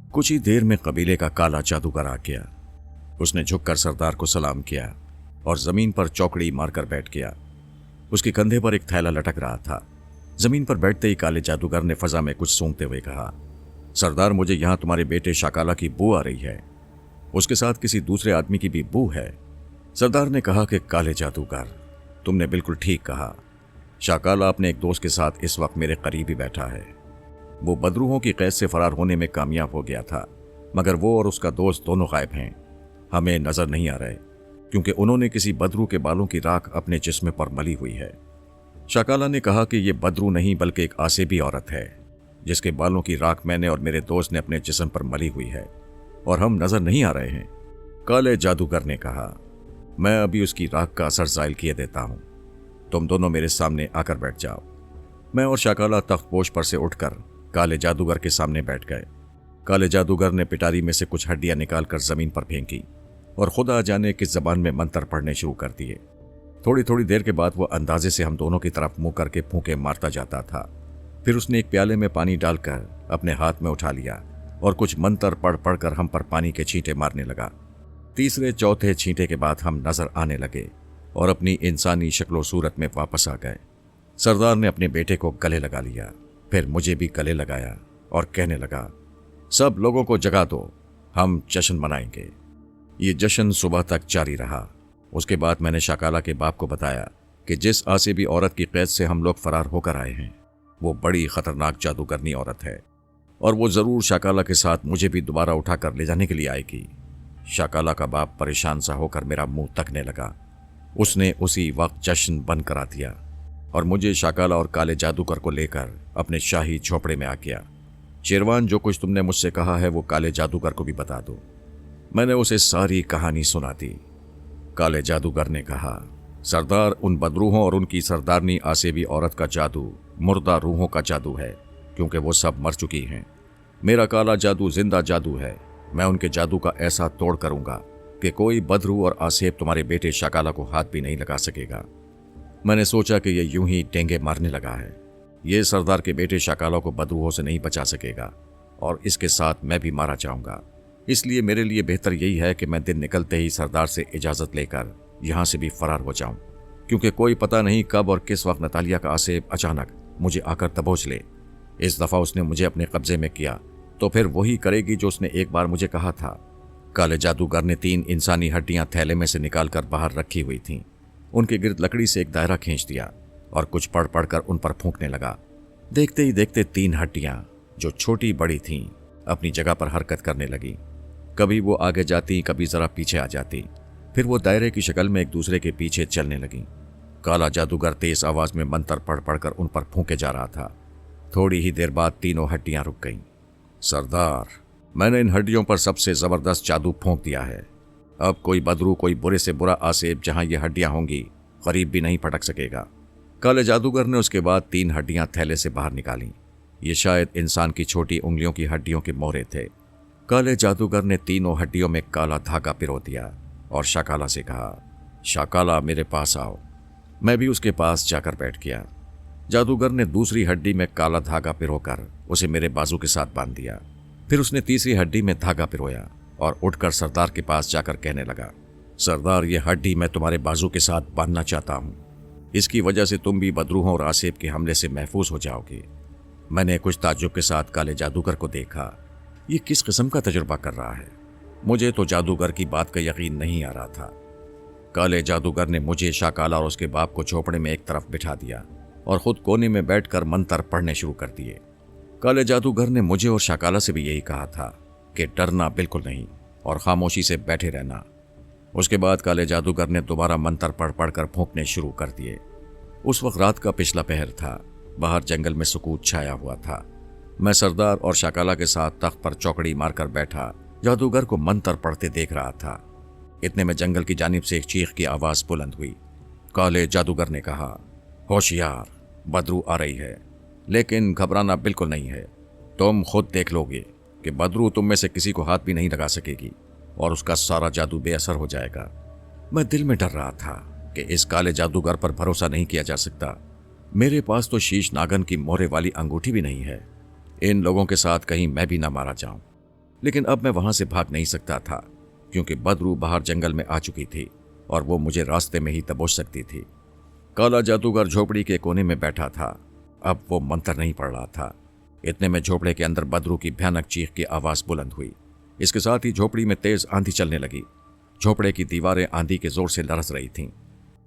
कुछ ही देर में कबीले का काला जादूगर आ गया। उसने झुककर सरदार को सलाम किया और जमीन पर चौकड़ी मारकर बैठ गया। उसके कंधे पर एक थैला लटक रहा था। जमीन पर बैठते ही काले जादूगर ने फजा में कुछ सूंघते हुए कहा, सरदार, मुझे यहां तुम्हारे बेटे शाकाला की बू आ रही है। उसके साथ किसी दूसरे आदमी की भी बू है। सरदार ने कहा कि काले जादूगर, तुमने बिल्कुल ठीक कहा। शाकाला अपने एक दोस्त के साथ इस वक्त मेरे करीब ही बैठा है। वो बदरूहों की कैद से फरार होने में कामयाब हो गया था, मगर वो और उसका दोस्त दोनों गायब हैं। हमें नजर नहीं आ रहे क्योंकि उन्होंने किसी बदरू के बालों की राख अपने जिस्म पर मली हुई है। शाकाला ने कहा कि यह बदरू नहीं बल्कि एक आसेबी औरत है जिसके बालों की राख मैंने और मेरे दोस्त ने अपने जिस्म पर मली हुई है और हम नजर नहीं आ रहे हैं। काले जादूगर ने कहा, मैं अभी उसकी राख का असर जायल किए देता हूं। तुम दोनों मेरे सामने आकर बैठ जाओ। मैं और शाकाला तख्तपोश पर से उठकर काले जादूगर के सामने बैठ गए। काले जादूगर ने पिटारी में से कुछ हड्डियां निकालकर जमीन पर फेंकी और खुदा जाने किस जबान में मंत्र पढ़ने शुरू कर दिए। थोड़ी थोड़ी देर के बाद वो अंदाजे से हम दोनों की तरफ मुंह करके फूंके मारता जाता था। फिर उसने एक प्याले में पानी डालकर अपने हाथ में उठा लिया और कुछ मंत्र पढ़ पढ़कर हम पर पानी के छींटे मारने लगा। तीसरे चौथे छींटे के बाद हम नजर आने लगे और अपनी इंसानी शक्लो सूरत में वापस आ गए। सरदार ने अपने बेटे को गले लगा लिया, फिर मुझे भी गले लगाया और कहने लगा, सब लोगों को जगा दो, हम जश्न मनाएंगे। ये जश्न सुबह तक जारी रहा। उसके बाद मैंने शाकाला के बाप को बताया कि जिस आसेबी औरत की कैद से हम लोग फरार होकर आए हैं वो बड़ी खतरनाक जादूगरनी औरत है और वो जरूर शाकाला के साथ मुझे भी दोबारा उठाकर ले जाने के लिए आएगी। शाकाला का बाप परेशान सा होकर मेरा मुंह तकने लगा। उसने उसी वक्त जश्न बंद करा दिया और मुझे शाकाला और काले जादूगर को लेकर अपने शाही झोपड़े में आ गया। शेरवान, जो कुछ तुमने मुझसे कहा है वो काले जादूगर को भी बता दो। मैंने उसे सारी कहानी सुना दी। काले जादूगर ने कहा, सरदार, उन बदरूहों और उनकी सरदारनी आसेबी औरत का जादू मुर्दा रूहों का जादू है क्योंकि वो सब मर चुकी हैं। मेरा काला जादू जिंदा जादू है। मैं उनके जादू का ऐसा तोड़ करूंगा कि कोई बदरू और आसेब तुम्हारे बेटे शाकाला को हाथ भी नहीं लगा सकेगा। मैंने सोचा कि ये यूं ही डेंगे मारने लगा है। ये सरदार के बेटे शाकाला को बदरूहों से नहीं बचा सकेगा और इसके साथ मैं भी मारा जाऊंगा। इसलिए मेरे लिए बेहतर यही है कि मैं दिन निकलते ही सरदार से इजाजत लेकर यहां से भी फरार हो जाऊं, क्योंकि कोई पता नहीं कब और किस वक्त नतालिया का आसेब अचानक मुझे आकर दबोच ले। इस दफा उसने मुझे अपने कब्जे में किया तो फिर वही करेगी जो उसने एक बार मुझे कहा था। काले जादूगर ने 3 इंसानी हड्डियां थैले में से निकालकर बाहर रखी हुई थीं। उनके गिर्द लकड़ी से एक दायरा खींच दिया और कुछ पढ़ पढ़कर उन पर फूंकने लगा। देखते ही देखते 3 हड्डियां जो छोटी बड़ी थीं अपनी जगह पर हरकत करने लगी। कभी वो आगे जाती, कभी जरा पीछे आ जाती, फिर वो दायरे की शक्ल में एक दूसरे के पीछे चलने लगी। काला जादूगर तेज आवाज में मंत्र पढ़ पढ़कर उन पर फूंके जा रहा था। थोड़ी ही देर बाद तीनों हड्डियां रुक गईं। सरदार, मैंने इन हड्डियों पर सबसे जबरदस्त जादू फूंक दिया है। अब कोई बदरू, कोई बुरे से बुरा आसेब जहां ये हड्डियां होंगी करीब भी नहीं फटक सकेगा। काले जादूगर ने उसके बाद 3 हड्डियां थैले से बाहर निकाली। ये शायद इंसान की छोटी उंगलियों की हड्डियों के मोहरे थे। काले जादूगर ने तीनों हड्डियों में काला धागा पिरो दिया और शाकाला से कहा, शाकाला, मेरे पास आओ। मैं भी उसके पास जाकर बैठ गया। जादूगर ने दूसरी हड्डी में काला धागा पिरोकर उसे मेरे बाजू के साथ बांध दिया। फिर उसने तीसरी हड्डी में धागा पिरोया और उठकर सरदार के पास जाकर कहने लगा, सरदार, ये हड्डी मैं तुम्हारे बाजू के साथ बांधना चाहता हूं। इसकी वजह से तुम भी बदरूहों और आसेब के हमले से महफूज हो जाओगे। मैंने कुछ ताज्जुब के साथ काले जादूगर को देखा। ये किस किस्म का तजुर्बा कर रहा है? मुझे तो जादूगर की बात का यकीन नहीं आ रहा था। काले जादूगर ने मुझे, शाकाला और उसके बाप को झोपड़े में एक तरफ बिठा दिया और खुद कोने में बैठकर मंत्र पढ़ने शुरू कर दिए। काले जादूगर ने मुझे और शाकाला से भी यही कहा था कि डरना बिल्कुल नहीं और खामोशी से बैठे रहना। उसके बाद काले जादूगर ने दोबारा मंत्र पढ़ पढ़कर फूंकने शुरू कर दिए। उस वक्त रात का पिछला पहर था। बाहर जंगल में सुकून छाया हुआ था। मैं सरदार और शाकाला के साथ तख्त पर चौकड़ी मारकर बैठा जादूगर को मंत्र पढ़ते देख रहा था। इतने में जंगल की जानिब से एक चीख की आवाज बुलंद हुई। काले जादूगर ने कहा, होशियार, बदरू आ रही है, लेकिन घबराना बिल्कुल नहीं है। तुम खुद देख लोगे कि बदरू तुम में से किसी को हाथ भी नहीं लगा सकेगी और उसका सारा जादू बेअसर हो जाएगा। मैं दिल में डर रहा था कि इस काले जादूगर पर भरोसा नहीं किया जा सकता। मेरे पास तो शीश नागन की मोहरे वाली अंगूठी भी नहीं है। इन लोगों के साथ कहीं मैं भी ना मारा जाऊं। लेकिन अब मैं वहां से भाग नहीं सकता था, क्योंकि बदरू बाहर जंगल में आ चुकी थी और वो मुझे रास्ते में ही दबोच सकती थी। काला जादूगर झोपड़ी के कोने में बैठा था। अब वो मंत्र नहीं पड़ रहा था। इतने में झोपड़े के अंदर बदरू की भयानक चीख की आवाज बुलंद हुई। इसके साथ ही झोपड़ी में तेज आंधी चलने लगी। झोपड़े की दीवारें आंधी के जोर से लरस रही थीं,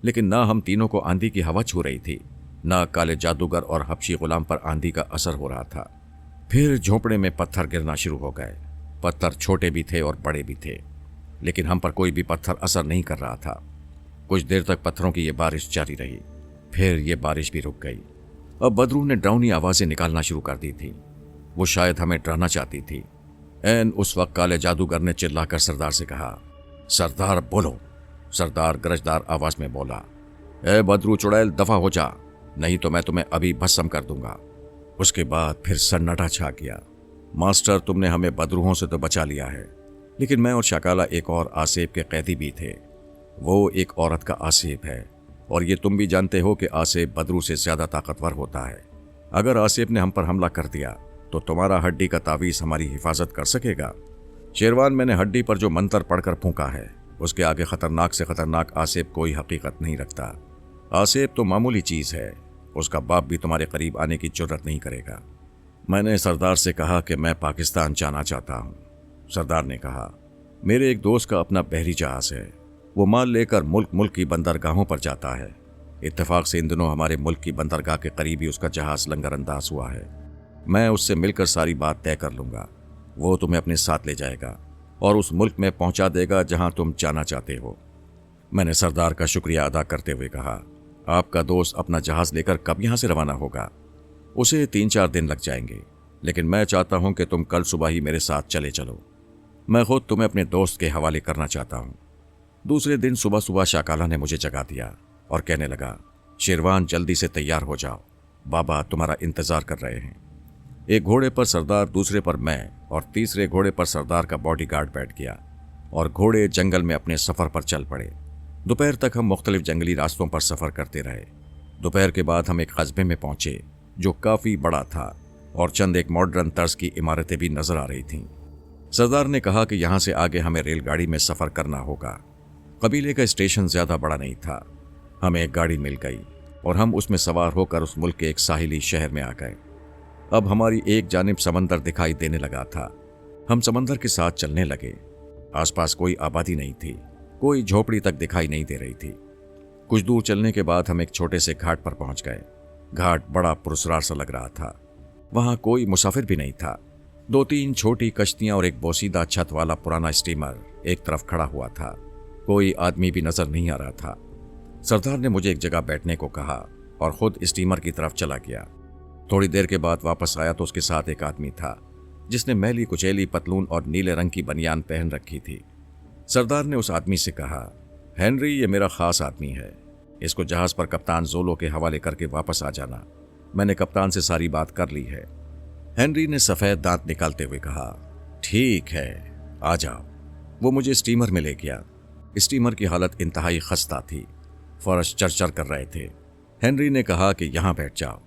लेकिन ना हम तीनों को आंधी की हवा छू रही थी, ना काले जादूगर और हबशी गुलाम पर आंधी का असर हो रहा था। फिर झोपड़े में पत्थर गिरना शुरू हो गए। पत्थर छोटे भी थे और बड़े भी थे, लेकिन हम पर कोई भी पत्थर असर नहीं कर रहा था। कुछ देर तक पत्थरों की यह बारिश जारी रही, फिर यह बारिश भी रुक गई। अब बदरू ने डरावनी आवाजें निकालना शुरू कर दी थी। वो शायद हमें डराना चाहती थी। ऐन उस वक्त काले जादूगर ने चिल्लाकर सरदार से कहा, सरदार बोलो। सरदार गरजदार आवाज में बोला, ए बदरू चुड़ैल, दफा हो जा, नहीं तो मैं तुम्हें अभी भस्म कर दूंगा। उसके बाद फिर सन्नाटा छा गया। मास्टर, तुमने हमें बदरूहों से तो बचा लिया है, लेकिन मैं और शाकाला एक और आसेब के कैदी भी थे। वो एक औरत का आसेब है, और ये तुम भी जानते हो कि आसेब बदरू से ज्यादा ताकतवर होता है। अगर आसेब ने हम पर हमला कर दिया तो तुम्हारा हड्डी का तावीज हमारी हिफाजत कर सकेगा। शेरवान, मैंने हड्डी पर जो मंत्र पढ़कर फूंका है, उसके आगे खतरनाक से खतरनाक आसेब कोई हकीकत नहीं रखता। आसेब तो मामूली चीज है, उसका बाप भी तुम्हारे करीब आने की जुर्रत नहीं करेगा। मैंने सरदार से कहा कि मैं पाकिस्तान जाना चाहता हूँ। सरदार ने कहा, मेरे एक दोस्त का अपना बहरी जहाज है, वो माल लेकर मुल्क मुल्क की बंदरगाहों पर जाता है। इत्तेफाक से इन दिनों हमारे मुल्क की बंदरगाह के करीब ही उसका जहाज लंगर अंदाज हुआ है। मैं उससे मिलकर सारी बात तय कर लूंगा। वो तुम्हें अपने साथ ले जाएगा और उस मुल्क में पहुंचा देगा जहां तुम जाना चाहते हो। मैंने सरदार का शुक्रिया अदा करते हुए कहा, आपका दोस्त अपना जहाज लेकर कब यहां से रवाना होगा? उसे 3-4 दिन लग जाएंगे, लेकिन मैं चाहता हूं कि तुम कल सुबह ही मेरे साथ चले चलो। मैं खुद तुम्हें अपने दोस्त के हवाले करना चाहता हूं। दूसरे दिन सुबह सुबह शाकाला ने मुझे जगा दिया और कहने लगा, शेरवान, जल्दी से तैयार हो जाओ, बाबा तुम्हारा इंतजार कर रहे हैं। एक घोड़े पर सरदार, दूसरे पर मैं और तीसरे घोड़े पर सरदार का बॉडीगार्ड बैठ गया और घोड़े जंगल में अपने सफर पर चल पड़े। दोपहर तक हम मुख्तलिफ जंगली रास्तों पर सफर करते रहे। दोपहर के बाद हम एक कस्बे में पहुंचे जो काफी बड़ा था और चंद एक मॉडर्न तर्ज की इमारतें भी नजर आ रही थीं। सरदार ने कहा कि यहां से आगे हमें रेलगाड़ी में सफर करना होगा। कबीले का स्टेशन ज्यादा बड़ा नहीं था। हमें एक गाड़ी मिल गई और हम उसमें सवार होकर उस मुल्क के एक साहिली शहर में आ गए। अब हमारी एक जानिब समंदर दिखाई देने लगा था। हम समंदर के साथ चलने लगे। आसपास कोई आबादी नहीं थी, कोई झोपड़ी तक दिखाई नहीं दे रही थी। कुछ दूर चलने के बाद हम एक छोटे से घाट पर पहुंच गए। घाट बड़ा पुरस्कार सा लग रहा था। वहां कोई मुसाफिर भी नहीं था। 2-3 छोटी कश्तियां और एक बोसीदा छत वाला पुराना स्टीमर एक तरफ खड़ा हुआ था। कोई आदमी भी नजर नहीं आ रहा था। सरदार ने मुझे एक जगह बैठने को कहा और खुद स्टीमर की तरफ चला गया। थोड़ी देर के बाद वापस आया तो उसके साथ एक आदमी था जिसने मैली कुचैली पतलून और नीले रंग की बनियान पहन रखी थी। सरदार ने उस आदमी से कहा, हेनरी, ये मेरा खास आदमी है, इसको जहाज पर कप्तान जोलो के हवाले करके वापस आ जाना। मैंने कप्तान से सारी बात कर ली है। हेनरी ने सफेद दांत निकालते हुए कहा, ठीक है, आ जाओ। वो मुझे स्टीमर में ले गया। स्टीमर की हालत इंतहाई खस्ता थी। फर्श चरचर कर रहे थे। हेनरी ने कहा कि यहां बैठ जाओ।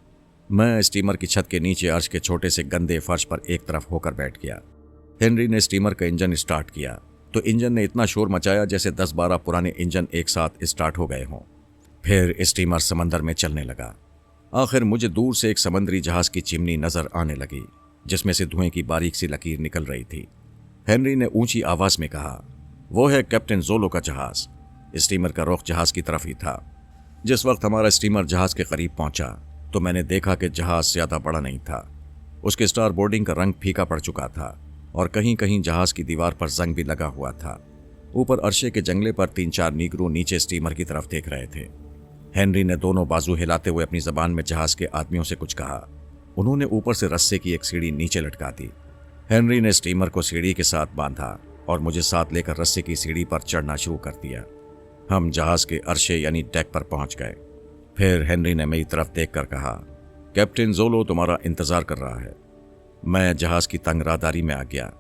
मैं स्टीमर की छत के नीचे अर्श के छोटे से गंदे फर्श पर एक तरफ होकर बैठ गया। हेनरी ने स्टीमर का इंजन स्टार्ट किया तो इंजन ने इतना शोर मचाया जैसे 10-12 पुराने इंजन एक साथ स्टार्ट हो गए हों। फिर स्टीमर समंदर में चलने लगा। आखिर मुझे दूर से एक समुद्री जहाज की चिमनी नजर आने लगी जिसमें से धुएं की बारीक सी लकीर निकल रही थी। हेनरी ने ऊंची आवाज में कहा, वो है कैप्टन जोलो का जहाज। स्टीमर का रुख जहाज की तरफ ही था। जिस वक्त हमारा स्टीमर जहाज के करीब पहुंचा तो मैंने देखा कि जहाज ज्यादा बड़ा नहीं था। उसके स्टार बोर्डिंग का रंग फीका पड़ चुका था और कहीं कहीं जहाज की दीवार पर जंग भी लगा हुआ था। ऊपर अर्शे के जंगले पर 3-4 नीगरो नीचे स्टीमर की तरफ देख रहे थे। हेनरी ने दोनों बाजू हिलाते हुए अपनी जबान में जहाज के आदमियों से कुछ कहा। उन्होंने ऊपर से रस्से की एक सीढ़ी नीचे लटका दी। हेनरी ने स्टीमर को सीढ़ी के साथ बांधा और मुझे साथ लेकर रस्से की सीढ़ी पर चढ़ना शुरू कर दिया। हम जहाज के अर्शे यानी डेक पर पहुंच गए। फिर हेनरी ने मेरी तरफ देखकर कहा, कैप्टन जोलो तुम्हारा इंतजार कर रहा है। मैं जहाज की तंग राहदारी में आ गया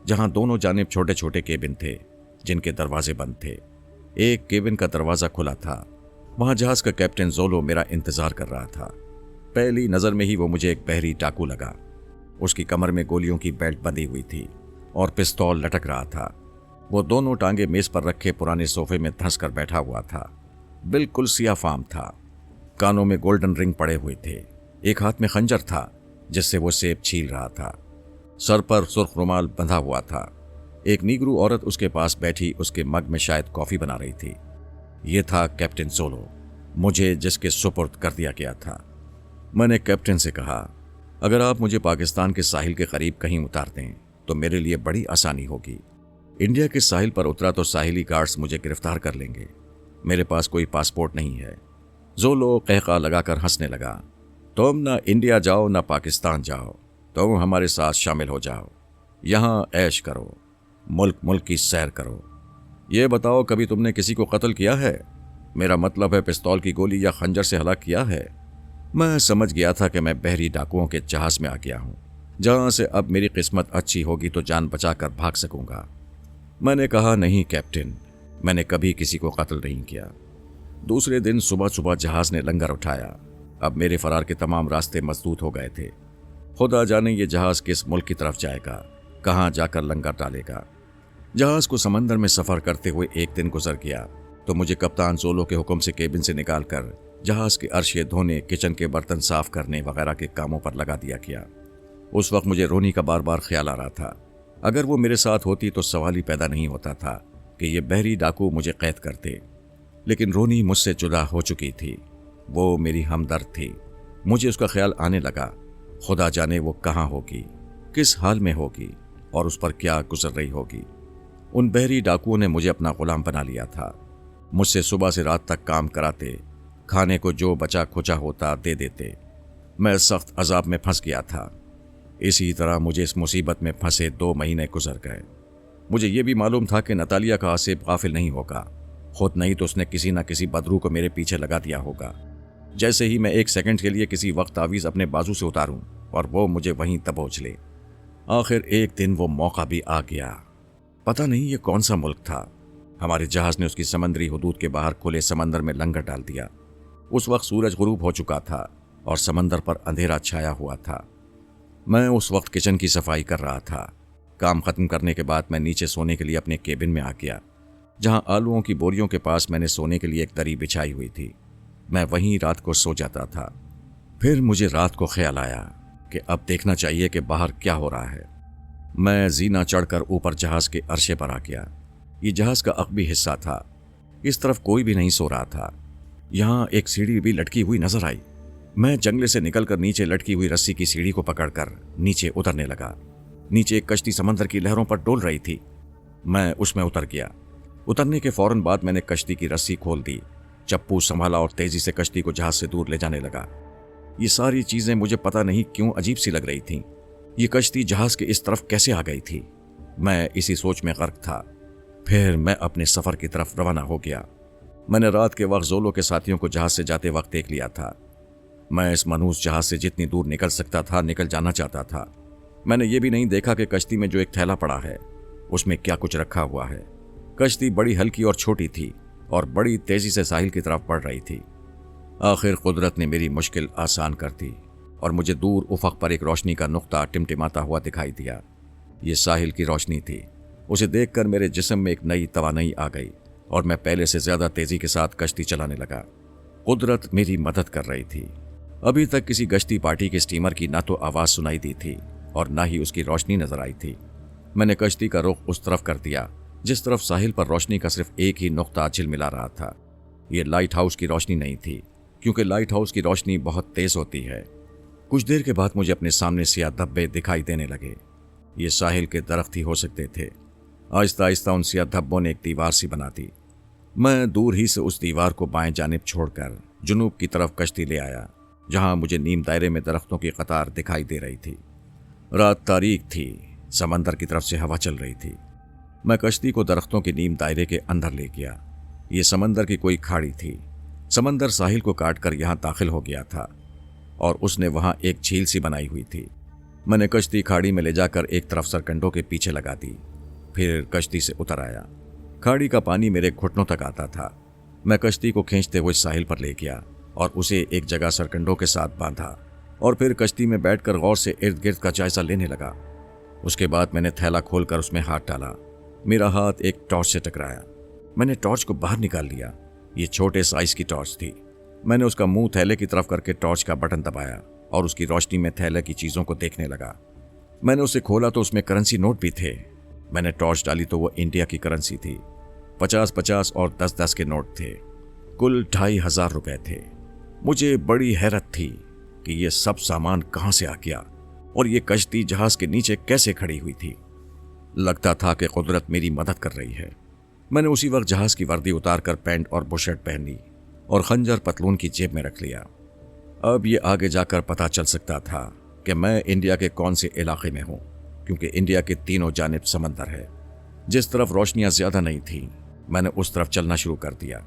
जहां दोनों जानिब छोटे छोटे केबिन थे जिनके दरवाजे बंद थे। एक केबिन का दरवाजा खुला था। वहां जहाज का कैप्टन जोलो मेरा इंतजार कर रहा था। पहली नजर में ही वो मुझे एक बहरी डाकू लगा। उसकी कमर में गोलियों की बेल्ट बंधी हुई थी और पिस्तौल लटक रहा था। वो दोनों टांगे मेज पर रखे पुराने सोफे में धंस कर बैठा हुआ था। बिल्कुल सियाफाम था। कानों में गोल्डन रिंग पड़े हुए थे। एक हाथ में खंजर था जिससे वो सेब छील रहा था। सर पर सुर्ख रुमाल बंधा हुआ था। एक नीग्रू औरत उसके पास बैठी उसके मग में शायद कॉफी बना रही थी। ये था कैप्टन जोलो, मुझे जिसके सुपुर्द कर दिया गया था। मैंने कैप्टन से कहा, अगर आप मुझे पाकिस्तान के साहिल के करीब कहीं उतार दें तो मेरे लिए बड़ी आसानी होगी। इंडिया के साहिल पर उतरा तो साहिली गार्ड्स मुझे गिरफ्तार कर लेंगे। मेरे पास कोई पासपोर्ट नहीं है। जोलो कहका लगाकर हंसने लगा। तुम ना इंडिया जाओ ना पाकिस्तान जाओ, तुम हमारे साथ शामिल हो जाओ। यहाँ ऐश करो, मुल्क की सैर करो। ये बताओ, कभी तुमने किसी को कत्ल किया है? मेरा मतलब है पिस्तौल की गोली या खंजर से हलाक किया है। मैं समझ गया था कि मैं बहरी डाकुओं के जहाज में आ गया हूँ, जहाँ से अब मेरी किस्मत अच्छी होगी तो जान बचाकर भाग सकूंगा। मैंने कहा, नहीं कैप्टन, मैंने कभी किसी को कत्ल नहीं किया। दूसरे दिन सुबह सुबह जहाज ने लंगर उठाया। अब मेरे फरार के तमाम रास्ते मजबूत हो गए थे। खुदा जाने ये जहाज किस मुल्क की तरफ जाएगा, कहाँ जाकर लंगर डालेगा। जहाज को समंदर में सफर करते हुए एक दिन गुजर गया तो मुझे कप्तान जोलो के हुक्म से केबिन से निकालकर जहाज के अर्शे धोने, किचन के बर्तन साफ करने वगैरह के कामों पर लगा दिया गया। उस वक्त मुझे रोनी का बार बार ख्याल आ रहा था। अगर वो मेरे साथ होती तो सवाल ही पैदा नहीं होता था कि ये बहरी डाकू मुझे कैद करते। लेकिन रोनी मुझसे जुदा हो चुकी थी। वो मेरी हमदर्द थी। मुझे उसका ख्याल आने लगा, खुदा जाने वो कहाँ होगी, किस हाल में होगी और उस पर क्या गुजर रही होगी। उन बहरी डाकुओं ने मुझे अपना गुलाम बना लिया था। मुझसे सुबह से रात तक काम कराते, खाने को जो बचा खुचा होता दे देते। मैं सख्त अजाब में फंस गया था। इसी तरह मुझे इस मुसीबत में फंसे 2 महीने गुजर गए। मुझे ये भी मालूम था कि नतालिया का आसिफ गाफिल नहीं होगा। खुद नहीं तो उसने किसी न किसी बदरू को मेरे पीछे लगा दिया होगा। जैसे ही मैं 1 सेकंड के लिए किसी वक्त तावीज़ अपने बाजू से उतारूं और वो मुझे वहीं दबोच ले। आखिर एक दिन वो मौका भी आ गया। पता नहीं ये कौन सा मुल्क था। हमारे जहाज ने उसकी समंदरी हुदूद के बाहर खुले समंदर में लंगर डाल दिया। उस वक्त सूरज गुरूब हो चुका था और समंदर पर अंधेरा छाया हुआ था। मैं उस वक्त किचन की सफाई कर रहा था। काम खत्म करने के बाद मैं नीचे सोने के लिए अपने केबिन में आ गया, जहां आलूओं की बोरियों के पास मैंने सोने के लिए एक दरी बिछाई हुई थी। मैं वहीं रात को सो जाता था। फिर मुझे रात को ख्याल आया कि अब देखना चाहिए कि बाहर क्या हो रहा है। मैं जीना चढ़कर ऊपर जहाज के अर्शे पर आ गया। ये जहाज का अकबी हिस्सा था। इस तरफ कोई भी नहीं सो रहा था। यहाँ एक सीढ़ी भी लटकी हुई नजर आई। मैं जंगले से निकलकर नीचे लटकी हुई रस्सी की सीढ़ी को पकड़कर नीचे उतरने लगा। नीचे एक कश्ती समंदर की लहरों पर डोल रही थी। मैं उसमें उतर गया। उतरने के फौरन बाद मैंने कश्ती की रस्सी खोल दी, चप्पू संभाला और तेजी से कश्ती को जहाज से दूर ले जाने लगा। ये सारी चीजें मुझे पता नहीं क्यों अजीब सी लग रही थीं। ये कश्ती जहाज के इस तरफ कैसे आ गई थी? मैं इसी सोच में गर्क था। फिर मैं अपने सफर की तरफ रवाना हो गया। मैंने रात के वक्त जोलो के साथियों को जहाज से जाते वक्त देख लिया था। मैं इस मनहूस जहाज से जितनी दूर निकल सकता था निकल जाना चाहता था। मैंने ये भी नहीं देखा कि कश्ती में जो एक थैला पड़ा है उसमें क्या कुछ रखा हुआ है। कश्ती बड़ी हल्की और छोटी थी और बड़ी तेजी से साहिल की तरफ बढ़ रही थी। आखिर कुदरत ने मेरी मुश्किल आसान कर दी और मुझे दूर उफक पर एक रोशनी का नुक्ता टिमटिमाता हुआ दिखाई दिया। ये साहिल की रोशनी थी। उसे देखकर मेरे जिस्म में एक नई तवानाई आ गई और मैं पहले से ज्यादा तेजी के साथ कश्ती चलाने लगा। कुदरत मेरी मदद कर रही थी। अभी तक किसी गश्ती पार्टी के स्टीमर की ना तो आवाज सुनाई दी थी और ना ही उसकी रोशनी नजर आई थी। मैंने कश्ती का रुख उस तरफ कर दिया जिस तरफ साहिल पर रोशनी का सिर्फ एक ही नुक्ता झिलमिला रहा था। यह लाइट हाउस की रोशनी नहीं थी, क्योंकि लाइट हाउस की रोशनी बहुत तेज होती है। कुछ देर के बाद मुझे अपने सामने सियाह धब्बे दिखाई देने लगे। ये साहिल के दरख्त ही हो सकते थे। आहिस्ता आहिस्ता उन सियाह धब्बों ने एक दीवार सी बना दी। मैं दूर ही से उस दीवार को बाएं जानिब छोड़कर जुनूब की तरफ कश्ती ले आया, जहां मुझे नीम दायरे में दरख्तों की कतार दिखाई दे रही थी। रात तारीक थी। समंदर की तरफ से हवा चल रही थी। मैं कश्ती को दरख्तों के नीम दायरे के अंदर ले गया। ये समंदर की कोई खाड़ी थी। समंदर साहिल को काटकर यहाँ दाखिल हो गया था और उसने वहाँ एक झील सी बनाई हुई थी। मैंने कश्ती खाड़ी में ले जाकर एक तरफ सरकंडों के पीछे लगा दी। फिर कश्ती से उतर आया। खाड़ी का पानी मेरे घुटनों तक आता था। मैं कश्ती को खींचते हुए साहिल पर ले गया और उसे एक जगह सरकंडों के साथ बांधा और फिर कश्ती में बैठकर गौर से इर्द गिर्द का जायजा लेने लगा। उसके बाद मैंने थैला खोलकर उसमें हाथ डाला। मेरा हाथ एक टॉर्च से टकराया। मैंने टॉर्च को बाहर निकाल लिया। ये छोटे साइज की टॉर्च थी। मैंने उसका मुंह थैले की तरफ करके टॉर्च का बटन दबाया और उसकी रोशनी में थैले की चीजों को देखने लगा। मैंने उसे खोला तो उसमें करेंसी नोट भी थे। मैंने टॉर्च डाली तो वो इंडिया की करेंसी थी। 50-50 और 10-10 के नोट थे। कुल 2500 रुपए थे। मुझे बड़ी हैरत थी कि ये सब सामान कहां से आ गया और ये कश्ती जहाज के नीचे कैसे खड़ी हुई थी। लगता था कि कुदरत मेरी मदद कर रही है। मैंने उसी वक्त जहाज की वर्दी उतारकर पैंट और बुशर्ट पहन ली और खंजर पतलून की जेब में रख लिया। अब ये आगे जाकर पता चल सकता था कि मैं इंडिया के कौन से इलाके में हूं, क्योंकि इंडिया के तीनों जानिब समंदर है। जिस तरफ रोशनियां ज्यादा नहीं थी, मैंने उस तरफ चलना शुरू कर दिया।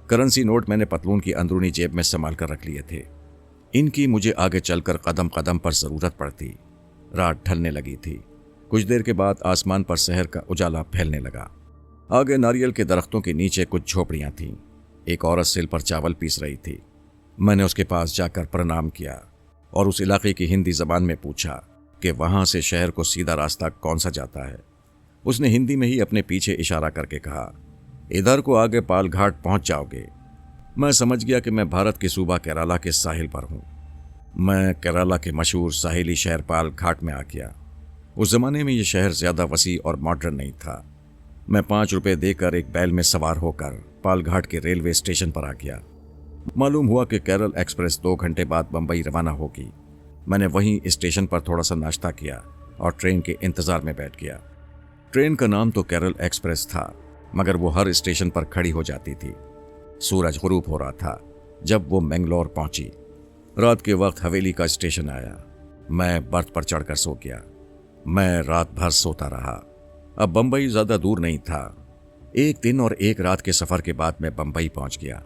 करेंसी नोट मैंने पतलून की अंदरूनी जेब में संभाल कर रख लिए थे। इनकी मुझे आगे चलकर कदम कदम पर जरूरत पड़ती। रात ढलने लगी थी। कुछ देर के बाद आसमान पर शहर का उजाला फैलने लगा। आगे नारियल के दरख्तों के नीचे कुछ झोपड़ियां थीं। एक औरत सिल पर चावल पीस रही थी। मैंने उसके पास जाकर प्रणाम किया और उस इलाके की हिंदी जबान में पूछा कि वहां से शहर को सीधा रास्ता कौन सा जाता है। उसने हिंदी में ही अपने पीछे इशारा करके कहा, इधर को आगे पाल घाट पहुंच जाओगे। मैं समझ गया कि मैं भारत के सूबा केरला के साहिल पर हूं। मैं केरला के मशहूर साहिली शहर पाल घाट में आ गया। उस जमाने में यह शहर ज्यादा वसी और मॉडर्न नहीं था। मैं 5 रुपए देकर एक बैल में सवार होकर पाल घाट के रेलवे स्टेशन पर आ गया। मालूम हुआ कि केरल एक्सप्रेस 2 घंटे बाद बंबई रवाना होगी। मैंने वहीं स्टेशन पर थोड़ा सा नाश्ता किया और ट्रेन के इंतजार में बैठ गया। ट्रेन का नाम तो केरल एक्सप्रेस था, मगर वो हर स्टेशन पर खड़ी हो जाती थी। सूरज गुरूब हो रहा था जब वो मैंगलोर पहुंची। रात के वक्त हवेली का स्टेशन आया। मैं बर्थ पर चढ़कर सो गया। मैं रात भर सोता रहा। अब बंबई ज्यादा दूर नहीं था। 1 दिन और 1 रात के सफर के बाद मैं बंबई पहुंच गया।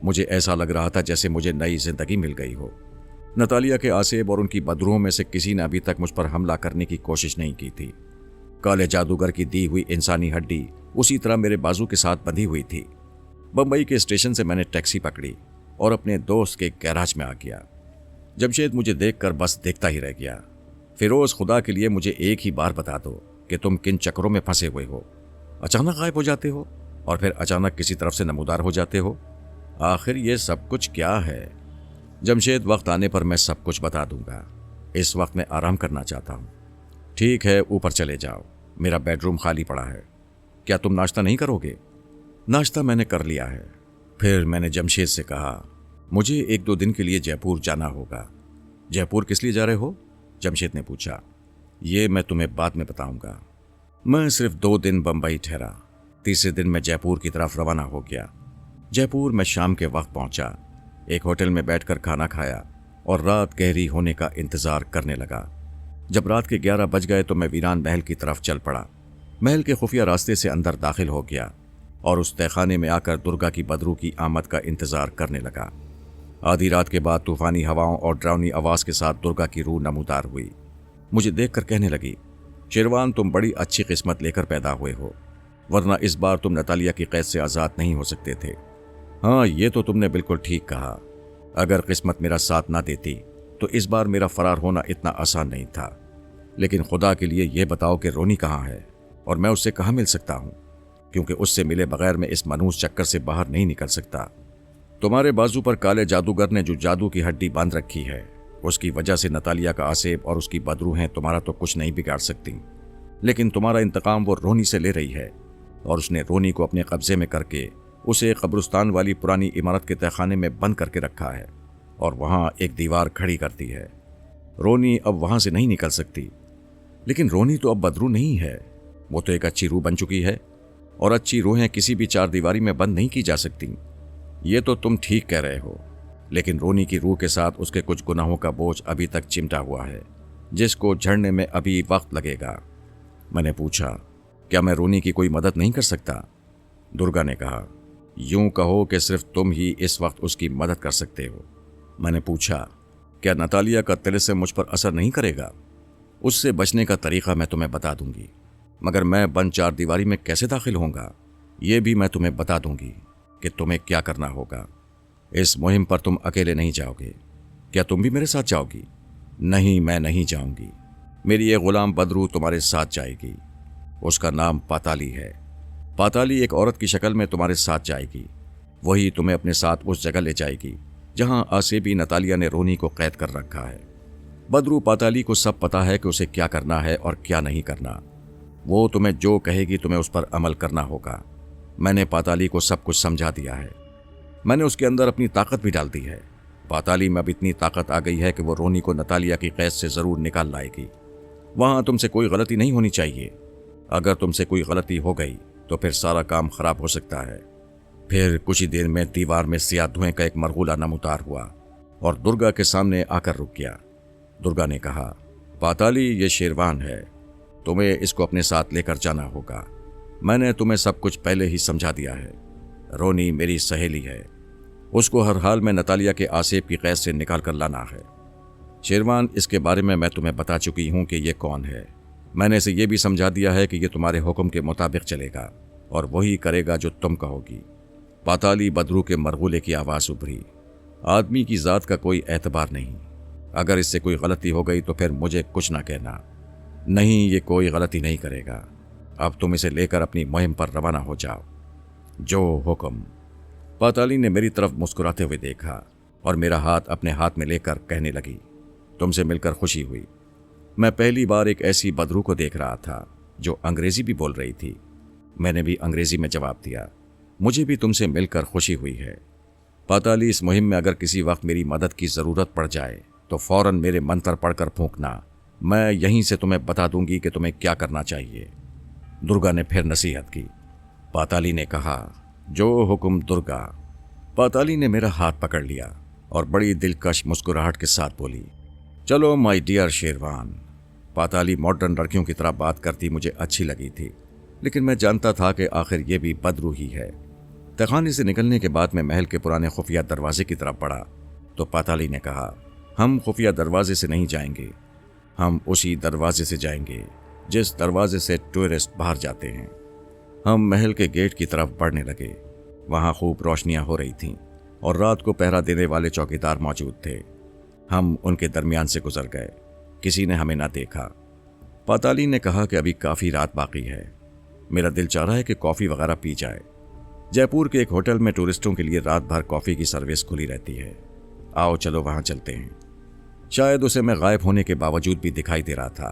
मुझे ऐसा लग रहा था जैसे मुझे नई जिंदगी मिल गई हो। नतालिया के आसेब और उनकी बदरूहों में से किसी ने अभी तक मुझ पर हमला करने की कोशिश नहीं की थी। काले जादूगर की दी हुई इंसानी हड्डी उसी तरह मेरे बाजू के साथ बंधी हुई थी। बंबई के स्टेशन से मैंने टैक्सी पकड़ी और अपने दोस्त के गैराज में आ गया। जमशेद मुझे देखकर बस देखता ही रह गया। फिरोज, खुदा के लिए मुझे एक ही बार बता दो कि तुम किन चक्रों में फंसे हुए हो। अचानक गायब हो जाते हो और फिर अचानक किसी तरफ से नमूदार हो जाते हो। आखिर ये सब कुछ क्या है? जमशेद, वक्त आने पर मैं सब कुछ बता दूंगा। इस वक्त मैं आराम करना चाहता हूँ। ठीक है, ऊपर चले जाओ। मेरा बेडरूम खाली पड़ा है। क्या तुम नाश्ता नहीं करोगे? नाश्ता मैंने कर लिया है। फिर मैंने जमशेद से कहा, मुझे 1-2 दिन के लिए जयपुर जाना होगा। जयपुर किस लिए जा रहे हो? जमशेद ने पूछा। ये मैं तुम्हें बाद में बताऊंगा। मैं सिर्फ 2 दिन बंबई ठहरा। तीसरे दिन मैं जयपुर की तरफ रवाना हो गया। जयपुर में शाम के वक्त पहुंचा। एक होटल में बैठकर खाना खाया और रात गहरी होने का इंतजार करने लगा। जब रात के 11 बज गए तो मैं वीरान महल की तरफ चल पड़ा। महल के खुफिया रास्ते से अंदर दाखिल हो गया और उस तहखाने में आकर दुर्गा की बदरू की आमद का इंतजार करने लगा। आधी रात के बाद तूफानी हवाओं और डरावनी आवाज के साथ दुर्गा की रूह नमूदार हुई। मुझे देखकर कहने लगी, शेरवान, तुम बड़ी अच्छी किस्मत लेकर पैदा हुए हो, वरना इस बार तुम नतालिया की कैद से आज़ाद नहीं हो सकते थे। हाँ, ये तो तुमने बिल्कुल ठीक कहा। अगर किस्मत मेरा साथ ना देती तो इस बार मेरा फरार होना इतना आसान नहीं था। लेकिन खुदा के लिए यह बताओ कि रोनी कहाँ है और मैं उससे कहाँ मिल सकता हूँ, क्योंकि उससे मिले बगैर मैं इस मनहूस चक्कर से बाहर नहीं निकल सकता। तुम्हारे बाजू पर काले जादूगर ने जो जादू की हड्डी बांध रखी है, उसकी वजह से नतालिया का आसेब और उसकी बदरूहें तुम्हारा तो कुछ नहीं बिगाड़ सकती, लेकिन तुम्हारा इंतकाम वो रोनी से ले रही है और उसने रोनी को अपने कब्जे में करके उसे कब्रिस्तान वाली पुरानी इमारत के तहखाने में बंद करके रखा है और वहां एक दीवार खड़ी करती है। रोनी अब वहां से नहीं निकल सकती। लेकिन रोनी तो अब बदरू नहीं है, वो तो एक अच्छी रूह बन चुकी है और अच्छी रूहें किसी भी 4 दीवारी में बंद नहीं की जा सकती। ये तो तुम ठीक कह रहे हो, लेकिन रोनी की रूह के साथ उसके कुछ गुनाहों का बोझ अभी तक चिमटा हुआ है, जिसको झड़ने में अभी वक्त लगेगा। मैंने पूछा, क्या मैं रोनी की कोई मदद नहीं कर सकता? दुर्गा ने कहा, यूं कहो कि सिर्फ तुम ही इस वक्त उसकी मदद कर सकते हो। मैंने पूछा, क्या नतालिया का तिलिस्म मुझ पर असर नहीं करेगा? उससे बचने का तरीका मैं तुम्हें बता दूंगी, मगर मैं बंद 4 दीवारी में कैसे दाखिल होऊंगा, ये भी मैं तुम्हें बता दूंगी कि तुम्हें क्या करना होगा। इस मुहिम पर तुम अकेले नहीं जाओगे। क्या तुम भी मेरे साथ जाओगी? नहीं, मैं नहीं जाऊंगी। मेरी ये गुलाम बदरू तुम्हारे साथ जाएगी। उसका नाम पाताली है। पाताली एक औरत की शक्ल में तुम्हारे साथ जाएगी। वही तुम्हें अपने साथ उस जगह ले जाएगी जहां आसेबी नतालिया ने रोनी को कैद कर रखा है। बदरू पाताली को सब पता है कि उसे क्या करना है और क्या नहीं करना। वो तुम्हें जो कहेगी तुम्हें उस पर अमल करना होगा। मैंने पाताली को सब कुछ समझा दिया है। मैंने उसके अंदर अपनी ताकत भी डाल दी है। पाताली में अब इतनी ताकत आ गई है कि वो रोनी को नतालिया की कैद से जरूर निकाल लाएगी। वहां तुमसे कोई गलती नहीं होनी चाहिए। अगर तुमसे कोई गलती हो गई तो फिर सारा काम खराब हो सकता है। फिर कुछ ही देर में दीवार में सियाह धुएं का एक मरगूला नमूदार हुआ और दुर्गा के सामने आकर रुक गया। दुर्गा ने कहा, पाताली ये शेरवान है, तुम्हें इसको अपने साथ लेकर जाना होगा। मैंने तुम्हें सब कुछ पहले ही समझा दिया है। रोनी मेरी सहेली है, उसको हर हाल में नतालिया के आसेब की कैद से निकाल कर लाना है। शेरवान, इसके बारे में मैं तुम्हें बता चुकी हूं कि ये कौन है। मैंने इसे ये भी समझा दिया है कि ये तुम्हारे हुक्म के मुताबिक चलेगा और वही करेगा जो तुम कहोगी। पाताली बदरू के मरगुले की आवाज़ उभरी। आदमी की ज़ात का कोई एतबार नहीं। अगर इससे कोई गलती हो गई तो फिर मुझे कुछ ना कहना। नहीं, ये कोई गलती नहीं करेगा। अब तुम इसे लेकर अपनी मुहिम पर रवाना हो जाओ। जो हुक्म। पाताली ने मेरी तरफ मुस्कुराते हुए देखा और मेरा हाथ अपने हाथ में लेकर कहने लगी, तुमसे मिलकर खुशी हुई। मैं पहली बार एक ऐसी बदरू को देख रहा था जो अंग्रेजी भी बोल रही थी। मैंने भी अंग्रेजी में जवाब दिया, मुझे भी तुमसे मिलकर खुशी हुई है। पाताली, इस मुहिम में अगर किसी वक्त मेरी मदद की ज़रूरत पड़ जाए तो फौरन मेरे मंत्र पढ़कर फूंकना। मैं यहीं से तुम्हें बता दूंगी कि तुम्हें क्या करना चाहिए। दुर्गा ने फिर नसीहत की। पाताली ने कहा, जो हुक्म दुर्गा। पाताली ने मेरा हाथ पकड़ लिया और बड़ी दिलकश मुस्कुराहट के साथ बोली, चलो माय डियर शेरवान। पाताली मॉडर्न लड़कियों की तरह बात करती मुझे अच्छी लगी थी, लेकिन मैं जानता था कि आखिर ये भी बदरू ही है। तखाने से निकलने के बाद मैं महल के पुराने खुफिया दरवाजे की तरफ बढ़ा तो पाताली ने कहा, हम खुफिया दरवाजे से नहीं जाएंगे, हम उसी दरवाजे से जाएंगे जिस दरवाजे से टूरिस्ट बाहर जाते हैं। हम महल के गेट की तरफ बढ़ने लगे। वहाँ खूब रोशनियाँ हो रही थीं और रात को पहरा देने वाले चौकीदार मौजूद थे। हम उनके दरमियान से गुजर गए। किसी ने हमें ना देखा। पाताली ने कहा कि अभी काफ़ी रात बाकी है। मेरा दिल चाह रहा है कि कॉफ़ी वगैरह पी जाए। जयपुर के एक होटल में टूरिस्टों के लिए रात भर कॉफ़ी की सर्विस खुली रहती है। आओ चलो वहाँ चलते हैं। शायद उसे मैं गायब होने के बावजूद भी दिखाई दे रहा था,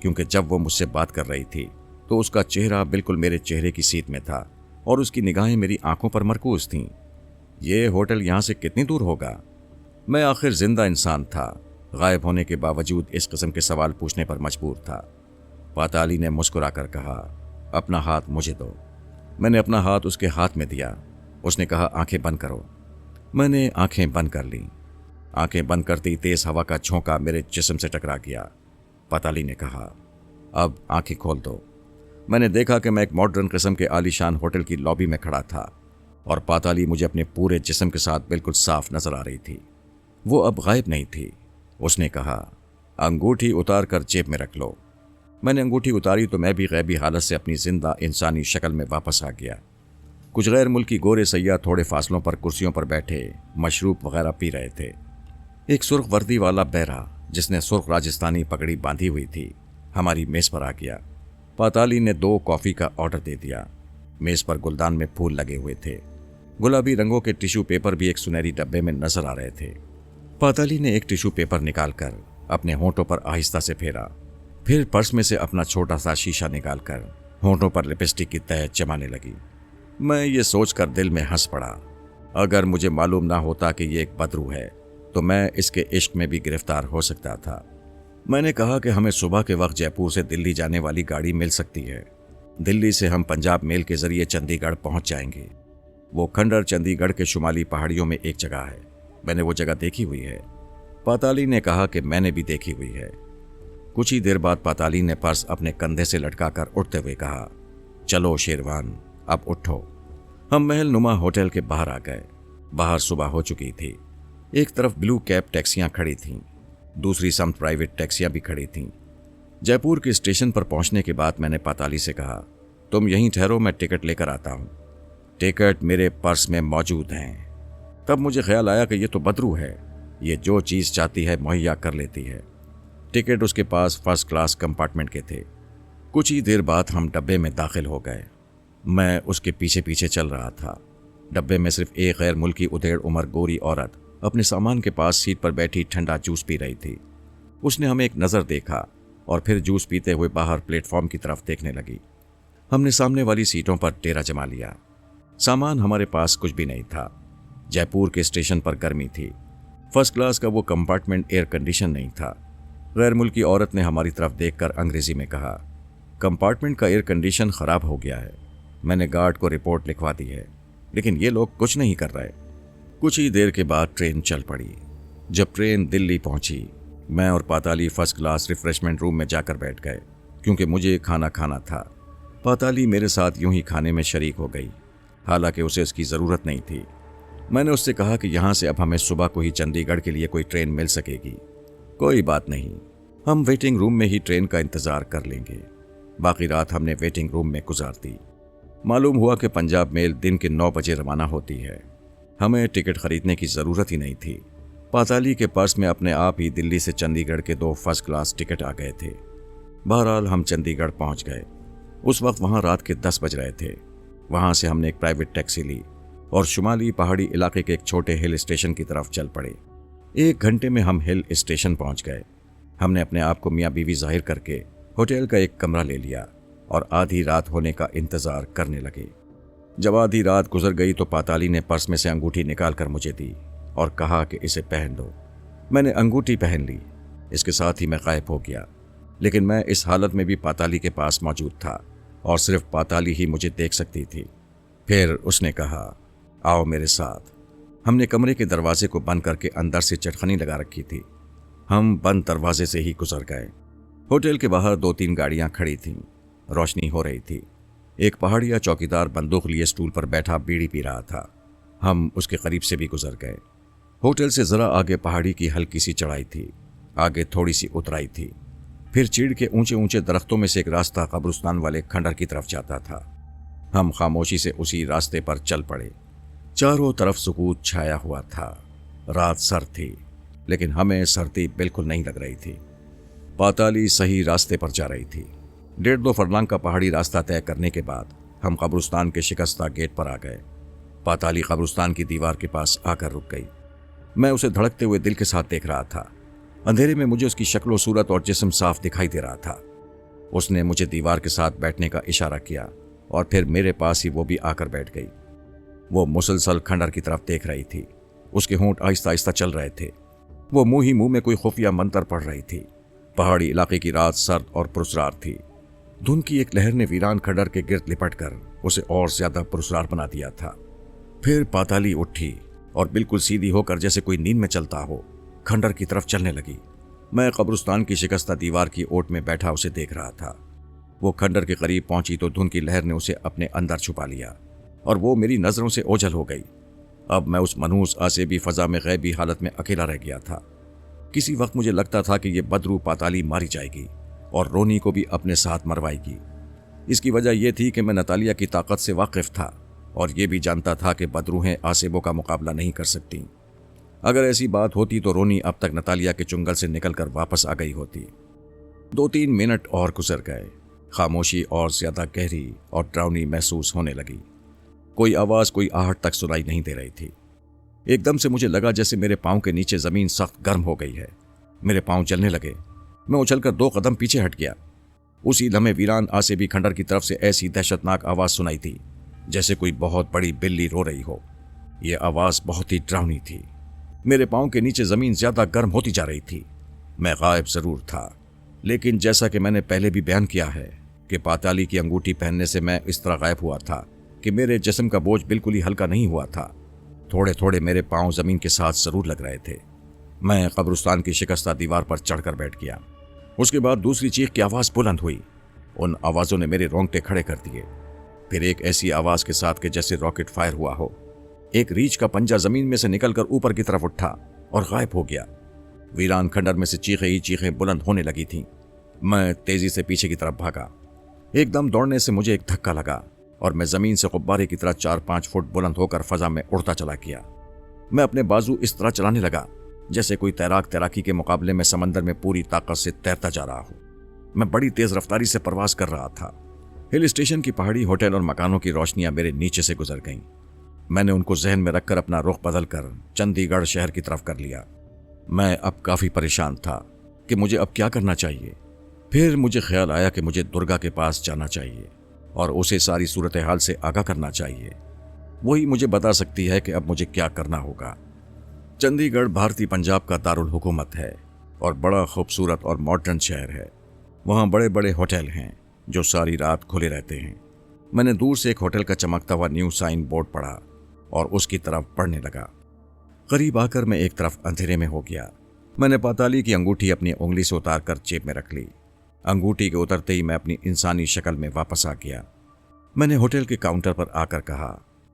क्योंकि जब वो मुझसे बात कर रही थी तो उसका चेहरा बिल्कुल मेरे चेहरे की सीध में था और उसकी निगाहें मेरी आंखों पर मरकूज थीं। ये होटल यहाँ से कितनी दूर होगा? मैं आखिर जिंदा इंसान था, गायब होने के बावजूद इस किस्म के सवाल पूछने पर मजबूर था। पाताली ने मुस्कुराकर कहा, अपना हाथ मुझे दो। मैंने अपना हाथ उसके हाथ में दिया। उसने कहा, आंखें बंद करो। मैंने आंखें बंद कर लीं। आंखें बंद करती तेज हवा का झोंका मेरे जिस्म से टकरा गया। पाताली ने कहा, अब आंखें खोल दो। मैंने देखा कि मैं एक मॉडर्न किस्म के आलीशान होटल की लॉबी में खड़ा था और पाताली मुझे अपने पूरे जिस्म के साथ बिल्कुल साफ नजर आ रही थी। वो अब गायब नहीं थी। उसने कहा, अंगूठी उतार कर जेब में रख लो। मैंने अंगूठी उतारी तो मैं भी गैबी हालत से अपनी जिंदा इंसानी शक्ल में वापस आ गया। कुछ गैर मुल्की गोरे सैयाह थोड़े फासलों पर कुर्सियों पर बैठे मशरूब वगैरह पी रहे थे। एक सुर्ख वर्दी वाला बहरा जिसने सुर्ख राजस्थानी पगड़ी बांधी हुई थी हमारी मेज पर आ गया। पाताली ने 2 कॉफ़ी का ऑर्डर दे दिया। मेज पर गुलदान में फूल लगे हुए थे। गुलाबी रंगों के टिश्यू पेपर भी एक सुनहरी डब्बे में नजर आ रहे थे। पाताली ने एक टिश्यू पेपर निकालकर अपने होंठों पर आहिस्ता से फेरा, फिर पर्स में से अपना छोटा सा शीशा निकालकर होंठों पर लिपस्टिक की तह जमाने लगी। मैं ये सोचकर दिल में हंस पड़ा, अगर मुझे मालूम ना होता कि ये एक बदरू है तो मैं इसके इश्क में भी गिरफ्तार हो सकता था। मैंने कहा कि हमें सुबह के वक्त जयपुर से दिल्ली जाने वाली गाड़ी मिल सकती है। दिल्ली से हम पंजाब मेल के जरिए चंडीगढ़ पहुंच जाएंगे। वो खंडर चंडीगढ़ के शुमाली पहाड़ियों में एक जगह है। मैंने वो जगह देखी हुई है। पाताली ने कहा कि मैंने भी देखी हुई है। कुछ ही देर बाद पाताली ने पर्स अपने कंधे से लटकाकर उठते हुए कहा, चलो शेरवान, अब उठो। हम महल नुमा होटल के बाहर आ गए। बाहर सुबह हो चुकी थी। एक तरफ ब्लू कैब टैक्सियां खड़ी थीं, दूसरी समत प्राइवेट टैक्सियां भी खड़ी थीं। जयपुर के स्टेशन पर पहुंचने के बाद मैंने पाताली से कहा, तुम यहीं ठहरो, मैं टिकट लेकर आता हूं। टिकट मेरे पर्स में मौजूद हैं। तब मुझे ख्याल आया कि ये तो बदरू है, ये जो चीज़ चाहती है मुहैया कर लेती है। टिकट उसके पास फर्स्ट क्लास कंपार्टमेंट के थे। कुछ ही देर बाद हम डब्बे में दाखिल हो गए। मैं उसके पीछे पीछे चल रहा था। डब्बे में सिर्फ एक गैर मुल्की उधेड़ उम्र गोरी औरत अपने सामान के पास सीट पर बैठी ठंडा जूस पी रही थी। उसने हमें एक नज़र देखा और फिर जूस पीते हुए बाहर प्लेटफॉर्म की तरफ देखने लगी। हमने सामने वाली सीटों पर डेरा जमा लिया। सामान हमारे पास कुछ भी नहीं था। जयपुर के स्टेशन पर गर्मी थी। फर्स्ट क्लास का वो कंपार्टमेंट एयर कंडीशन नहीं था। गैर मुल्की औरत ने हमारी तरफ देखकर अंग्रेजी में कहा, कंपार्टमेंट का एयर कंडीशन ख़राब हो गया है। मैंने गार्ड को रिपोर्ट लिखवा दी है, लेकिन ये लोग कुछ नहीं कर रहे। कुछ ही देर के बाद ट्रेन चल पड़ी। जब ट्रेन दिल्ली पहुंची, मैं और पाताली फर्स्ट क्लास रिफ्रेशमेंट रूम में जाकर बैठ गए, क्योंकि मुझे खाना खाना था। पाताली मेरे साथ यूं ही खाने में शरीक हो गई, हालांकि उसे इसकी ज़रूरत नहीं थी। मैंने उससे कहा कि यहाँ से अब हमें सुबह को ही चंडीगढ़ के लिए कोई ट्रेन मिल सकेगी। कोई बात नहीं, हम वेटिंग रूम में ही ट्रेन का इंतज़ार कर लेंगे। बाकी रात हमने वेटिंग रूम में गुजार दी। मालूम हुआ कि पंजाब मेल दिन के 9 बजे रवाना होती है। हमें टिकट खरीदने की ज़रूरत ही नहीं थी। पाताली के पर्स में अपने आप ही दिल्ली से चंडीगढ़ के 2 फर्स्ट क्लास टिकट आ गए थे। बहरहाल हम चंडीगढ़ पहुंच गए। उस वक्त वहां रात के 10 बज रहे थे। वहां से हमने एक प्राइवेट टैक्सी ली और शुमाली पहाड़ी इलाके के एक छोटे हिल स्टेशन की तरफ चल पड़े। 1 घंटे में हम हिल स्टेशन पहुंच गए। हमने अपने आप को मियाँ बीवी जाहिर करके होटल का एक कमरा ले लिया और आधी रात होने का इंतज़ार करने लगे। जब आधी रात गुजर गई तो पाताली ने पर्स में से अंगूठी निकाल कर मुझे दी और कहा कि इसे पहन दो। मैंने अंगूठी पहन ली। इसके साथ ही मैं गायब हो गया, लेकिन मैं इस हालत में भी पाताली के पास मौजूद था और सिर्फ पाताली ही मुझे देख सकती थी। फिर उसने कहा, आओ मेरे साथ। हमने कमरे के दरवाजे को बंद करके अंदर से चटखनी लगा रखी थी। हम बंद दरवाजे से ही गुजर गए। होटल के बाहर 2-3 गाड़ियां खड़ी थीं। रोशनी हो रही थी। एक पहाड़िया चौकीदार बंदूक लिए स्टूल पर बैठा बीड़ी पी रहा था। हम उसके करीब से भी गुजर गए। होटल से जरा आगे पहाड़ी की हल्की सी चढ़ाई थी, आगे थोड़ी सी उतराई थी। फिर चीड़ के ऊंचे ऊंचे दरख्तों में से एक रास्ता कब्रिस्तान वाले खंडर की तरफ जाता था। हम खामोशी से उसी रास्ते पर चल पड़े। चारों तरफ सुकूत छाया हुआ था। रात सर्द थी, लेकिन हमें सर्दी बिल्कुल नहीं लग रही थी। पाताली सही रास्ते पर जा रही थी। 1.5-2 फरलांग का पहाड़ी रास्ता तय करने के बाद हम कब्रिस्तान के शिकस्ता गेट पर आ गए। पाताली कब्रिस्तान की दीवार के पास आकर रुक गई। मैं उसे धड़कते हुए दिल के साथ देख रहा था। अंधेरे में मुझे उसकी शक्ल, सूरत और जिस्म साफ दिखाई दे रहा था। उसने मुझे दीवार के साथ बैठने का इशारा किया और फिर मेरे पास ही वो भी आकर बैठ गई। वो मुसलसल खंडर की तरफ देख रही थी। उसके होंठ आहिस्ता आहिस्ता चल रहे थे। वो मुंह ही मुंह में कोई खुफिया मंत्र पढ़ रही थी। पहाड़ी इलाके की रात सर्द और पुरस्रार थी। धुंध की एक लहर ने वीरान खंडर के गिर्द लिपटकर उसे और ज्यादा पुरस्रार बना दिया था। फिर पाताली उठी और बिल्कुल सीधी होकर जैसे कोई नींद में चलता हो खंडर की तरफ चलने लगी। मैं कब्रिस्तान की शिकस्ता दीवार की ओट में बैठा उसे देख रहा था। वो खंडर के करीब पहुंची तो धुंध की लहर ने उसे अपने अंदर छुपा लिया और वो मेरी नजरों से ओझल हो गई। अब मैं उस मनहूस आसेबी फजा में गैबी हालत में अकेला रह गया था। किसी वक्त मुझे लगता था कि ये बदरू पाताली मारी जाएगी और रोनी को भी अपने साथ मरवाएगी। इसकी वजह यह थी कि मैं नतालिया की ताकत से वाकिफ था और ये भी जानता था कि बदरूहें आसेबों का मुकाबला नहीं कर सकती। अगर ऐसी बात होती तो रोनी अब तक नतालिया के चुंगल से निकलकर वापस आ गई होती। 2-3 मिनट और गुजर गए। खामोशी और ज्यादा गहरी और डरावनी महसूस होने लगी। कोई आवाज, कोई आहट तक सुनाई नहीं दे रही थी। एकदम से मुझे लगा जैसे मेरे पांव के नीचे जमीन सख्त गर्म हो गई है। मेरे पांव जलने लगे। मैं उछलकर 2 कदम पीछे हट गया। उसी लम्हे वीरान आसेबी खंडर की तरफ से ऐसी दहशतनाक आवाज सुनाई थी जैसे कोई बहुत बड़ी बिल्ली रो रही हो। यह आवाज बहुत ही डरावनी थी। मेरे पांव के नीचे जमीन ज्यादा गर्म होती जा रही थी। मैं गायब जरूर था, लेकिन जैसा कि मैंने पहले भी बयान किया है कि पाताली की अंगूठी पहनने से मैं इस तरह गायब हुआ था कि मेरे जिस्म का बोझ बिल्कुल ही हल्का नहीं हुआ था। थोड़े थोड़े मेरे पांव जमीन के साथ जरूर लग रहे थे। मैं कब्रिस्तान की शिकस्ता दीवार पर चढ़कर बैठ गया। उसके बाद दूसरी चीख की आवाज बुलंद हुई। उन आवाजों ने मेरे रोंगटे खड़े कर दिए। फिर एक ऐसी आवाज के साथ कि जैसे रॉकेट फायर हुआ हो। एक रीछ का पंजा जमीन में से निकलकर ऊपर की तरफ उठा और गायब हो गया। वीरान खंडर में से चीखें ही चीखें बुलंद होने लगी थीं। मैं तेजी से पीछे की तरफ भागा। एकदम दौड़ने से मुझे एक धक्का लगा और मैं जमीन से गुब्बारे की तरह 4-5 फुट बुलंद होकर फजा में उड़ता चला गया। मैं अपने बाजू इस तरह चलाने लगा जैसे कोई तैराक तैराकी के मुकाबले में समंदर में पूरी ताकत से तैरता जा रहा हो। मैं बड़ी तेज रफ्तारी से परवास कर रहा था। हिल स्टेशन की पहाड़ी, होटल और मकानों की रोशनियां मेरे नीचे से गुजर गईं। मैंने उनको जहन में रखकर अपना रुख बदलकर चंडीगढ़ शहर की तरफ कर लिया। मैं अब काफी परेशान था कि मुझे अब क्या करना चाहिए। फिर मुझे ख्याल आया कि मुझे दुर्गा के पास जाना चाहिए और उसे सारी सूरत हाल से आगाह करना चाहिए। वही मुझे बता सकती है कि अब मुझे क्या करना होगा। चंडीगढ़ भारतीय पंजाब का दारुल हुकूमत है और बड़ा खूबसूरत और मॉडर्न शहर है। वहाँ बड़े बड़े होटल हैं जो सारी रात खुले रहते हैं। मैंने दूर से एक होटल का चमकता हुआ न्यू साइन बोर्ड पढ़ा और उसकी तरफ पढ़ने लगा। करीब आकर मैं एक तरफ अंधेरे में हो गया। मैंने पाताली की अंगूठी अपनी उंगली से उतारकर जेब में रख ली। अंगूठी के उतरते ही मैं अपनी इंसानी शक्ल में वापस आ गया। मैंने होटल के काउंटर पर आकर कहा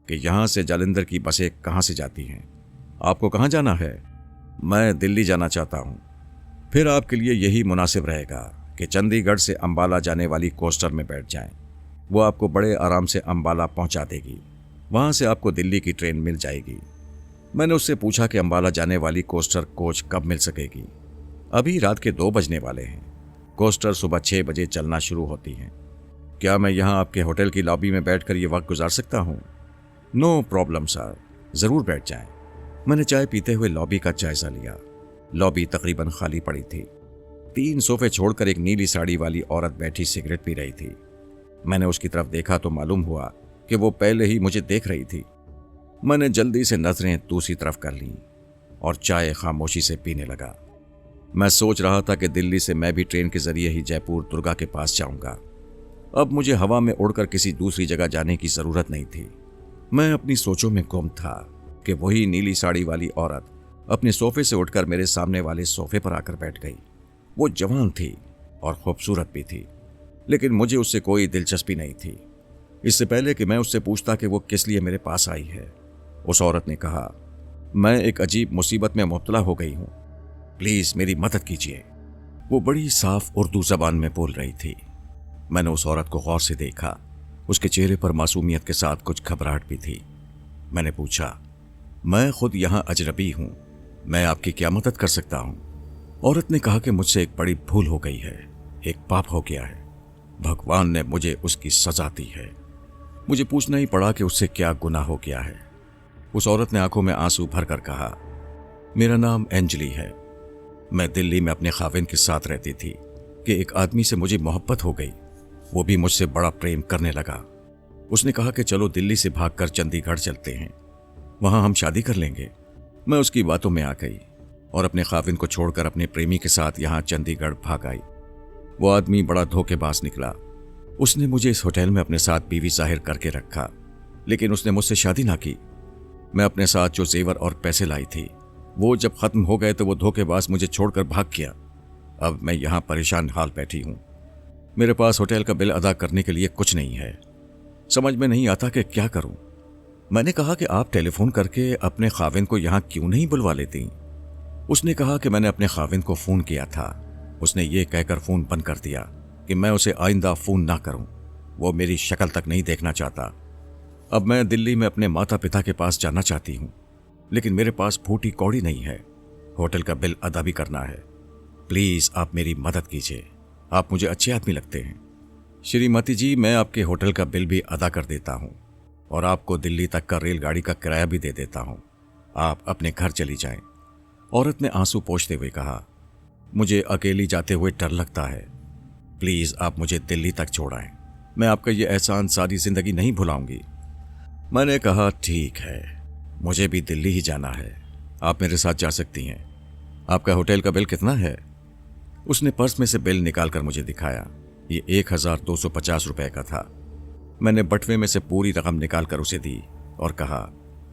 कि यहाँ से जालंधर की बसें कहाँ से जाती हैं? आपको कहाँ जाना है? मैं दिल्ली जाना चाहता हूँ। फिर आपके लिए यही मुनासिब रहेगा कि चंडीगढ़ से अंबाला जाने वाली कोस्टर में बैठ जाएं। वो आपको बड़े आराम से अंबाला पहुँचा देगी। वहाँ से आपको दिल्ली की ट्रेन मिल जाएगी। मैंने उससे पूछा कि अंबाला जाने वाली कोस्टर कोच कब मिल सकेगी? अभी रात के 2 बजने वाले हैं। कोस्टर सुबह 6 बजे चलना शुरू होती हैं। क्या मैं यहाँ आपके होटल की लॉबी में बैठकर ये वक्त गुजार सकता हूँ? नो प्रॉब्लम सर, ज़रूर बैठ जाएं। मैंने चाय पीते हुए लॉबी का जायजा लिया। लॉबी तकरीबन खाली पड़ी थी। 3 सोफे छोड़कर एक नीली साड़ी वाली औरत बैठी सिगरेट पी रही थी। मैंने उसकी तरफ देखा तो मालूम हुआ कि वो पहले ही मुझे देख रही थी। मैंने जल्दी से नजरें दूसरी तरफ कर लीं और चाय खामोशी से पीने लगा। मैं सोच रहा था कि दिल्ली से मैं भी ट्रेन के जरिए ही जयपुर दुर्गा के पास जाऊंगा। अब मुझे हवा में उड़कर किसी दूसरी जगह जाने की जरूरत नहीं थी। मैं अपनी सोचों में गुम था कि वही नीली साड़ी वाली औरत अपने सोफे से उठकर मेरे सामने वाले सोफे पर आकर बैठ गई। वो जवान थी और खूबसूरत भी थी, लेकिन मुझे उससे कोई दिलचस्पी नहीं थी। इससे पहले कि मैं उससे पूछता कि वो किस लिए मेरे पास आई है, उस औरत ने कहा, मैं एक अजीब मुसीबत में मुब्तला हो गई हूं, प्लीज मेरी मदद कीजिए। वो बड़ी साफ उर्दू जबान में बोल रही थी। मैंने उस औरत को गौर से देखा। उसके चेहरे पर मासूमियत के साथ कुछ घबराहट भी थी। मैंने पूछा, मैं खुद यहां अजनबी हूं, मैं आपकी क्या मदद कर सकता हूं? औरत ने कहा कि मुझसे एक बड़ी भूल हो गई है, एक पाप हो गया है। भगवान ने मुझे उसकी सजा दी है। मुझे पूछना ही पड़ा कि उससे क्या गुनाह हो गया है। उस औरत ने आंखों में आंसू भरकर कहा, मेरा नाम एंजली है। मैं दिल्ली में अपने खाविन के साथ रहती थी कि एक आदमी से मुझे मोहब्बत हो गई। वो भी मुझसे बड़ा प्रेम करने लगा। उसने कहा कि चलो दिल्ली से भागकर चंडीगढ़ चलते हैं, वहां हम शादी कर लेंगे। मैं उसकी बातों में आ गई और अपने खाविन को छोड़कर अपने प्रेमी के साथ यहाँ चंडीगढ़ भाग आई। वो आदमी बड़ा धोखेबाज निकला। उसने मुझे इस होटल में अपने साथ बीवी जाहिर करके रखा, लेकिन उसने मुझसे शादी ना की। मैं अपने साथ जो जेवर और पैसे लाई थी वो जब खत्म हो गए तो वो धोखेबाज मुझे छोड़कर भाग गया। अब मैं यहाँ परेशान हाल बैठी हूँ। मेरे पास होटल का बिल अदा करने के लिए कुछ नहीं है। समझ में नहीं आता कि क्या करूँ। मैंने कहा कि आप टेलीफोन करके अपने खाविन को यहाँ क्यों नहीं बुलवा लेती? उसने कहा कि मैंने अपने खाविन को फ़ोन किया था। उसने ये कहकर फ़ोन बंद कर दिया कि मैं उसे आइंदा फ़ोन ना करूँ। वो मेरी शक्ल तक नहीं देखना चाहता। अब मैं दिल्ली में अपने माता पिता के पास जाना चाहती हूँ, लेकिन मेरे पास फूटी कौड़ी नहीं है। होटल का बिल अदा भी करना है। प्लीज आप मेरी मदद कीजिए। आप मुझे अच्छे आदमी लगते हैं। श्रीमती जी, मैं आपके होटल का बिल भी अदा कर देता हूँ और आपको दिल्ली तक का रेलगाड़ी का किराया भी दे देता हूँ। आप अपने घर चली जाएं। औरत ने आंसू पोंछते हुए कहा, मुझे अकेली जाते हुए डर लगता है। प्लीज आप मुझे दिल्ली तक छोड़ाएं। मैं आपका ये एहसान सारी जिंदगी नहीं भुलाऊंगी। मैंने कहा, ठीक है, मुझे भी दिल्ली ही जाना है, आप मेरे साथ जा सकती हैं। आपका होटल का बिल कितना है? उसने पर्स में से बिल निकालकर मुझे दिखाया। ये 1250 रुपए का था। मैंने बटवे में से पूरी रकम निकालकर उसे दी और कहा,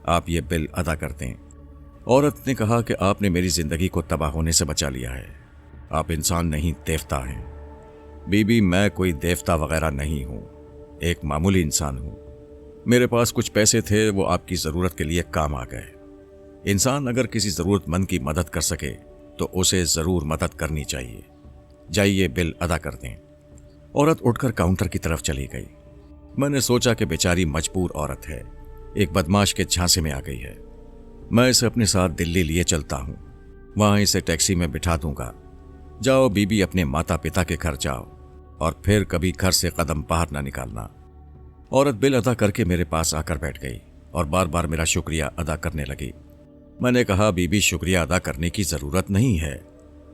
आप ये बिल अदा कर दें। औरत ने कहा कि आपने मेरी जिंदगी को तबाह होने से बचा लिया है। आप इंसान नहीं, देवता हैं। बीबी, मैं कोई देवता वगैरह नहीं हूं, एक मामूली इंसान हूं। मेरे पास कुछ पैसे थे, वो आपकी ज़रूरत के लिए काम आ गए। इंसान अगर किसी ज़रूरतमंद की मदद कर सके तो उसे ज़रूर मदद करनी चाहिए। जाइए, बिल अदा कर दें। औरत उठकर काउंटर की तरफ चली गई। मैंने सोचा कि बेचारी मजबूर औरत है, एक बदमाश के झांसे में आ गई है। मैं इसे अपने साथ दिल्ली लिए चलता हूँ। वहां इसे टैक्सी में बिठा दूंगा। जाओ बीबी, अपने माता पिता के घर जाओ और फिर कभी घर से कदम बाहर ना निकालना। औरत बिल अदा करके मेरे पास आकर बैठ गई और बार बार मेरा शुक्रिया अदा करने लगी। मैंने कहा, बीबी, शुक्रिया अदा करने की जरूरत नहीं है।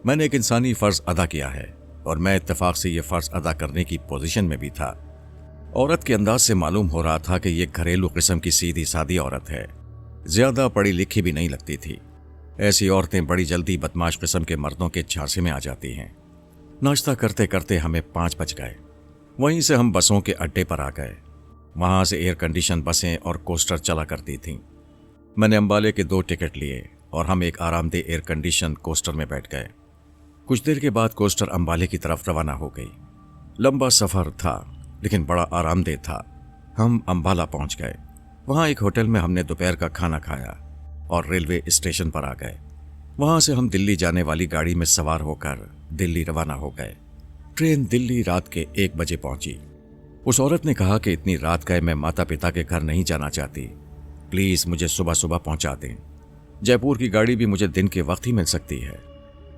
मैंने एक इंसानी फर्ज अदा किया है और मैं इत्तेफाक से यह फर्ज अदा करने की पोजीशन में भी था। औरत के अंदाज से मालूम हो रहा था कि यह घरेलू किस्म की सीधी सादी औरत है, ज्यादा पढ़ी लिखी भी नहीं लगती थी। ऐसी औरतें बड़ी जल्दी बदमाश किस्म के मर्दों के झांसे में आ जाती हैं। नाश्ता करते करते हमें 5 बज गए। वहीं से हम बसों के अड्डे पर आ गए। वहां से एयर कंडीशन बसें और कोस्टर चला करती थीं। मैंने अंबाले के 2 टिकट लिए और हम एक आरामदेह एयर कंडीशन कोस्टर में बैठ गए। कुछ देर के बाद कोस्टर अंबाले की तरफ रवाना हो गई। लंबा सफर था लेकिन बड़ा आरामदेह था। हम अंबाला पहुंच गए। वहां एक होटल में हमने दोपहर का खाना खाया और रेलवे स्टेशन पर आ गए। वहां से हम दिल्ली जाने वाली गाड़ी में सवार होकर दिल्ली रवाना हो गए। ट्रेन दिल्ली रात के 1 बजे पहुंची। उस औरत ने कहा कि इतनी रात गए मैं माता पिता के घर नहीं जाना चाहती, प्लीज मुझे सुबह सुबह पहुंचा दें। जयपुर की गाड़ी भी मुझे दिन के वक्त ही मिल सकती है।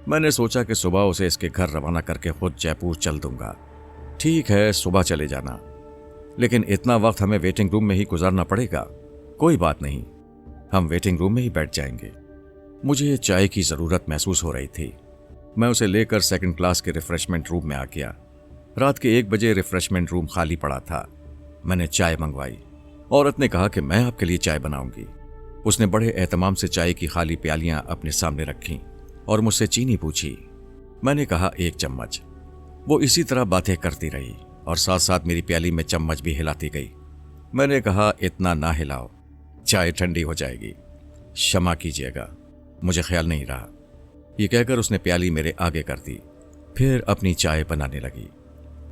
मैंने सोचा कि सुबह उसे इसके घर रवाना करके खुद जयपुर चल दूंगा। ठीक है, सुबह चले जाना, लेकिन इतना वक्त हमें वेटिंग रूम में ही गुजारना पड़ेगा। कोई बात नहीं, हम वेटिंग रूम में ही बैठ जाएंगे। मुझे चाय की जरूरत महसूस हो रही थी। मैं उसे लेकर 2nd क्लास के रिफ्रेशमेंट रूम में आ गया। रात के 1 बजे रिफ्रेशमेंट रूम खाली पड़ा था। मैंने चाय मंगवाई। औरत ने कहा कि मैं आपके लिए चाय बनाऊंगी। उसने बड़े एहतमाम से चाय की खाली प्यालियां अपने सामने रखीं और मुझसे चीनी पूछी। मैंने कहा 1 चम्मच। वो इसी तरह बातें करती रही और साथ साथ मेरी प्याली में चम्मच भी हिलाती गई। मैंने कहा, इतना ना हिलाओ, चाय ठंडी हो जाएगी, क्षमा कीजिएगा, मुझे ख्याल नहीं रहा। ये कहकर उसने प्याली मेरे आगे कर दी, फिर अपनी चाय बनाने लगी।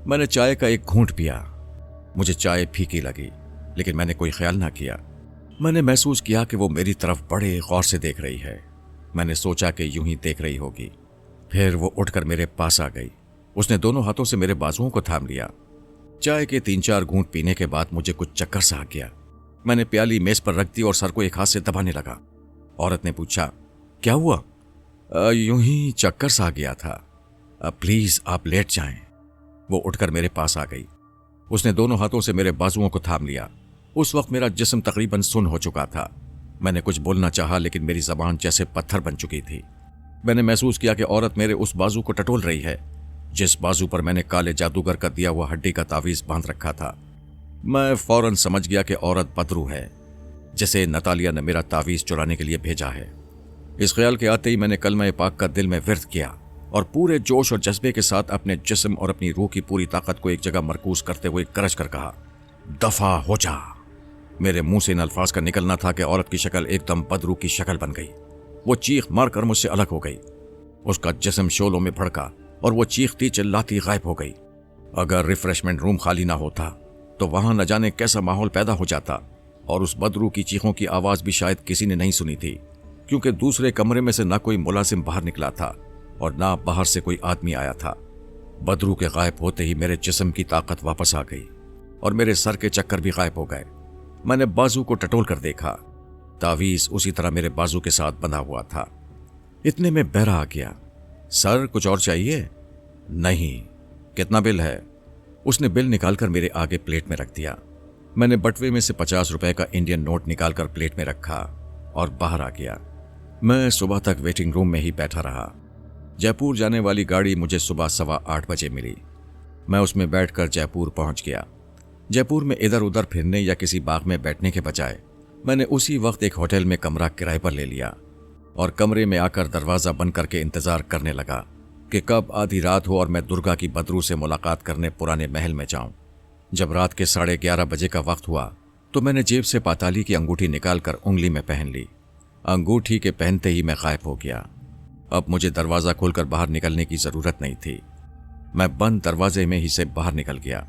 मैंने चाय का एक घूंट पिया। मुझे चाय फीकी लगी, लेकिन मैंने कोई ख्याल ना किया। मैंने महसूस किया कि वो मेरी तरफ बड़े गौर से देख रही है। मैंने सोचा कि यूं ही देख रही होगी। फिर वो उठकर मेरे पास आ गई। उसने दोनों हाथों से मेरे बाजुओं को थाम लिया। चाय के 3-4 घूंट पीने के बाद मुझे कुछ चक्कर सा आ गया। मैंने प्याली मेज पर रख दी और सर को एक हाथ से दबाने लगा। औरत ने पूछा, क्या हुआ? यूं ही चक्कर सा आ गया था, प्लीज आप लेट जाएं। वो उठकर मेरे पास आ गई। उसने दोनों हाथों से मेरे बाजुओं को थाम लिया। उस वक्त मेरा जिस्म तकरीबन सुन्न हो चुका था। मैंने कुछ बोलना चाहा, लेकिन मेरी जबान जैसे पत्थर बन चुकी थी। मैंने महसूस किया कि औरत मेरे उस बाजू को टटोल रही है जिस बाजू पर मैंने काले जादूगर का दिया हुआ हड्डी का तावीज बांध रखा था। मैं फौरन समझ गया कि औरत बदरू है, जिसे नतालिया ने मेरा तावीज चुराने के लिए भेजा है। इस ख्याल के आते ही मैंने कलमा पाक का दिल में विर्द किया और पूरे जोश और जज्बे के साथ अपने जिस्म और अपनी रूह की पूरी ताकत को एक जगह मरकूज करते हुए गरज कर कहा, दफा हो जा। मेरे मुंह से इन अल्फाज का निकलना था कि औरत की शक्ल एकदम बदरू की शक्ल बन गई। वो चीख मारकर मुझसे अलग हो गई। उसका जिस्म शोलों में भड़का और वो चीखती चिल्लाती गायब हो गई। अगर रिफ्रेशमेंट रूम खाली ना होता तो वहां न जाने कैसा माहौल पैदा हो जाता, और उस बदरू की चीखों की आवाज भी शायद किसी ने नहीं सुनी थी, क्योंकि दूसरे कमरे में से ना कोई मुलाजिम बाहर निकला था और ना बाहर से कोई आदमी आया था। बदरू के गायब होते ही मेरे जिस्म की ताकत वापस आ गई और मेरे सर के चक्कर भी गायब हो गए। मैंने बाजू को टटोल कर देखा। तावीज उसी तरह मेरे बाजू के साथ बंधा हुआ था। इतने में बहरा आ गया। सर, कुछ और चाहिए? नहीं। कितना बिल है? उसने बिल निकालकर मेरे आगे प्लेट में रख दिया। मैंने बटवे में से 50 रुपए का इंडियन नोट निकालकर प्लेट में रखा और बाहर आ गया। मैं सुबह तक वेटिंग रूम में ही बैठा रहा। जयपुर जाने वाली गाड़ी मुझे सुबह 8:15 बजे मिली। मैं उसमें बैठकर जयपुर पहुंच गया। जयपुर में इधर उधर फिरने या किसी बाग में बैठने के बजाय मैंने उसी वक्त एक होटल में कमरा किराए पर ले लिया और कमरे में आकर दरवाज़ा बंद करके इंतज़ार करने लगा कि कब आधी रात हो और मैं दुर्गा की बदरू से मुलाकात करने पुराने महल में जाऊं। जब रात के 11:30 बजे का वक्त हुआ तो मैंने जेब से पाताली की अंगूठी निकालकर उंगली में पहन ली। अंगूठी के पहनते ही मैं गायब हो गया। अब मुझे दरवाज़ा खोलकर बाहर निकलने की ज़रूरत नहीं थी। मैं बंद दरवाजे में ही से बाहर निकल गया।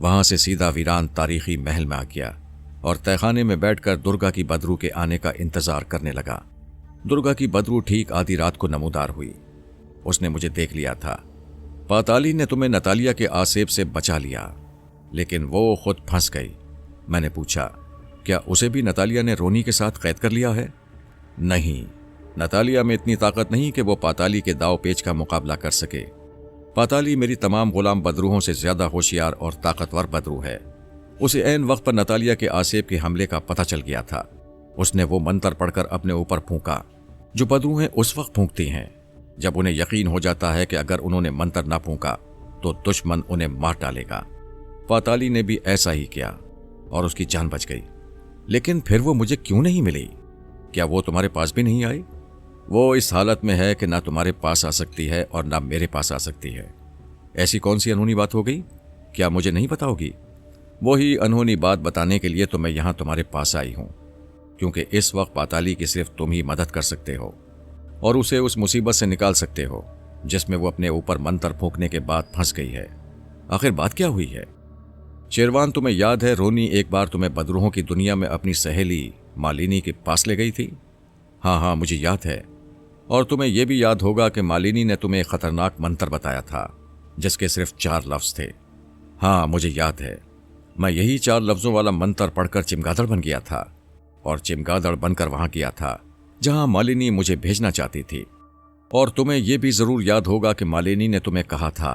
वहां से सीधा वीरान तारीखी महल में आ गया और तहखाने में बैठकर दुर्गा की बदरू के आने का इंतजार करने लगा। दुर्गा की बदरू ठीक आधी रात को नमूदार हुई। उसने मुझे देख लिया था। पाताली ने तुम्हें नतालिया के आसेब से बचा लिया, लेकिन वो खुद फंस गई। मैंने पूछा, क्या उसे भी नतालिया ने रोनी के साथ कैद कर लिया है? नहीं, नतालिया में इतनी ताकत नहीं कि वो पाताली के दाव पेच का मुकाबला कर सके। पाताली मेरी तमाम गुलाम बदरूहों से ज्यादा होशियार और ताकतवर बदरू है। उसे ऐन वक्त पर नतालिया के आसेब के हमले का पता चल गया था। उसने वो मंत्र पढ़कर अपने ऊपर फूंका जो बदरूहें उस वक्त फूंकती हैं जब उन्हें यकीन हो जाता है कि अगर उन्होंने मंत्र ना फूंका तो दुश्मन उन्हें मार डालेगा। पाताली ने भी ऐसा ही किया और उसकी जान बच गई। लेकिन फिर वो मुझे क्यों नहीं मिली? क्या वो तुम्हारे पास भी नहीं आई? वो इस हालत में है कि ना तुम्हारे पास आ सकती है और ना मेरे पास आ सकती है। ऐसी कौन सी अनहोनी बात हो गई? क्या मुझे नहीं बताओगी? वही अनहोनी बात बताने के लिए तो मैं यहां तुम्हारे पास आई हूं, क्योंकि इस वक्त पाताली की सिर्फ तुम ही मदद कर सकते हो और उसे उस मुसीबत से निकाल सकते हो जिसमें वो अपने ऊपर मंत्र फूंकने के बाद फंस गई है। आखिर बात क्या हुई है? शेरवान, तुम्हें याद है रोनी एक बार तुम्हें बदरूहों की दुनिया में अपनी सहेली मालिनी के पास ले गई थी? हाँ, मुझे याद है। और तुम्हें यह भी याद होगा कि मालिनी ने तुम्हें एक खतरनाक मंत्र बताया था जिसके सिर्फ 4 लफ्ज थे। हाँ, मुझे याद है। मैं यही 4 लफ्जों वाला मंत्र पढ़कर चिमगादड़ बन गया था और चिमगादड़ बनकर वहां गया था जहां मालिनी मुझे भेजना चाहती थी। और तुम्हें यह भी जरूर याद होगा कि मालिनी ने तुम्हें कहा था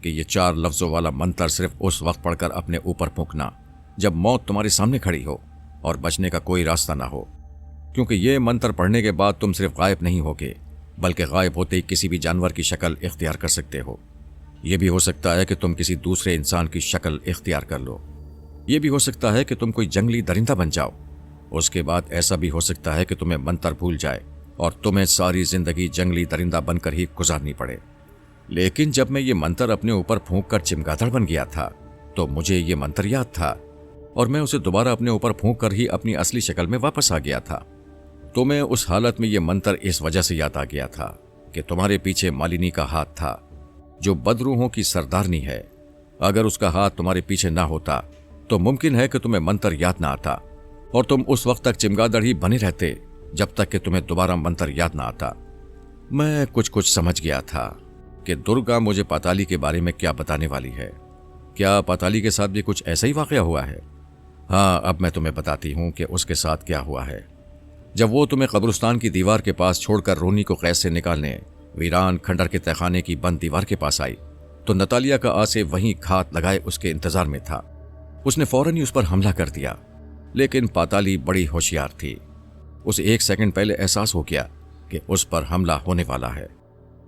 कि ये 4 लफ्जों वाला मंत्र सिर्फ उस वक्त पढ़कर अपने ऊपर फूंकना जब मौत तुम्हारे सामने खड़ी हो और बचने का कोई रास्ता ना हो, क्योंकि ये मंत्र पढ़ने के बाद तुम सिर्फ गायब नहीं होगे बल्कि गायब होते ही किसी भी जानवर की शक्ल इख्तियार कर सकते हो। यह भी हो सकता है कि तुम किसी दूसरे इंसान की शक्ल इख्तियार कर लो। यह भी हो सकता है कि तुम कोई जंगली दरिंदा बन जाओ। उसके बाद ऐसा भी हो सकता है कि तुम्हें मंत्र भूल जाए और तुम्हें सारी जिंदगी जंगली दरिंदा बनकर ही गुजारनी पड़े। लेकिन जब मैं ये मंत्र अपने ऊपर फूंक कर चिमगादड़ बन गया था तो मुझे ये मंत्र याद था और मैं उसे दोबारा अपने ऊपर फूंक कर ही अपनी असली शक्ल में वापस आ गया था। तुम्हें उस हालत में ये मंत्र इस वजह से याद आ गया था कि तुम्हारे पीछे मालिनी का हाथ था जो बदरूहों की सरदारनी है। अगर उसका हाथ तुम्हारे पीछे ना होता तो मुमकिन है कि तुम्हें मंत्र याद ना आता और तुम उस वक्त तक चिमगादड़ ही बने रहते जब तक कि तुम्हें दोबारा मंत्र याद ना आता। मैं कुछ समझ गया था कि दुर्गा मुझे पाताली के बारे में क्या बताने वाली है। क्या पाताली के साथ भी कुछ ऐसा ही वाकया हुआ है? हाँ, अब मैं तुम्हें बताती हूँ कि उसके साथ क्या हुआ है। जब वो तुम्हें कब्रिस्तान की दीवार के पास छोड़कर रोनी को कैद से निकालने वीरान खंडर के तहखाने की बंद दीवार के पास आई तो नतालिया का आसे वहीं घात लगाए उसके इंतजार में था। उसने फौरन ही उस पर हमला कर दिया, लेकिन पाताली बड़ी होशियार थी। उसे 1 सेकंड पहले एहसास हो गया कि उस पर हमला होने वाला है।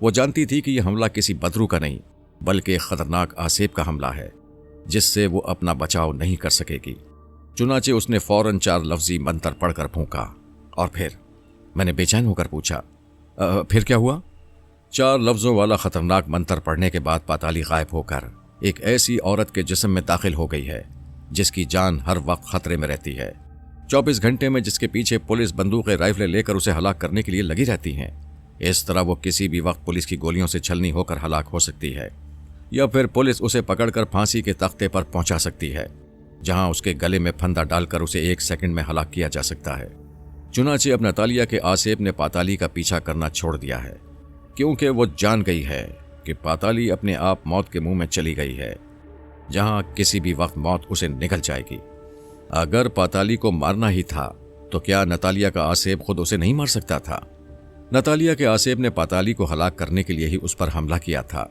वो जानती थी कि यह हमला किसी बदरू का नहीं बल्कि खतरनाक आसेब का हमला है जिससे वो अपना बचाव नहीं कर सकेगी। चुनाचे उसने फौरन 4 लफ्जी मंत्र पढ़कर फूंका और फिर मैंने बेचैन होकर पूछा, फिर क्या हुआ? 4 लफ्जों वाला खतरनाक मंत्र पढ़ने के बाद पाताली गायब होकर एक ऐसी औरत के जिस्म में दाखिल हो गई है जिसकी जान हर वक्त खतरे में रहती है। 24 घंटे में जिसके पीछे पुलिस बंदूकें राइफलें लेकर उसे हलाक करने के लिए लगी रहती हैं। इस तरह वो किसी भी वक्त पुलिस की गोलियों से छलनी होकर हलाक हो सकती है या फिर पुलिस उसे पकड़कर फांसी के तख्ते पर पहुंचा सकती है जहां उसके गले में फंदा डालकर उसे 1 सेकंड में हलाक किया जा सकता है। चुनाचे अब नतालिया के आसेब ने पाताली का पीछा करना छोड़ दिया है क्योंकि वो जान गई है कि पाताली अपने आप मौत के मुंह में चली गई है जहां किसी भी वक्त मौत उसे निगल जाएगी। अगर पाताली को मारना ही था तो क्या नतालिया का आसेब खुद उसे नहीं मार सकता था? नतालिया के आसेब ने पाताली को हलाक करने के लिए ही उस पर हमला किया था,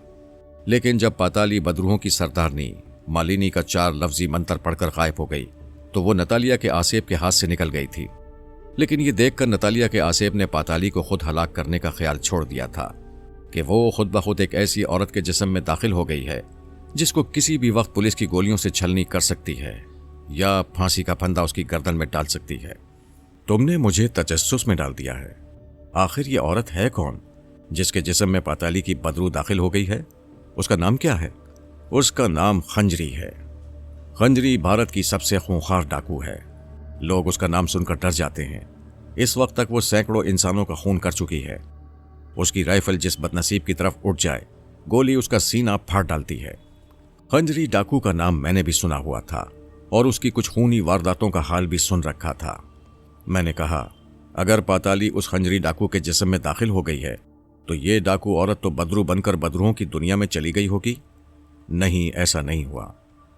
लेकिन जब पाताली बदरूहों की सरदारनी मालिनी का 4 लफ्जी मंत्र पढ़कर गायब हो गई तो वो नतालिया के आसेब के हाथ से निकल गई थी। लेकिन ये देखकर नतालिया के आसेब ने पाताली को खुद हलाक करने का ख्याल छोड़ दिया था कि वो खुद ब खुद एक ऐसी औरत के जिस्म में दाखिल हो गई है जिसको किसी भी वक्त पुलिस की गोलियों से छलनी कर सकती है या फांसी का फंदा उसकी गर्दन में डाल सकती है। तुमने मुझे तजस्सुस में डाल दिया है। आखिर ये औरत है कौन जिसके जिस्म में पाताली की बदरू दाखिल हो गई है? उसका नाम क्या है? उसका नाम खंजरी है। खंजरी भारत की सबसे खूंखार डाकू है। लोग उसका नाम सुनकर डर जाते हैं। इस वक्त तक वो सैकड़ों इंसानों का खून कर चुकी है। उसकी राइफल जिस बदनसीब की तरफ उठ जाए गोली उसका सीना फाड़ डालती है। खंजरी डाकू का नाम मैंने भी सुना हुआ था और उसकी कुछ खूनी वारदातों का हाल भी सुन रखा था। मैंने कहा, अगर पाताली उस खंजरी डाकू के जिस्म में दाखिल हो गई है तो ये डाकू औरत तो बदरू बनकर बदरूओं की दुनिया में चली गई होगी। नहीं, ऐसा नहीं हुआ।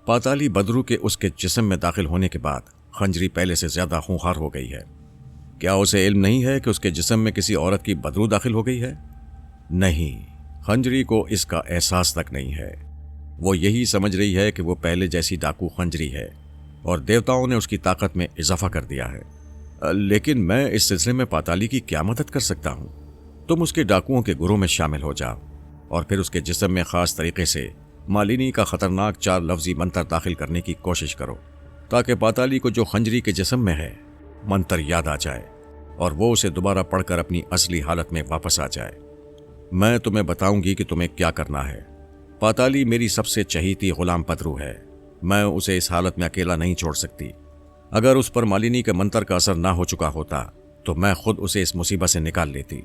पाताली बदरू के उसके जिस्म में दाखिल होने के बाद खंजरी पहले से ज्यादा खूंखार हो गई है। क्या उसे इल्म नहीं है कि उसके जिस्म में किसी औरत की बदबू दाखिल हो गई है? नहीं, खंजरी को इसका एहसास तक नहीं है। वो यही समझ रही है कि वो पहले जैसी डाकू खंजरी है और देवताओं ने उसकी ताकत में इजाफा कर दिया है। लेकिन मैं इस सिलसिले में पाताली की क्या मदद कर सकता हूँ? तुम उसके डाकुओं के गुरों में शामिल हो जाओ और फिर उसके जिस्म में खास तरीके से मालिनी का खतरनाक 4 लफ्जी मंत्र दाखिल करने की कोशिश करो, ताकि पाताली को जो खंजरी के जिस्म में है मंत्र याद आ जाए और वो उसे दोबारा पढ़कर अपनी असली हालत में वापस आ जाए। मैं तुम्हें बताऊंगी कि तुम्हें क्या करना है। पाताली मेरी सबसे चहीती गुलाम पतरू है। मैं उसे इस हालत में अकेला नहीं छोड़ सकती। अगर उस पर मालिनी के मंत्र का असर ना हो चुका होता तो मैं खुद उसे इस मुसीबत से निकाल लेती।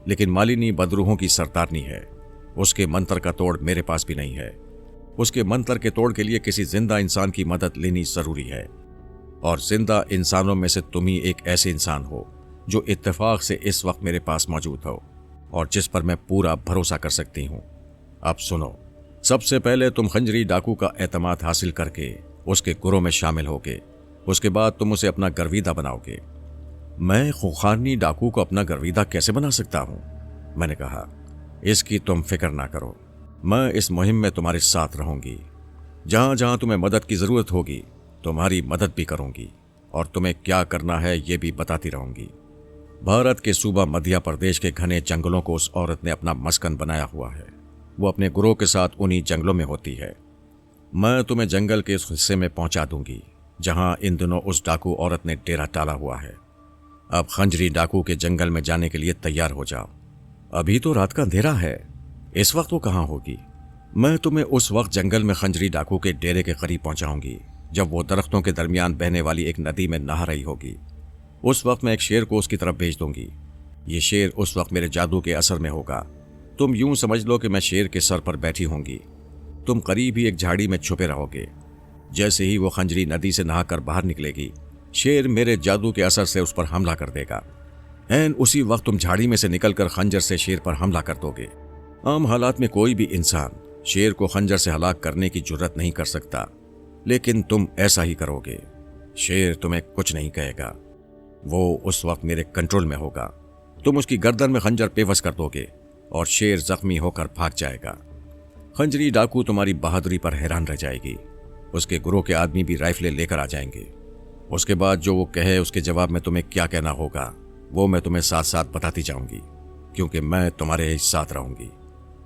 लेकिन मालिनी बदरूहों की सरदारनी है। उसके मंत्र का तोड़ मेरे पास भी नहीं है। उसके मंत्र के तोड़ के लिए किसी जिंदा इंसान की मदद लेनी जरूरी है, और जिंदा इंसानों में से तुम ही एक ऐसे इंसान हो जो इत्तेफाक से इस वक्त मेरे पास मौजूद हो और जिस पर मैं पूरा भरोसा कर सकती हूँ। अब सुनो, सबसे पहले तुम खंजरी डाकू का एतमाद हासिल करके उसके गुरों में शामिल होगे। उसके बाद तुम उसे अपना गर्विदा बनाओगे। मैं खुखानी डाकू को अपना गर्विदा कैसे बना सकता हूं? मैंने कहा, इसकी तुम फिक्र ना करो। मैं इस मुहिम में तुम्हारे साथ रहूंगी। जहां जहां तुम्हें मदद की जरूरत होगी तुम्हारी मदद भी करूंगी और तुम्हें क्या करना है ये भी बताती रहूंगी। भारत के सूबा मध्य प्रदेश के घने जंगलों को उस औरत ने अपना मस्कन बनाया हुआ है। वो अपने गुरों के साथ उन्हीं जंगलों में होती है। मैं तुम्हें जंगल के इस हिस्से में पहुंचा दूंगी जहां इन दिनों उस डाकू औरत ने डेरा डाला हुआ है। अब खंजरी डाकू के जंगल में जाने के लिए तैयार हो जाओ। अभी तो रात का अंधेरा है, इस वक्त वो कहां होगी? मैं तुम्हें उस वक्त जंगल में खंजरी डाकू के डेरे के करीब पहुंचाऊंगी जब वो दरख्तों के दरमियान बहने वाली एक नदी में नहा रही होगी। उस वक्त मैं एक शेर को उसकी तरफ भेज दूंगी। ये शेर उस वक्त मेरे जादू के असर में होगा। तुम यूं समझ लो कि मैं शेर के सर पर बैठी होंगी। तुम करीब ही एक झाड़ी में छुपे रहोगे। जैसे ही वो खंजरी नदी से नहाकर बाहर निकलेगी, शेर मेरे जादू के असर से उस पर हमला कर देगा। ऐन उसी वक्त तुम झाड़ी में से निकलकर खंजर से शेर पर हमला कर दोगे। आम हालात में कोई भी इंसान शेर को खंजर से हलाक करने की जुर्रत नहीं कर सकता, लेकिन तुम ऐसा ही करोगे। शेर तुम्हें कुछ नहीं कहेगा। वो उस वक्त मेरे कंट्रोल में होगा। तुम उसकी गर्दन में खंजर पेवस कर दोगे और शेर जख्मी होकर भाग जाएगा। खंजरी डाकू तुम्हारी बहादुरी पर हैरान रह जाएगी। उसके गुरों के आदमी भी राइफलें लेकर आ जाएंगे। उसके बाद जो वो कहे उसके जवाब में तुम्हें क्या कहना होगा वो मैं तुम्हें साथ साथ बताती जाऊंगी, क्योंकि मैं तुम्हारे साथ रहूंगी।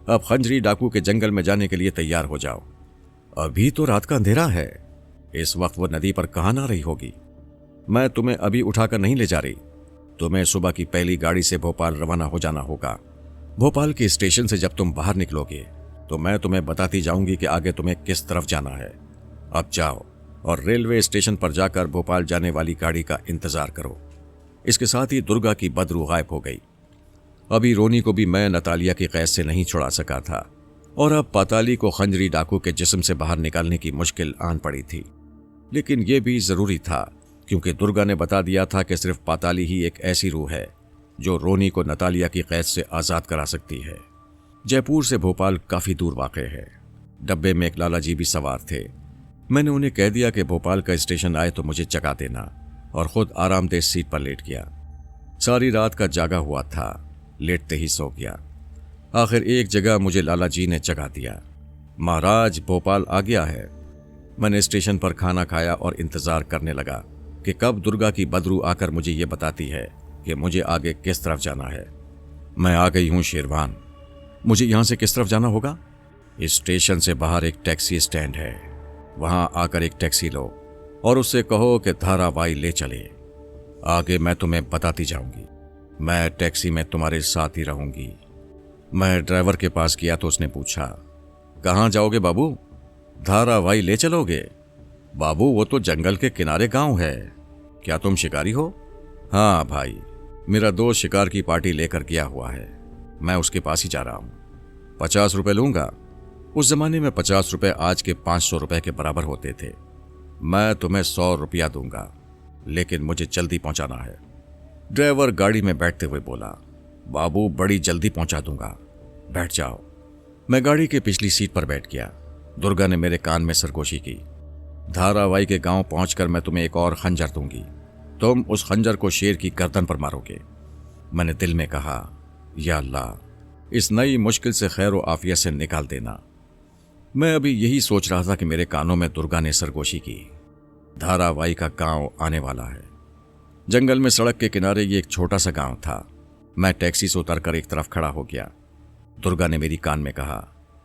अब खंजरी डाकू के जंगल में जाने के लिए तैयार हो जाओ। अभी तो रात का अंधेरा है, इस वक्त वो नदी पर कहां ना रही होगी। मैं तुम्हें अभी उठाकर नहीं ले जा रही। तुम्हें सुबह की पहली गाड़ी से भोपाल रवाना हो जाना होगा। भोपाल के स्टेशन से जब तुम बाहर निकलोगे तो मैं तुम्हें बताती जाऊंगी कि आगे तुम्हें किस तरफ जाना है। अब जाओ और रेलवे स्टेशन पर जाकर भोपाल जाने वाली गाड़ी का इंतजार करो। इसके साथ ही दुर्गा की बदरू गायब हो गई। अभी रोनी को भी मैं नतालिया की कैद से नहीं छुड़ा सका था और अब पाताली को खंजरी डाकू के जिस्म से बाहर निकालने की मुश्किल आन पड़ी थी। लेकिन यह भी जरूरी था, क्योंकि दुर्गा ने बता दिया था कि सिर्फ पाताली ही एक ऐसी रूह है जो रोनी को नतालिया की कैद से आज़ाद करा सकती है। जयपुर से भोपाल काफ़ी दूर वाक़ है। डब्बे में एक लाला जी भी सवार थे। मैंने उन्हें कह दिया कि भोपाल का स्टेशन आए तो मुझे जगा देना, और खुद आरामदेह सीट पर लेट गया। सारी रात का जागा हुआ था, लेटते ही सो गया। आखिर एक जगह मुझे लाला जी ने जगा दिया। महाराज, भोपाल आ गया है। मैंने स्टेशन पर खाना खाया और इंतज़ार करने लगा कि कब दुर्गा की बदरू आकर मुझे ये बताती है कि मुझे आगे किस तरफ जाना है। मैं आ गई हूँ शेरवान। मुझे यहाँ से किस तरफ जाना होगा? इस स्टेशन से बाहर एक टैक्सी स्टैंड है, वहाँ आकर एक टैक्सी लो और उससे कहो कि धारावाई ले चले। आगे मैं तुम्हें बताती जाऊंगी। मैं टैक्सी में तुम्हारे साथ ही रहूंगी। मैं ड्राइवर के पास गया तो उसने पूछा, कहाँ जाओगे बाबू? धारावाई ले चलोगे? बाबू, वो तो जंगल के किनारे गांव है। क्या तुम शिकारी हो? हाँ भाई, मेरा दोस्त शिकार की पार्टी लेकर गया हुआ है, मैं उसके पास ही जा रहा हूँ। 50 रुपए लूंगा। उस जमाने में 50 रुपए आज के 500 रुपए के बराबर होते थे। मैं तुम्हें 100 रुपया दूंगा, लेकिन मुझे जल्दी पहुंचाना है। ड्राइवर गाड़ी में बैठते हुए बोला, बाबू, बड़ी जल्दी पहुंचा दूंगा, बैठ जाओ। मैं गाड़ी के पिछली सीट पर बैठ गया। दुर्गा ने मेरे कान में सरगोशी की, धारावाई के गांव पहुंचकर मैं तुम्हें एक और खंजर दूंगी। तुम उस खंजर को शेर की गर्दन पर मारोगे। मैंने दिल में कहा, या अल्लाह, इस नई मुश्किल से खैर व आफियत से निकाल देना। मैं अभी यही सोच रहा था कि मेरे कानों में दुर्गा ने सरगोशी की, धारावाई का गांव आने वाला है। जंगल में सड़क के किनारे ये एक छोटा सा गांव था। मैं टैक्सी से उतरकर एक तरफ खड़ा हो गया। दुर्गा ने मेरी कान में कहा,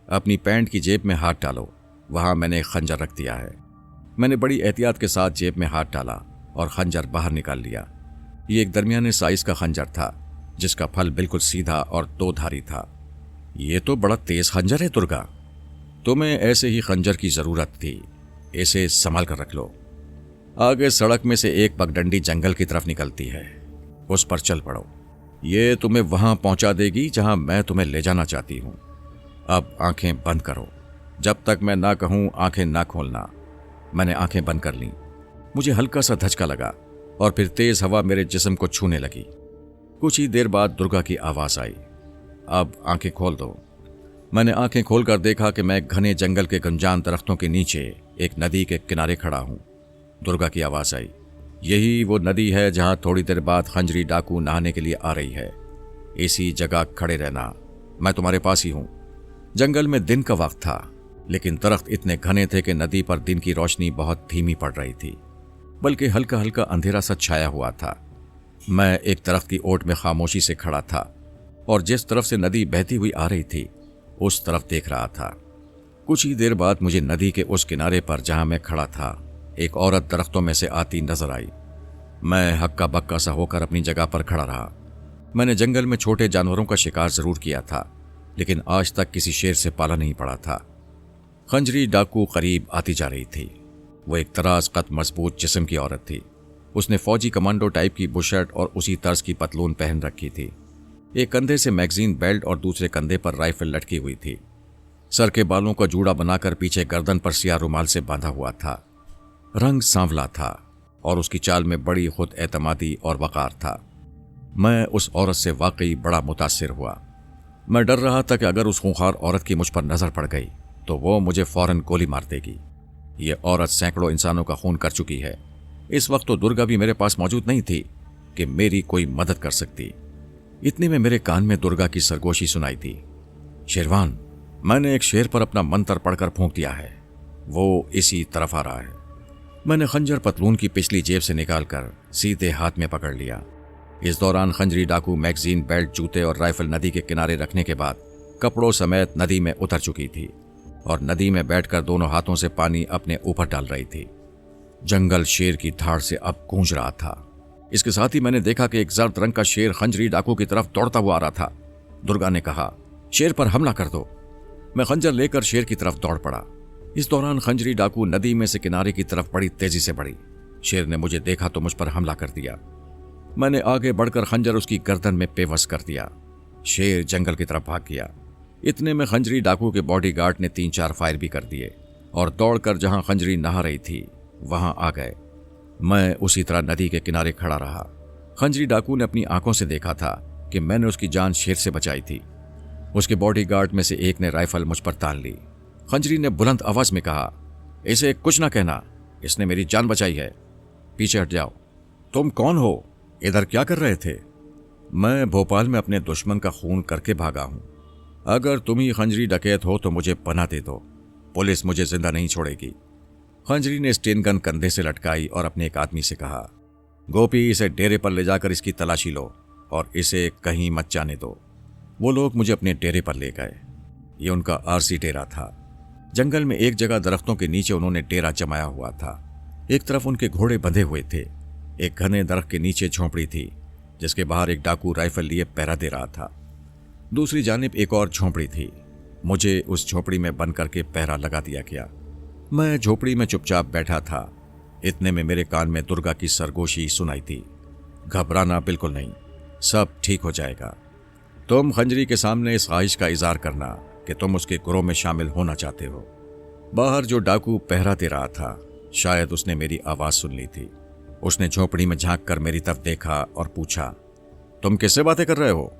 अपनी पैंट की जेब में हाथ डालो, वहां मैंने एक खंजर रख दिया है। मैंने बड़ी एहतियात के साथ जेब में हाथ डाला और खंजर बाहर निकाल लिया। ये एक दरमियाने साइज का खंजर था, जिसका फल बिल्कुल सीधा और दो धारी था। ये तो बड़ा तेज खंजर है दुर्गा, तुम्हें ऐसे ही खंजर की जरूरत थी, इसे संभाल कर रख लो। आगे सड़क में से एक पगडंडी जंगल की तरफ निकलती है, उस पर चल पड़ो। ये तुम्हें वहां पहुंचा देगी जहां मैं तुम्हें ले जाना चाहती हूं। अब आंखें बंद करो, जब तक मैं ना कहूं आंखें ना खोलना। मैंने आंखें बंद कर लीं। मुझे हल्का सा धचका लगा और फिर तेज हवा मेरे जिस्म को छूने लगी। कुछ ही देर बाद दुर्गा की आवाज आई, अब आंखें खोल दो। मैंने आंखें खोलकर देखा कि मैं घने जंगल के गुंजान दरख्तों के नीचे एक नदी के किनारे खड़ा हूं। दुर्गा की आवाज आई, यही वो नदी है जहां थोड़ी देर बाद खंजरी डाकू नहाने के लिए आ रही है। इसी जगह खड़े रहना, मैं तुम्हारे पास ही हूं। जंगल में दिन का वक्त था, लेकिन दरख्त इतने घने थे कि नदी पर दिन की रोशनी बहुत धीमी पड़ रही थी, बल्कि हल्का हल्का अंधेरा सा छाया हुआ था। मैं एक दरख्त की ओट में खामोशी से खड़ा था और जिस तरफ से नदी बहती हुई आ रही थी उस तरफ देख रहा था। कुछ ही देर बाद मुझे नदी के उस किनारे पर जहां मैं खड़ा था एक औरत दरख्तों में से आती नजर आई। मैं हक्का बक्का सा होकर अपनी जगह पर खड़ा रहा। मैंने जंगल में छोटे जानवरों का शिकार जरूर किया था, लेकिन आज तक किसी शेर से पाला नहीं पड़ा था। खंजरी डाकू करीब आती जा रही थी। वो एक तराज कद मजबूत जिस्म की औरत थी। उसने फौजी कमांडो टाइप की बुशर्ट और उसी तर्ज की पतलून पहन रखी थी। एक कंधे से मैगजीन बेल्ट और दूसरे कंधे पर राइफल लटकी हुई थी। सर के बालों का जूड़ा बनाकर पीछे गर्दन पर सिया रुमाल से बांधा हुआ था। रंग सांवला था और उसकी चाल में बड़ी खुद एतमादी और वकार था। मैं उस औरत से वाकई बड़ा मुतासिर हुआ। मैं डर रहा था कि अगर उस खूंखार औरत की मुझ पर नजर पड़ गई तो वो मुझे फौरन गोली मार देगी। ये औरत सैकड़ों इंसानों का खून कर चुकी है। इस वक्त तो दुर्गा भी मेरे पास मौजूद नहीं थी कि मेरी कोई मदद कर सकती। इतने में मेरे कान में दुर्गा की सरगोशी सुनाई दी, शेरवान, मैंने एक शेर पर अपना मंत्र पढ़कर फूंक दिया है, वो इसी तरफ आ रहा है। मैंने खंजर पतलून की पिछली जेब से निकालकर सीधे हाथ में पकड़ लिया। इस दौरान खंजरी डाकू मैगजीन बेल्ट जूते और राइफल नदी के किनारे रखने के बाद कपड़ों समेत नदी में उतर चुकी थी और नदी में बैठकर दोनों हाथों से पानी अपने ऊपर डाल रही थी। जंगल शेर की धाड़ से अब गूंज रहा था। इसके साथ ही मैंने देखा कि एक जर्द रंग का शेर खंजरी डाकू की तरफ दौड़ता हुआ आ रहा था। दुर्गा ने कहा, शेर पर हमला कर दो। मैं खंजर लेकर शेर की तरफ दौड़ पड़ा। इस दौरान खंजरी डाकू नदी में से किनारे की तरफ बड़ी तेजी से बढ़ी। शेर ने मुझे देखा तो मुझ पर हमला कर दिया। मैंने आगे बढ़कर खंजर उसकी गर्दन में पेवस कर दिया। शेर जंगल की तरफ भाग गया। इतने में खंजरी डाकू के बॉडीगार्ड ने 3-4 फायर भी कर दिए और दौड़कर जहां खंजरी नहा रही थी वहां आ गए। मैं उसी तरह नदी के किनारे खड़ा रहा। खंजरी डाकू ने अपनी आंखों से देखा था कि मैंने उसकी जान शेर से बचाई थी। उसके बॉडीगार्ड में से एक ने राइफल मुझ पर तान ली। खंजरी ने बुलंद आवाज में कहा, इसे कुछ ना कहना, इसने मेरी जान बचाई है, पीछे हट जाओ। तुम कौन हो? इधर क्या कर रहे थे? मैं भोपाल में अपने दुश्मन का खून करके भागा हूं। अगर तुम ही खंजरी डकैत हो तो मुझे पनाह दे दो, पुलिस मुझे जिंदा नहीं छोड़ेगी। खंजरी ने स्टेन गन कंधे से लटकाई और अपने एक आदमी से कहा, गोपी, इसे डेरे पर ले जाकर इसकी तलाशी लो और इसे कहीं मत जाने दो। वो लोग मुझे अपने डेरे पर ले गए। ये उनका आरसी डेरा था। जंगल में एक जगह दरख्तों के नीचे उन्होंने डेरा जमाया हुआ था। एक तरफ उनके घोड़े बंधे हुए थे। एक घने दरख्त के नीचे झोंपड़ी थी जिसके बाहर एक डाकू राइफल लिए पहरा दे रहा था। दूसरी जानिब एक और झोंपड़ी थी। मुझे उस झोंपड़ी में बंद करके पहरा लगा दिया गया। मैं झोपड़ी में चुपचाप बैठा था। इतने में मेरे कान में दुर्गा की सरगोशी सुनाई थी, घबराना बिल्कुल नहीं, सब ठीक हो जाएगा। तुम खंजरी के सामने इस ख्वाहिश का इजहार करना कि तुम उसके ग्रोह में शामिल होना चाहते हो। बाहर जो डाकू पहरा दे रहा था, शायद उसने मेरी आवाज सुन ली थी। उसने झोपड़ी में झांक कर मेरी तरफ देखा और पूछा, तुम किससे बातें कर रहे हो?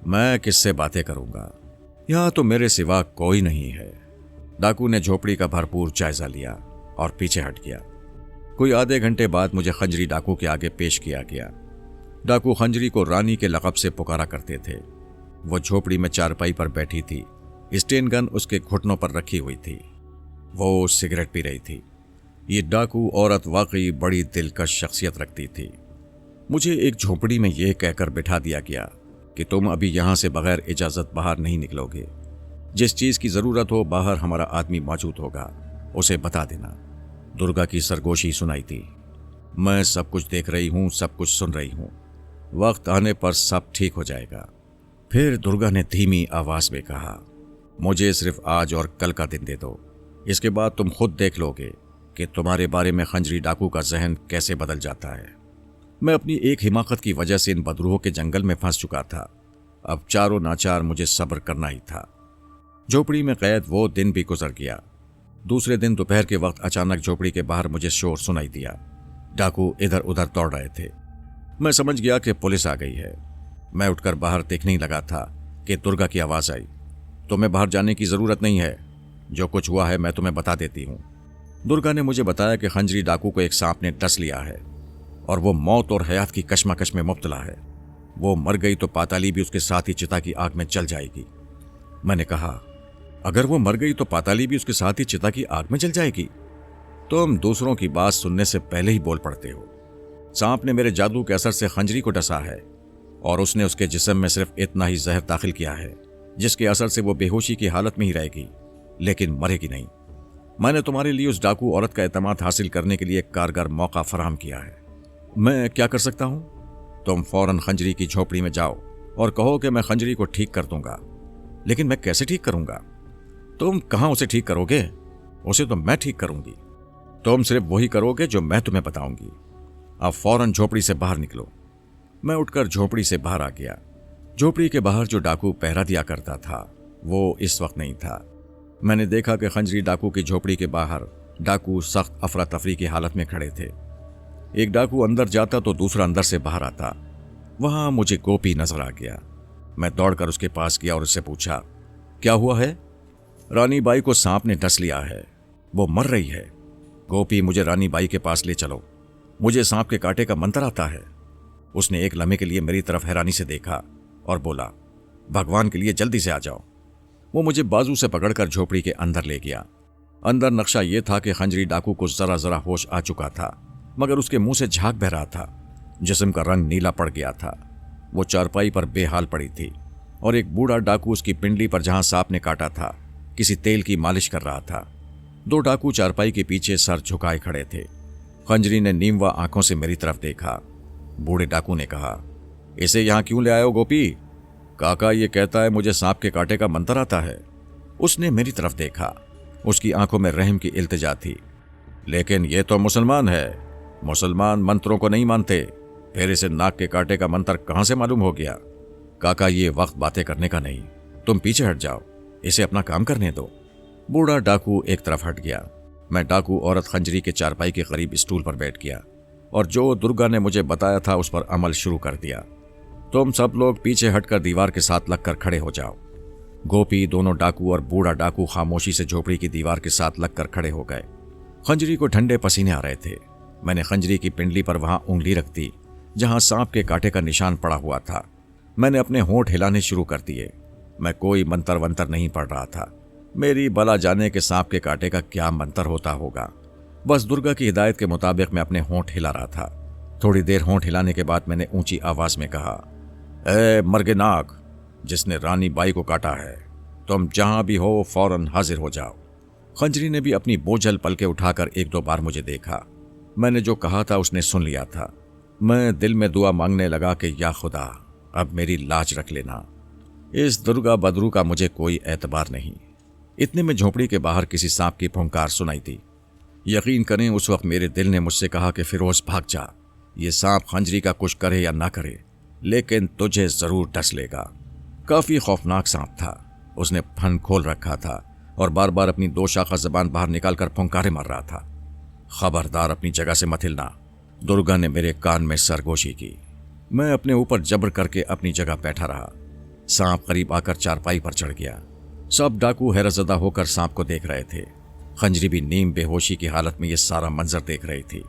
मैं किससे बातें करूंगा, यहां तो मेरे सिवा कोई नहीं है। डाकू ने झोपड़ी का भरपूर जायजा लिया और पीछे हट गया। कोई आधे घंटे बाद मुझे खंजरी डाकू के आगे पेश किया गया। डाकू खंजरी को रानी के लक़ब से पुकारा करते थे। वो झोपड़ी में चारपाई पर बैठी थी, स्टेन गन उसके घुटनों पर रखी हुई थी। वो सिगरेट पी रही थी। ये डाकू औरत वाकई बड़ी दिलकश शख्सियत रखती थी। मुझे एक झोपड़ी में यह कहकर बिठा दिया गया कि तुम अभी यहां से बगैर इजाजत बाहर नहीं निकलोगे। जिस चीज की जरूरत हो बाहर हमारा आदमी मौजूद होगा, उसे बता देना। दुर्गा की सरगोशी सुनाई थी। मैं सब कुछ देख रही हूं, सब कुछ सुन रही हूं। वक्त आने पर सब ठीक हो जाएगा। फिर दुर्गा ने धीमी आवाज में कहा, मुझे सिर्फ आज और कल का दिन दे दो। इसके बाद तुम खुद देख लोगे कि तुम्हारे बारे में खंजरी डाकू का जहन कैसे बदल जाता है। मैं अपनी एक हिमाकत की वजह से इन बदरूहों के जंगल में फंस चुका था। अब चारों नाचार मुझे सब्र करना ही था। झोपड़ी में कैद वो दिन भी गुजर गया। दूसरे दिन दोपहर के वक्त अचानक झोपड़ी के बाहर मुझे शोर सुनाई दिया। डाकू इधर उधर दौड़ रहे थे। मैं समझ गया कि पुलिस आ गई है। मैं उठकर बाहर देखने ही लगा था कि दुर्गा की आवाज आई, तुम्हें बाहर जाने की जरूरत नहीं है, जो कुछ हुआ है मैं तुम्हें बता देती हूं। दुर्गा ने मुझे बताया कि खंजरी डाकू को एक सांप ने डस लिया है और वो मौत और हयात की कशमकश में मुब्तला है। वो मर गई तो पाताली भी उसके साथ ही चिता की आग में जल जाएगी। मैंने कहा, अगर वो मर गई तो पाताली भी उसके साथ ही चिता की आग में जल जाएगी? तुम दूसरों की बात सुनने से पहले ही बोल पड़ते हो। सांप ने मेरे जादू के असर से खंजरी को डसा है और उसने उसके जिस्म में सिर्फ इतना ही जहर दाखिल किया है जिसके असर से वो बेहोशी की हालत में ही रहेगी, लेकिन मरेगी नहीं। मैंने तुम्हारे लिए उस डाकू औरत का एतमाद हासिल करने के लिए एक कारगर मौका फराहम किया है। मैं क्या कर सकता हूं? तुम फौरन खंजरी की झोपड़ी में जाओ और कहो कि मैं खंजरी को ठीक कर दूंगा। लेकिन मैं कैसे ठीक करूंगा? तुम कहां उसे ठीक करोगे? उसे तो मैं ठीक करूंगी। तुम सिर्फ वही करोगे जो मैं तुम्हें बताऊंगी। अब फौरन झोपड़ी से बाहर निकलो। मैं उठकर झोपड़ी से बाहर आ गया। झोपड़ी के बाहर जो डाकू पहरा दिया करता था वो इस वक्त नहीं था। मैंने देखा कि खंजरी डाकू की झोपड़ी के बाहर डाकू सख्त अफरा तफरी की हालत में खड़े थे। एक डाकू अंदर जाता तो दूसरा अंदर से बाहर आता। वहां मुझे गोपी नजर आ गया। मैं दौड़कर उसके पास गया और उससे पूछा, क्या हुआ है? रानी बाई को सांप ने डस लिया है, वो मर रही है। गोपी, मुझे रानी बाई के पास ले चलो, मुझे सांप के कांटे का मंत्र आता है। उसने एक लम्हे के लिए मेरी तरफ हैरानी से देखा और बोला, भगवान के लिए जल्दी से आ जाओ। वो मुझे बाजू से पकड़कर झोपड़ी के अंदर ले गया। अंदर नक्शा यह था कि खंजरी डाकू को जरा जरा होश आ चुका था, मगर उसके मुंह से झाग बह रहा था। जिस्म का रंग नीला पड़ गया था। वो चारपाई पर बेहाल पड़ी थी और एक बूढ़ा डाकू उसकी पिंडली पर जहां सांप ने काटा था किसी तेल की मालिश कर रहा था। दो डाकू चारपाई के पीछे सर झुकाए खड़े थे। खंजरी ने नीमवा आंखों से मेरी तरफ देखा। बूढ़े डाकू ने कहा, इसे यहां क्यों ले आए हो गोपी? काका ये कहता है मुझे सांप के कांटे का मंत्र आता है। उसने मेरी तरफ देखा। उसकी आंखों में रहम की इल्तिजा थी। लेकिन ये तो मुसलमान है, मुसलमान मंत्रों को नहीं मानते, फिर इसे नाक के कांटे का मंत्र कहां से मालूम हो गया? काका ये वक्त बातें करने का नहीं, तुम पीछे हट जाओ, इसे अपना काम करने दो। बूढ़ा डाकू एक तरफ हट गया। मैं डाकू औरत खंजरी के चारपाई के करीब स्टूल पर बैठ गया और जो दुर्गा ने मुझे बताया था उस पर अमल शुरू कर दिया। तुम सब लोग पीछे हटकर दीवार के साथ लगकर खड़े हो जाओ। गोपी, दोनों डाकू और बूढ़ा डाकू खामोशी से झोपड़ी की दीवार के साथ लगकर खड़े हो गए। खंजरी को ठंडे पसीने आ रहे थे। मैंने खंजरी की पिंडली पर वहां उंगली रख दी जहां सांप के कांटे का निशान पड़ा हुआ था। मैंने अपने होंठ हिलाने शुरू कर दिए। मैं कोई मंत्र वंतर नहीं पढ़ रहा था। मेरी भला जाने के सांप के कांटे का क्या मंत्र होता होगा। बस दुर्गा की हिदायत के मुताबिक मैं अपने होंठ हिला रहा था। थोड़ी देर होंठ हिलाने के बाद मैंने ऊंची आवाज में कहा, ए मर्गे नाग, जिसने रानी बाई को काटा है, तुम जहां भी हो फौरन हाजिर हो जाओ। खंजरी ने भी अपनी बोझल पलके उठाकर एक दो बार मुझे देखा। मैंने जो कहा था उसने सुन लिया था। मैं दिल में दुआ मांगने लगा कि या खुदा, अब मेरी लाज रख लेना। इस दुर्गा बदरू का मुझे कोई एतबार नहीं। इतने में झोपड़ी के बाहर किसी सांप की फुंकार सुनाई दी। यकीन करें, उस वक्त मेरे दिल ने मुझसे कहा कि फिरोज भाग जा, ये सांप खंजरी का कुछ करे या ना करे, लेकिन तुझे जरूर डस लेगा। काफी खौफनाक सांप था। उसने फन खोल रखा था और बार बार अपनी दो शाखा जबान बाहर निकालकर फुंकारे मार रहा था। खबरदार, अपनी जगह से मत हिलना। दुर्गा ने मेरे कान में सरगोशी की। मैं अपने ऊपर जबर करके अपनी जगह बैठा रहा। सांप करीब आकर चारपाई पर चढ़ गया। सब डाकू हैरतज़दा होकर सांप को देख रहे थे। खंजरी भी नीम बेहोशी की हालत में यह सारा मंजर देख रही थी।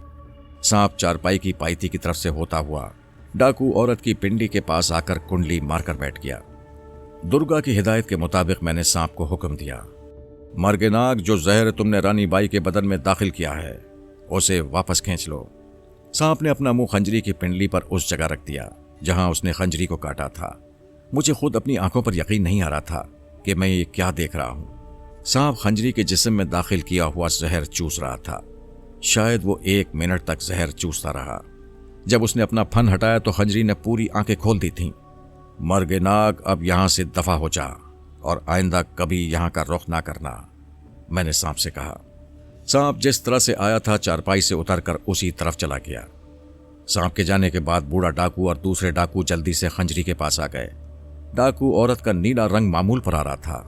सांप चारपाई की पाइती की तरफ से होता हुआ डाकू औरत की पिंडी के पास आकर कुंडली मारकर बैठ गया। दुर्गा की हिदायत के मुताबिक मैंने सांप को हुक्म दिया, मर्गेनाग, जो जहर तुमने रानी बाई के बदन में दाखिल किया है उसे वापस खींच लो। सांप ने अपना मुंह खंजरी की पिंडली पर उस जगह रख दिया जहां उसने खंजरी को काटा था। मुझे खुद अपनी आंखों पर यकीन नहीं आ रहा था कि मैं ये क्या देख रहा हूं। सांप खंजरी के जिस्म में दाखिल किया हुआ जहर चूस रहा था। शायद वो 1 मिनट तक जहर चूसता रहा। जब उसने अपना फन हटाया तो खंजरी ने पूरी आंखें खोल दी थीं। मर्गेनाग, अब यहां से दफा हो जा और आइंदा कभी यहां का रुख ना करना, मैंने सांप से कहा। सांप जिस तरह से आया था चारपाई से उतरकर उसी तरफ चला गया। सांप के जाने के बाद बूढ़ा डाकू और दूसरे डाकू जल्दी से खंजरी के पास आ गए। डाकू औरत का नीला रंग मामूल पर आ रहा था।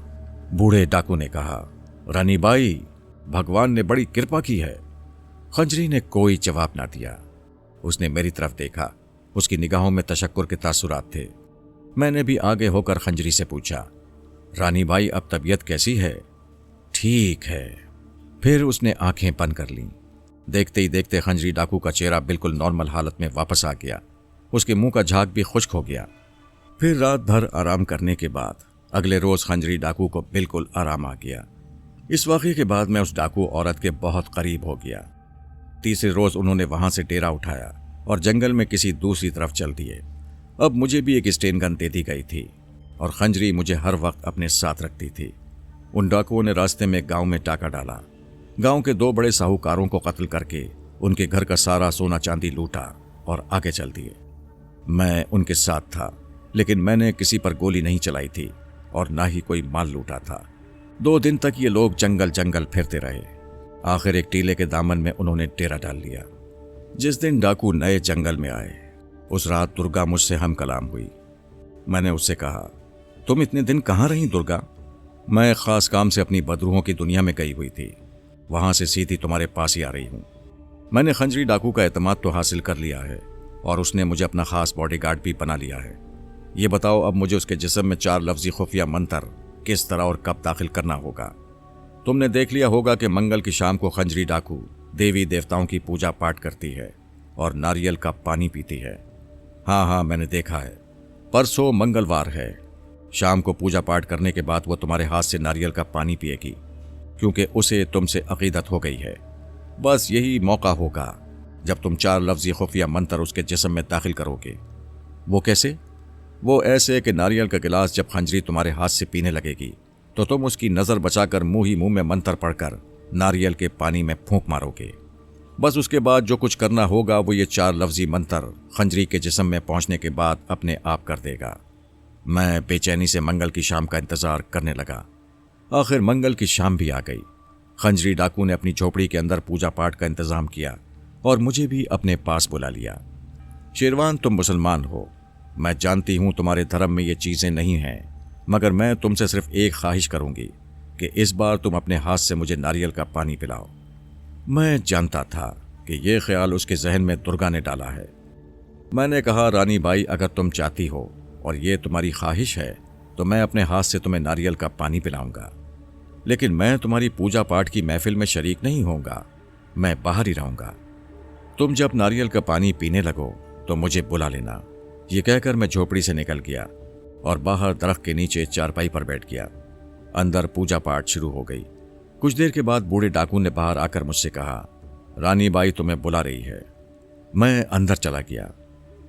बूढ़े डाकू ने कहा, रानी बाई, भगवान ने बड़ी कृपा की है। खंजरी ने कोई जवाब ना दिया। उसने मेरी तरफ देखा। उसकी निगाहों में तशक्कुर के तासुरात थे। मैंने भी आगे होकर खंजरी से पूछा, रानी बाई, अब तबीयत कैसी है? ठीक है। फिर उसने आंखें बंद कर लीं। देखते ही देखते खंजरी डाकू का चेहरा बिल्कुल नॉर्मल हालत में वापस आ गया। उसके मुंह का झाग भी खुश्क हो गया। फिर रात भर आराम करने के बाद अगले रोज खंजरी डाकू को बिल्कुल आराम आ गया। इस वाक़े के बाद मैं उस डाकू औरत के बहुत करीब हो गया। तीसरे रोज उन्होंने वहां से डेरा उठाया और जंगल में किसी दूसरी तरफ चल दिए। अब मुझे भी एक स्टेन गन दे दी गई थी और खंजरी मुझे हर वक्त अपने साथ रखती थी। उन डाकुओं ने रास्ते में गांव में टाका डाला। गांव के 2 बड़े साहूकारों को कत्ल करके उनके घर का सारा सोना चांदी लूटा और आगे चल दिए। मैं उनके साथ था, लेकिन मैंने किसी पर गोली नहीं चलाई थी और ना ही कोई माल लूटा था। 2 दिन तक ये लोग जंगल जंगल फिरते रहे। आखिर एक टीले के दामन में उन्होंने डेरा डाल लिया। जिस दिन डाकू नए जंगल में आए उस रात दुर्गा मुझसे हम कलाम हुई। मैंने उससे कहा, तुम इतने दिन कहाँ रही दुर्गा? मैं खास काम से अपनी बदरूहों की दुनिया में गई हुई थी। वहां से सीधी तुम्हारे पास ही आ रही हूं। मैंने खंजरी डाकू का एतमाद तो हासिल कर लिया है और उसने मुझे अपना खास बॉडीगार्ड भी बना लिया है। ये बताओ, अब मुझे उसके जिस्म में 4 लफ्जी खुफिया मंत्र किस तरह और कब दाखिल करना होगा? तुमने देख लिया होगा कि मंगल की शाम को खंजरी डाकू देवी देवताओं की पूजा पाठ करती है और नारियल का पानी पीती है। हाँ, मैंने देखा है। परसों मंगलवार है। शाम को पूजा पाठ करने के बाद वो तुम्हारे हाथ से नारियल का पानी पिएगी, क्योंकि उसे तुमसे अकीदत हो गई है। बस यही मौका होगा जब तुम 4 लफ्जी खुफिया मंत्र उसके जिस्म में दाखिल करोगे। वो कैसे? वो ऐसे कि नारियल का गिलास जब खंजरी तुम्हारे हाथ से पीने लगेगी तो तुम उसकी नज़र बचाकर मुंह ही मुंह में मंत्र पढ़कर नारियल के पानी में फूंक मारोगे। बस उसके बाद जो कुछ करना होगा वो ये 4 लफ्जी मंत्र खंजरी के जिस्म में पहुंचने के बाद अपने आप कर देगा। मैं बेचैनी से मंगल की शाम का इंतजार करने लगा। आखिर मंगल की शाम भी आ गई। खंजरी डाकू ने अपनी झोपड़ी के अंदर पूजा पाठ का इंतजाम किया और मुझे भी अपने पास बुला लिया। शेरवान, तुम मुसलमान हो, मैं जानती हूं तुम्हारे धर्म में ये चीजें नहीं हैं, मगर मैं तुमसे सिर्फ एक ख्वाहिश करूंगी कि इस बार तुम अपने हाथ से मुझे नारियल का पानी पिलाओ। मैं जानता था कि यह ख्याल उसके जहन में दुर्गा ने डाला है। मैंने कहा, रानी बाई, अगर तुम चाहती हो और ये तुम्हारी ख्वाहिश है तो मैं अपने हाथ से तुम्हें नारियल का पानी पिलाऊंगा, लेकिन मैं तुम्हारी पूजा पाठ की महफिल में शरीक नहीं होऊंगा। मैं बाहर ही रहूंगा। तुम जब नारियल का पानी पीने लगो तो मुझे बुला लेना। ये कहकर मैं झोपड़ी से निकल गया और बाहर दरख्त के नीचे चारपाई पर बैठ गया। अंदर पूजा पाठ शुरू हो गई। कुछ देर के बाद बूढ़े डाकू ने बाहर आकर मुझसे कहा, रानी बाई तुम्हें बुला रही है। मैं अंदर चला गया।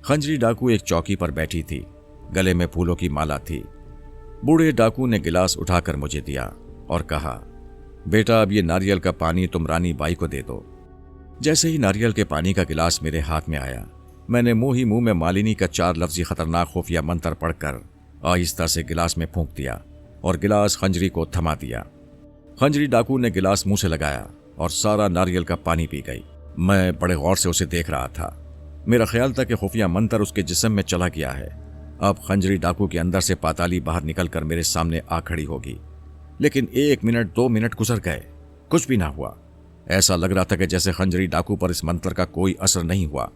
खंजरी डाकू एक चौकी पर बैठी थी। गले में फूलों की माला थी। बूढ़े डाकू ने गिलास उठाकर मुझे दिया और कहा, बेटा, अब ये नारियल का पानी तुम रानी बाई को दे दो। जैसे ही नारियल के पानी का गिलास मेरे हाथ में आया, मैंने मुंह ही मुंह में मालिनी का 4 लफ्जी खतरनाक खुफिया मंत्र पढ़कर आहिस्ता से गिलास में फूंक दिया और गिलास खंजरी को थमा दिया। खंजरी डाकू ने गिलास मुंह से लगाया और सारा नारियल का पानी पी गई। मैं बड़े गौर से उसे देख रहा था। मेरा ख्याल था कि खुफिया मंत्र उसके जिस्म में चला गया है। अब खंजरी डाकू के अंदर से पाताली बाहर निकलकर मेरे सामने आ खड़ी होगी। लेकिन 1 मिनट 2 मिनट गुजर गए, कुछ भी ना हुआ। ऐसा लग रहा था कि जैसे खंजरी डाकू पर इस मंत्र का कोई असर नहीं हुआ।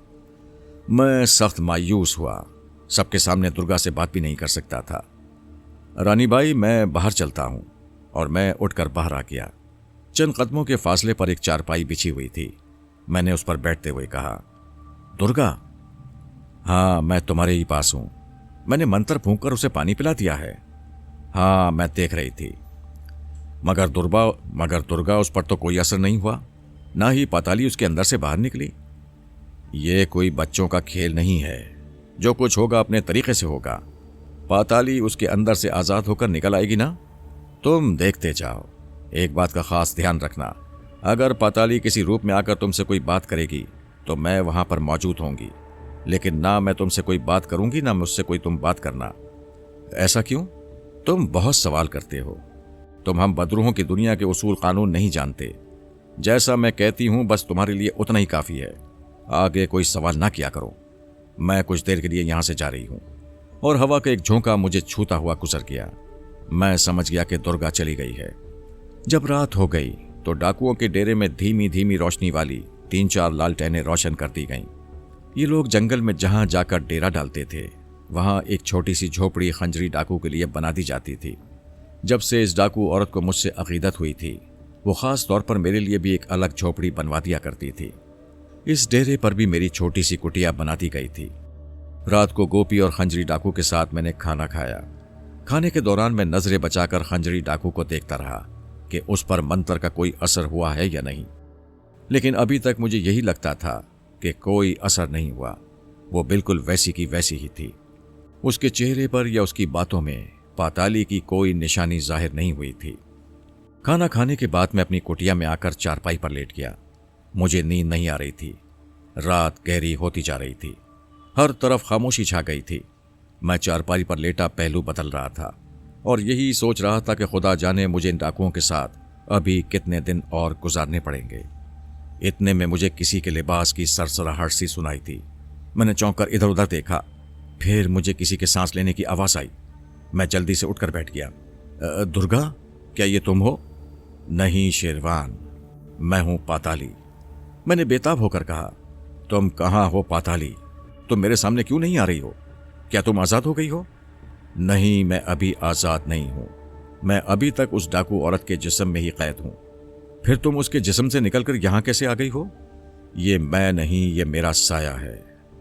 मैं सख्त मायूस हुआ। सबके सामने दुर्गा से बात भी नहीं कर सकता था। रानी बाई, मैं बाहर चलता हूं। और मैं उठकर बाहर आ गया। चंद कदमों के फासले पर एक चारपाई बिछी हुई थी। मैंने उस पर बैठते हुए कहा। दुर्गा? हाँ, मैं तुम्हारे ही पास हूं। मैंने मंत्र फूंक कर उसे पानी पिला दिया है। हाँ, मैं देख रही थी। मगर दुर्गा उस पर तो कोई असर नहीं हुआ, ना ही पाताली उसके अंदर से बाहर निकली। ये कोई बच्चों का खेल नहीं है। जो कुछ होगा अपने तरीके से होगा। पाताली उसके अंदर से आजाद होकर निकल आएगी ना। तुम देखते जाओ। एक बात का खास ध्यान रखना, अगर पाताली किसी रूप में आकर तुमसे कोई बात करेगी तो मैं वहां पर मौजूद होंगी, लेकिन ना मैं तुमसे कोई बात करूंगी ना मुझसे कोई तुम बात करना। ऐसा क्यों? तुम बहुत सवाल करते हो। तुम हम बदरूहों की दुनिया के उसूल कानून नहीं जानते। जैसा मैं कहती हूं बस तुम्हारे लिए उतना ही काफी है। आगे कोई सवाल ना किया करो। मैं कुछ देर के लिए यहां से जा रही हूं। और हवा का एक झोंका मुझे छूता हुआ गुजर गया। मैं समझ गया कि दुर्गा चली गई है। जब रात हो गई तो डाकुओं के डेरे में धीमी धीमी रोशनी वाली 3-4 लालटेनें रोशन कर दी गईं। ये लोग जंगल में जहां जाकर डेरा डालते थे वहां एक छोटी सी झोपड़ी खंजरी डाकू के लिए बना दी जाती थी। जब से इस डाकू औरत को मुझसे अकीदत हुई थी, वो खास तौर पर मेरे लिए भी एक अलग झोपड़ी बनवा दिया करती थी। इस डेरे पर भी मेरी छोटी सी कुटिया बना दी गई थी। रात को गोपी और खंजरी डाकू के साथ मैंने खाना खाया। खाने के दौरान मैं नजरें बचाकर खंजरी डाकू को देखता रहा कि उस पर मंत्र का कोई असर हुआ है या नहीं, लेकिन अभी तक मुझे यही लगता था कि कोई असर नहीं हुआ। वो बिल्कुल वैसी की वैसी ही थी। उसके चेहरे पर या उसकी बातों में पाताली की कोई निशानी जाहिर नहीं हुई थी। खाना खाने के बाद मैं अपनी कुटिया में आकर चारपाई पर लेट गया। मुझे नींद नहीं आ रही थी। रात गहरी होती जा रही थी। हर तरफ खामोशी छा गई थी। मैं चारपाई पर लेटा पहलू बदल रहा था और यही सोच रहा था कि खुदा जाने मुझे इन डाकुओं के साथ अभी कितने दिन और गुजारने पड़ेंगे। इतने में मुझे किसी के लिबास की सरसराहट सी सुनाई थी। मैंने चौंक कर इधर उधर देखा। फिर मुझे किसी के सांस लेने की आवाज आई। मैं जल्दी से उठकर बैठ गया। दुर्गा, क्या ये तुम हो? नहीं शेरवान, मैं हूं पाताली। मैंने बेताब होकर कहा। तुम कहां हो पाताली? तुम मेरे सामने क्यों नहीं आ रही हो? क्या तुम आजाद हो गई हो? नहीं, मैं अभी आजाद नहीं हूं। मैं अभी तक उस डाकू औरत के जिस्म में ही कैद हूं। फिर तुम उसके जिस्म से निकलकर यहां कैसे आ गई हो? ये मैं नहीं, ये मेरा साया है।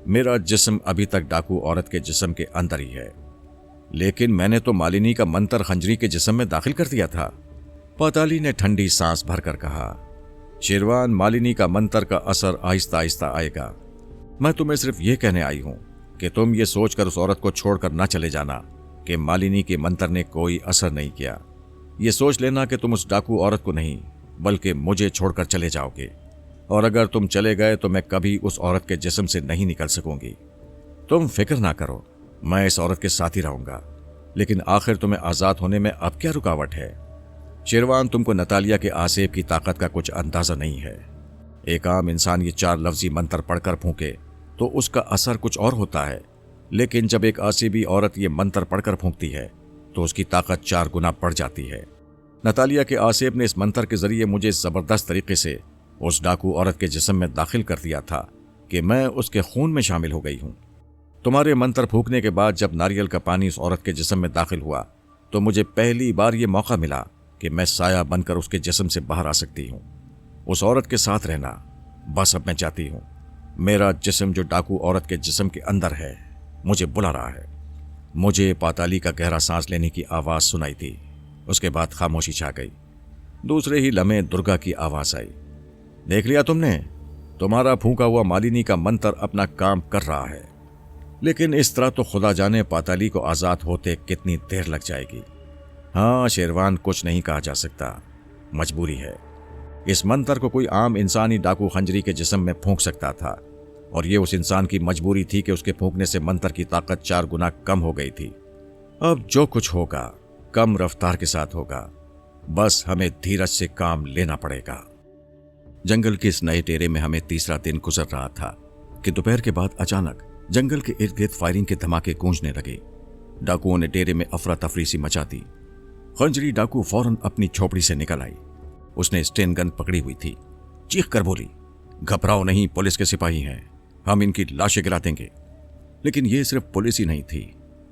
मेरा जिस्म अभी तक डाकू औरत के जिस्म के अंदर ही है। लेकिन मैंने तो मालिनी का मंत्र खंजरी के जिस्म में दाखिल कर दिया था। पाताली ने ठंडी सांस भरकर कहा। शेरवान, मालिनी का मंत्र का असर आहिस्ता आहिस्ता आएगा। मैं तुम्हें सिर्फ यह कहने आई हूं कि तुम ये सोचकर उस औरत को छोड़कर ना चले जाना कि मालिनी के मंत्र ने कोई असर नहीं किया। ये सोच लेना कि तुम उस डाकू औरत को नहीं बल्कि मुझे छोड़कर चले जाओगे, और अगर तुम चले गए तो मैं कभी उस औरत के जिस्म से नहीं निकल सकूंगी। तुम फिक्र ना करो, मैं इस औरत के साथ ही रहूंगा। लेकिन आखिर तुम्हें आजाद होने में अब क्या रुकावट है? शेरवान, तुमको नतालिया के आसेब की ताकत का कुछ अंदाजा नहीं है। एक आम इंसान ये 4 लफ्जी मंत्र पढ़कर फूंके तो उसका असर कुछ और होता है, लेकिन जब एक आसेबी औरत ये मंत्र पढ़कर फूंकती है तो उसकी ताकत 4 गुना बढ़ जाती है। नतालिया के आसेब ने इस मंत्र के जरिए मुझे जबरदस्त तरीके से उस डाकू औरत के जिस्म में दाखिल कर दिया था कि मैं उसके खून में शामिल हो गई हूं। तुम्हारे मंत्र फूंकने के बाद जब नारियल का पानी उस औरत के जिस्म में दाखिल हुआ तो मुझे पहली बार ये मौका मिला कि मैं साया बनकर उसके जिस्म से बाहर आ सकती हूं, उस औरत के साथ रहना। बस अब मैं चाहती हूं। मेरा जिस्म जो डाकू औरत के जिस्म के अंदर है मुझे बुला रहा है। मुझे पाताली का गहरा सांस लेने की आवाज सुनाई थी। उसके बाद खामोशी छा गई। दूसरे ही लम्हे दुर्गा की आवाज आई। देख लिया तुमने? तुम्हारा फूंका हुआ मालिनी का मंत्र अपना काम कर रहा है, लेकिन इस तरह तो खुदा जाने पाताली को आजाद होते कितनी देर लग जाएगी। हाँ शेरवान, कुछ नहीं कहा जा सकता, मजबूरी है। इस मंत्र को कोई आम इंसान ही डाकू खंजरी के जिस्म में फूंक सकता था, और ये उस इंसान की मजबूरी थी कि उसके फूंकने से मंत्र की ताकत 4 गुना कम हो गई थी। अब जो कुछ होगा कम रफ्तार के साथ होगा। बस हमें धीरज से काम लेना पड़ेगा। जंगल के इस नए डेरे में हमें तीसरा दिन गुजर रहा था कि दोपहर के बाद अचानक जंगल के इर्द गिर्द फायरिंग के धमाके गूंजने लगे। डाकुओं ने डेरे में अफरा तफरी सी मचा दी। खंजरी डाकू फौरन अपनी झोपड़ी से निकल आई। उसने स्टेन गन पकड़ी हुई थी। चीख कर बोली, घबराओ नहीं, पुलिस के सिपाही हैं, हम इनकी लाशें गिरा देंगे। लेकिन ये सिर्फ पुलिस ही नहीं थी।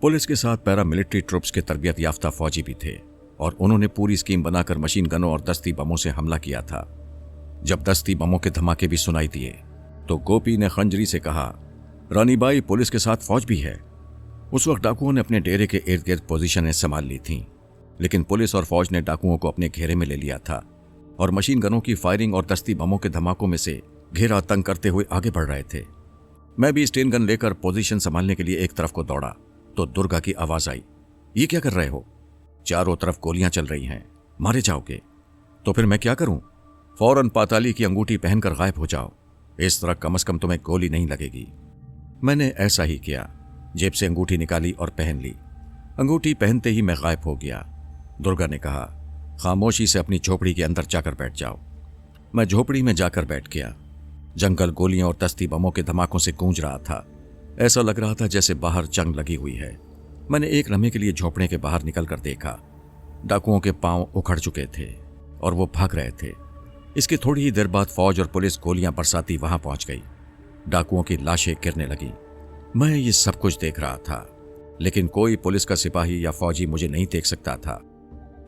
पुलिस के साथ पैरामिलिट्री ट्रुप्स के तरबियत याफ्ता फौजी भी थे, और उन्होंने पूरी स्कीम बनाकर मशीन गनों और दस्ती बमों से हमला किया था। जब दस्ती बमों के धमाके भी सुनाई दिए तो गोपी ने खंजरी से कहा, रानीबाई, पुलिस के साथ फौज भी है। उस वक्त डाकुओं ने अपने डेरे के इर्द गिर्द पोजीशनें संभाल ली थीं, लेकिन पुलिस और फौज ने डाकुओं को अपने घेरे में ले लिया था और मशीन गनों की फायरिंग और दस्ती बमों के धमाकों में से घेरा तंग करते हुए आगे बढ़ रहे थे। मैं भी स्टेन गन लेकर पोजीशन संभालने के लिए एक तरफ को दौड़ा तो दुर्गा की आवाज आई, ये क्या कर रहे हो? चारों तरफ गोलियां चल रही हैं, मारे जाओगे। तो फिर मैं क्या करूं? फौरन पाताली की अंगूठी पहनकर गायब हो जाओ, इस तरह कम से कम तुम्हें गोली नहीं लगेगी। मैंने ऐसा ही किया, जेब से अंगूठी निकाली और पहन ली। अंगूठी पहनते ही मैं गायब हो गया। दुर्गा ने कहा, खामोशी से अपनी झोपड़ी के अंदर जाकर बैठ जाओ। मैं झोपड़ी में जाकर बैठ गया। जंगल गोलियों और दस्ती बमों के धमाकों से गूंज रहा था। ऐसा लग रहा था जैसे बाहर जंग लगी हुई है। मैंने एक लम्हे के लिए झोपड़े के बाहर निकलकर देखा। डाकुओं के पांव उखड़ चुके थे और वो भाग रहे थे। इसके थोड़ी ही देर बाद फौज और पुलिस गोलियां बरसाती वहां पहुंच गई। डाकुओं की लाशें गिरने लगी। मैं ये सब कुछ देख रहा था, लेकिन कोई पुलिस का सिपाही या फौजी मुझे नहीं देख सकता था।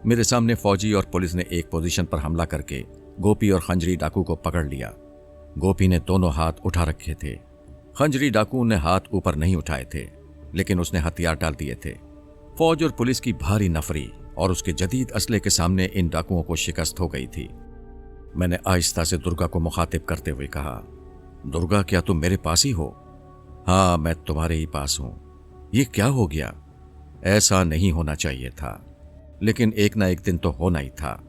मेरे सामने फौजी और पुलिस ने एक पोजीशन पर हमला करके गोपी और खंजरी डाकू को पकड़ लिया। गोपी ने दोनों हाथ उठा रखे थे। खंजरी डाकू ने हाथ ऊपर नहीं उठाए थे, लेकिन उसने हथियार डाल दिए थे। फौज और पुलिस की भारी नफरी और उसके जदीद असले के सामने इन डाकुओं को शिकस्त हो गई थी। मैंने आहिस्ता से दुर्गा को मुखातिब करते हुए कहा, दुर्गा, क्या तुम मेरे पास ही हो? हाँ, मैं तुम्हारे ही पास हूं। ये क्या हो गया? ऐसा नहीं होना चाहिए था, लेकिन एक ना एक दिन तो होना ही था।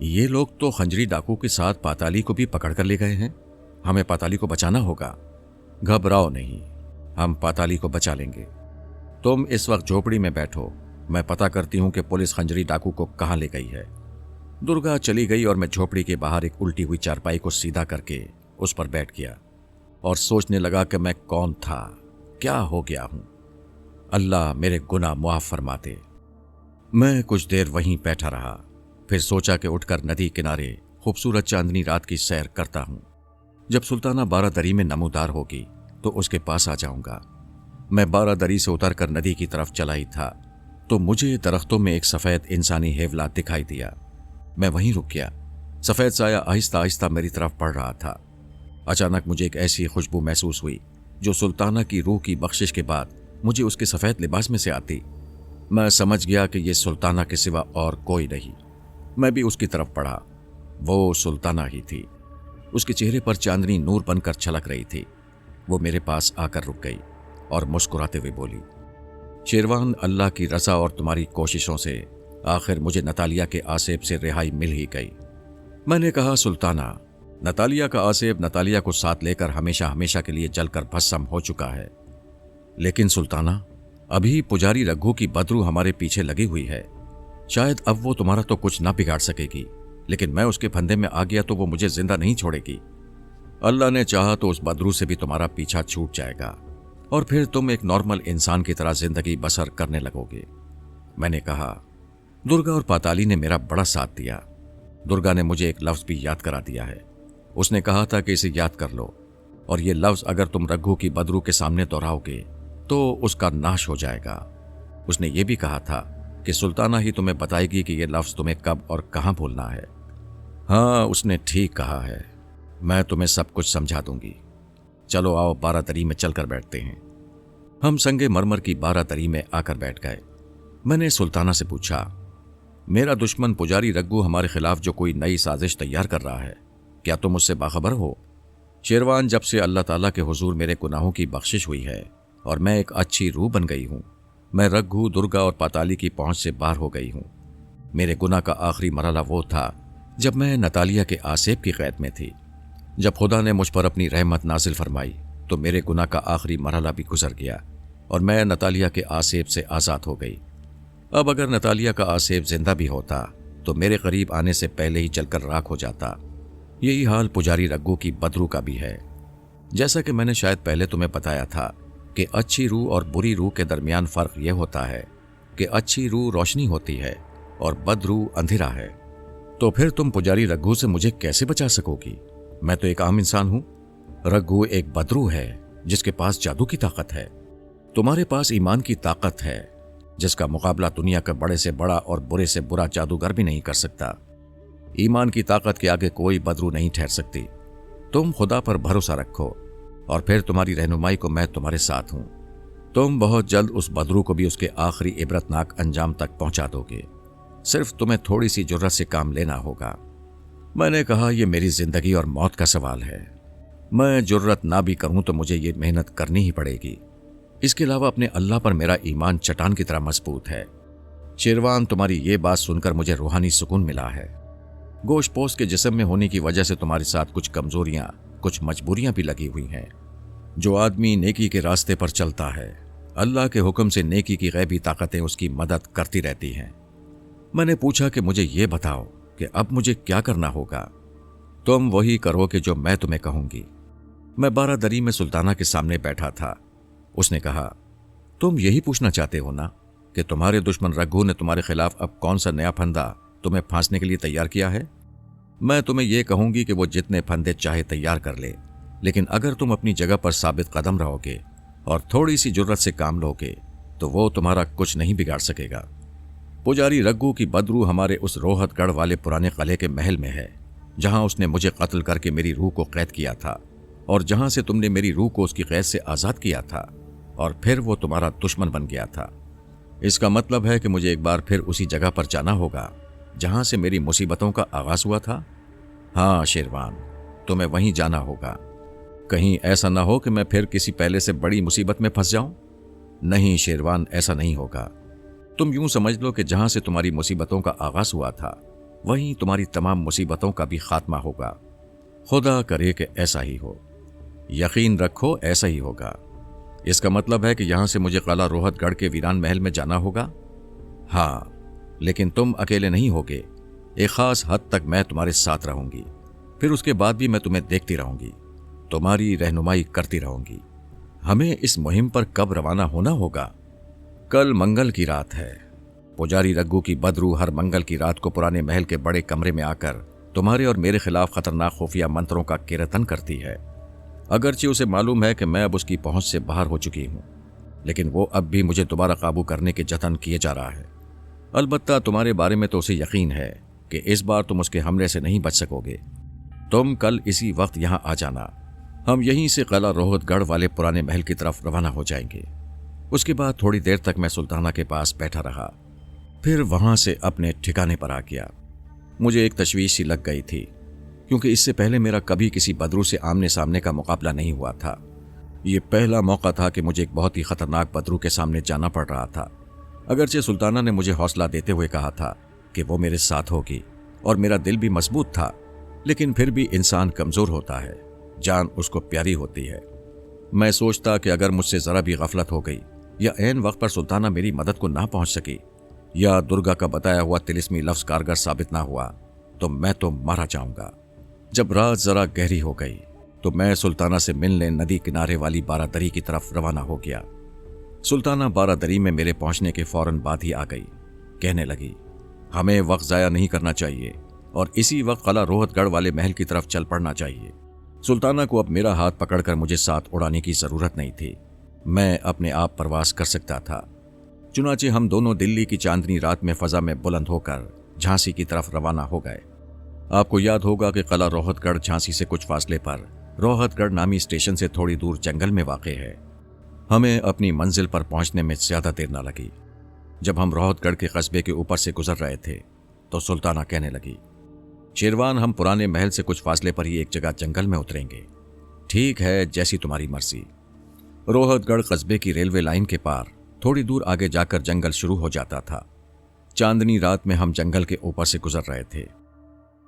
ये लोग तो खंजरी डाकू के साथ पाताली को भी पकड़ कर ले गए हैं। हमें पाताली को बचाना होगा। घबराओ नहीं, हम पाताली को बचा लेंगे। तुम इस वक्त झोपड़ी में बैठो, मैं पता करती हूं कि पुलिस खंजरी डाकू को कहां ले गई है। दुर्गा चली गई और मैं झोपड़ी के बाहर एक उल्टी हुई चारपाई को सीधा करके उस पर बैठ गया और सोचने लगा कि मैं कौन था, क्या हो गया हूं। अल्लाह मेरे गुनाह मुआफ फरमा दे। मैं कुछ देर वहीं बैठा रहा, फिर सोचा कि उठकर नदी किनारे खूबसूरत चांदनी रात की सैर करता हूं। जब सुल्ताना बारादरी में नमूदार होगी तो उसके पास आ जाऊंगा। मैं बारादरी से उतरकर नदी की तरफ चला ही था तो मुझे दरख्तों में एक सफेद इंसानी हेवला दिखाई दिया। मैं वहीं रुक गया। सफेद साया आहिस्ता आहिस्ता मेरी तरफ बढ़ रहा था। अचानक मुझे एक ऐसी खुशबू महसूस हुई जो सुल्ताना की रूह की बख्शिश के बाद मुझे उसके सफेद लिबास में से आती। मैं समझ गया कि यह सुल्ताना के सिवा और कोई नहीं। मैं भी उसकी तरफ बढ़ा। वो सुल्ताना ही थी। उसके चेहरे पर चांदनी नूर बनकर छलक रही थी। वो मेरे पास आकर रुक गई और मुस्कुराते हुए बोली, शेरवान, अल्लाह की रज़ा और तुम्हारी कोशिशों से आखिर मुझे नतालिया के आसेब से रिहाई मिल ही गई। मैंने कहा, सुल्ताना, नतालिया का आसेब नतालिया को साथ लेकर हमेशा हमेशा के लिए जलकर भस्म हो चुका है। लेकिन सुल्ताना, अभी पुजारी रघु की बदरू हमारे पीछे लगी हुई है। शायद अब वो तुम्हारा तो कुछ ना बिगाड़ सकेगी, लेकिन मैं उसके फंदे में आ गया तो वो मुझे जिंदा नहीं छोड़ेगी। अल्लाह ने चाहा तो उस बदरू से भी तुम्हारा पीछा छूट जाएगा और फिर तुम एक नॉर्मल इंसान की तरह जिंदगी बसर करने लगोगे। मैंने कहा, दुर्गा और पाताली ने मेरा बड़ा साथ दिया। दुर्गा ने मुझे एक लफ्ज भी याद करा दिया है। उसने कहा था कि इसे याद कर लो, और ये लफ्ज अगर तुम रघु की बदरू के सामने दोहराओगे तो उसका नाश हो जाएगा। उसने ये भी कहा था कि सुल्ताना ही तुम्हें बताएगी कि यह लफ्ज तुम्हें कब और कहां बोलना है। हाँ, उसने ठीक कहा है। मैं तुम्हें सब कुछ समझा दूंगी। चलो आओ, बारादरी में चलकर बैठते हैं। हम संगे मरमर की बारादरी में आकर बैठ गए। मैंने सुल्ताना से पूछा, मेरा दुश्मन पुजारी रघु हमारे खिलाफ जो कोई नई साजिश तैयार कर रहा है, क्या तुम उससे बाखबर हो? शेरवान, जब से अल्लाह ताला के हुजूर मेरे गुनाहों की बख्शिश हुई है और मैं एक अच्छी रूह बन गई हूँ, मैं रघु, दुर्गा और पाताली की पहुंच से बाहर हो गई हूँ। मेरे गुनाह का आखिरी मरहला वो था जब मैं नतालिया के आसेब की कैद में थी। जब खुदा ने मुझ पर अपनी रहमत नाजिल फरमाई तो मेरे गुनाह का आखिरी मरहला भी गुजर गया और मैं नतालिया के आसेब से आज़ाद हो गई। अब अगर नतालिया का आसेब जिंदा भी होता तो मेरे करीब आने से पहले ही जलकर राख हो जाता। यही हाल पुजारी रघु की बदरू का भी है। जैसा कि मैंने शायद पहले तुम्हें बताया था कि अच्छी रूह और बुरी रूह के दरमियान फ़र्क यह होता है कि अच्छी रूह रोशनी होती है और बदरू अंधेरा है। तो फिर तुम पुजारी रघु से मुझे कैसे बचा सकोगी? मैं तो एक आम इंसान हूं। रघु एक बदरू है जिसके पास जादू की ताकत है। तुम्हारे पास ईमान की ताकत है जिसका मुकाबला दुनिया का बड़े से बड़ा और बुरे से बुरा जादूगर भी नहीं कर सकता। ईमान की ताकत के आगे कोई बदरू नहीं ठहर सकती। तुम खुदा पर भरोसा रखो और फिर तुम्हारी रहनुमाई को मैं तुम्हारे साथ हूं। तुम बहुत जल्द उस बदरू को भी उसके आखिरी इबरतनाक अंजाम तक पहुंचा दोगे। सिर्फ तुम्हें थोड़ी सी जुर्रत से काम लेना होगा। मैंने कहा, यह मेरी जिंदगी और मौत का सवाल है। मैं जुर्रत ना भी करूं तो मुझे ये मेहनत करनी ही पड़ेगी। इसके अलावा अपने अल्लाह पर मेरा ईमान चट्टान की तरह मजबूत है। शेरवान, तुम्हारी ये बात सुनकर मुझे रूहानी सुकून मिला है। गोश्त पोस्ट के जिस्म में होने की वजह से तुम्हारे साथ कुछ कमजोरियां, कुछ मजबूरियां भी लगी हुई हैं। जो आदमी नेकी के रास्ते पर चलता है, अल्लाह के हुक्म से नेकी की गैबी ताकतें उसकी मदद करती रहती हैं। मैंने पूछा कि मुझे ये बताओ कि अब मुझे क्या करना होगा। तुम वही करो कि जो मैं तुम्हें कहूंगी। मैं बारादरी में सुल्ताना के सामने बैठा था। उसने कहा, तुम यही पूछना चाहते हो ना कि तुम्हारे दुश्मन रघु ने तुम्हारे खिलाफ अब कौन सा नया फंदा तुम्हें फांसने के लिए तैयार किया है? मैं तुम्हें यह कहूंगी कि वो जितने फंदे चाहे तैयार कर ले, लेकिन अगर तुम अपनी जगह पर साबित कदम रहोगे और थोड़ी सी जुर्रत से काम लोगे तो वो तुम्हारा कुछ नहीं बिगाड़ सकेगा। पुजारी रघु की बदरू हमारे उस रोहतगढ़ वाले पुराने किले के महल में है, जहां उसने मुझे कत्ल करके मेरी रूह को कैद किया था और जहां से तुमने मेरी रूह को उसकी कैद से आजाद किया था और फिर वो तुम्हारा दुश्मन बन गया था। इसका मतलब है कि मुझे एक बार फिर उसी जगह पर जाना होगा जहां से मेरी मुसीबतों का आगाज हुआ था। हाँ शेरवान, तुम्हें वहीं जाना होगा। कहीं ऐसा ना हो कि मैं फिर किसी पहले से बड़ी मुसीबत में फंस जाऊं। नहीं शेरवान, ऐसा नहीं होगा। तुम यूं समझ लो कि जहां से तुम्हारी मुसीबतों का आगाज हुआ था वहीं तुम्हारी तमाम मुसीबतों का भी खात्मा होगा। खुदा करे कि ऐसा ही हो। यकीन रखो, ऐसा ही होगा। इसका मतलब है कि यहां से मुझे किला रोहतगढ़ के वीरान महल में जाना होगा। हाँ, लेकिन तुम अकेले नहीं होगे। एक खास हद तक मैं तुम्हारे साथ रहूंगी, फिर उसके बाद भी मैं तुम्हें देखती रहूंगी, तुम्हारी रहनुमाई करती रहूंगी। हमें इस मुहिम पर कब रवाना होना होगा? कल मंगल की रात है। पुजारी रघु की बदरू हर मंगल की रात को पुराने महल के बड़े कमरे में आकर तुम्हारे और मेरे खिलाफ खतरनाक खुफिया मंत्रों का कीर्तन करती है। अगरचे उसे मालूम है कि मैं अब उसकी पहुंच से बाहर हो चुकी हूं, लेकिन वो अब भी मुझे दोबारा काबू करने के जतन किए जा रहा है। अलबत्ता तुम्हारे बारे में तो उसे यकीन है कि इस बार तुम उसके हमले से नहीं बच सकोगे। तुम कल इसी वक्त यहां आ जाना। हम यहीं से किला रोहतगढ़ वाले पुराने महल की तरफ रवाना हो जाएंगे। उसके बाद थोड़ी देर तक मैं सुल्ताना के पास बैठा रहा, फिर वहां से अपने ठिकाने पर आ गया। मुझे एक तशवीश सी लग गई थी, क्योंकि इससे पहले मेरा कभी किसी बदरू से आमने सामने का मुकाबला नहीं हुआ था। ये पहला मौका था कि मुझे एक बहुत ही खतरनाक बदरू के सामने जाना पड़ रहा था। अगरचे सुल्ताना ने मुझे हौसला देते हुए कहा था कि वो मेरे साथ होगी और मेरा दिल भी मजबूत था, लेकिन फिर भी इंसान कमजोर होता है, जान उसको प्यारी होती है। मैं सोचता कि अगर मुझसे जरा भी गफलत हो गई या ऐन वक्त पर सुल्ताना मेरी मदद को ना पहुंच सकी या दुर्गा का बताया हुआ तिलिस्मी लफ्ज कारगर साबित ना हुआ तो मैं तो मारा जाऊंगा। जब रात जरा गहरी हो गई तो मैं सुल्ताना से मिलने नदी किनारे वाली बारादरी की तरफ रवाना हो गया। सुल्ताना बारादरी में मेरे पहुंचने के फौरन बाद ही आ गई। कहने लगी, हमें वक्त जाया नहीं करना चाहिए और इसी वक्त किला रोहतगढ़ वाले महल की तरफ चल पड़ना चाहिए। सुल्ताना को अब मेरा हाथ पकड़कर मुझे साथ उड़ाने की जरूरत नहीं थी। मैं अपने आप परवास कर सकता था। चुनाचे हम दोनों दिल्ली की चांदनी रात में फजा में बुलंद होकर झांसी की तरफ रवाना हो गए। आपको याद होगा कि किला रोहतगढ़ झांसी से कुछ फासले पर रोहतगढ़ नामी स्टेशन से थोड़ी दूर जंगल में वाक़ है। हमें अपनी मंजिल पर पहुंचने में ज्यादा देर न लगी। जब हम रोहतगढ़ के कस्बे के ऊपर से गुजर रहे थे तो सुल्ताना कहने लगी, शेरवान, हम पुराने महल से कुछ फासले पर ही एक जगह जंगल में उतरेंगे। ठीक है, जैसी तुम्हारी मर्जी। रोहतगढ़ कस्बे की रेलवे लाइन के पार थोड़ी दूर आगे जाकर जंगल शुरू हो जाता था। चांदनी रात में हम जंगल के ऊपर से गुजर रहे थे।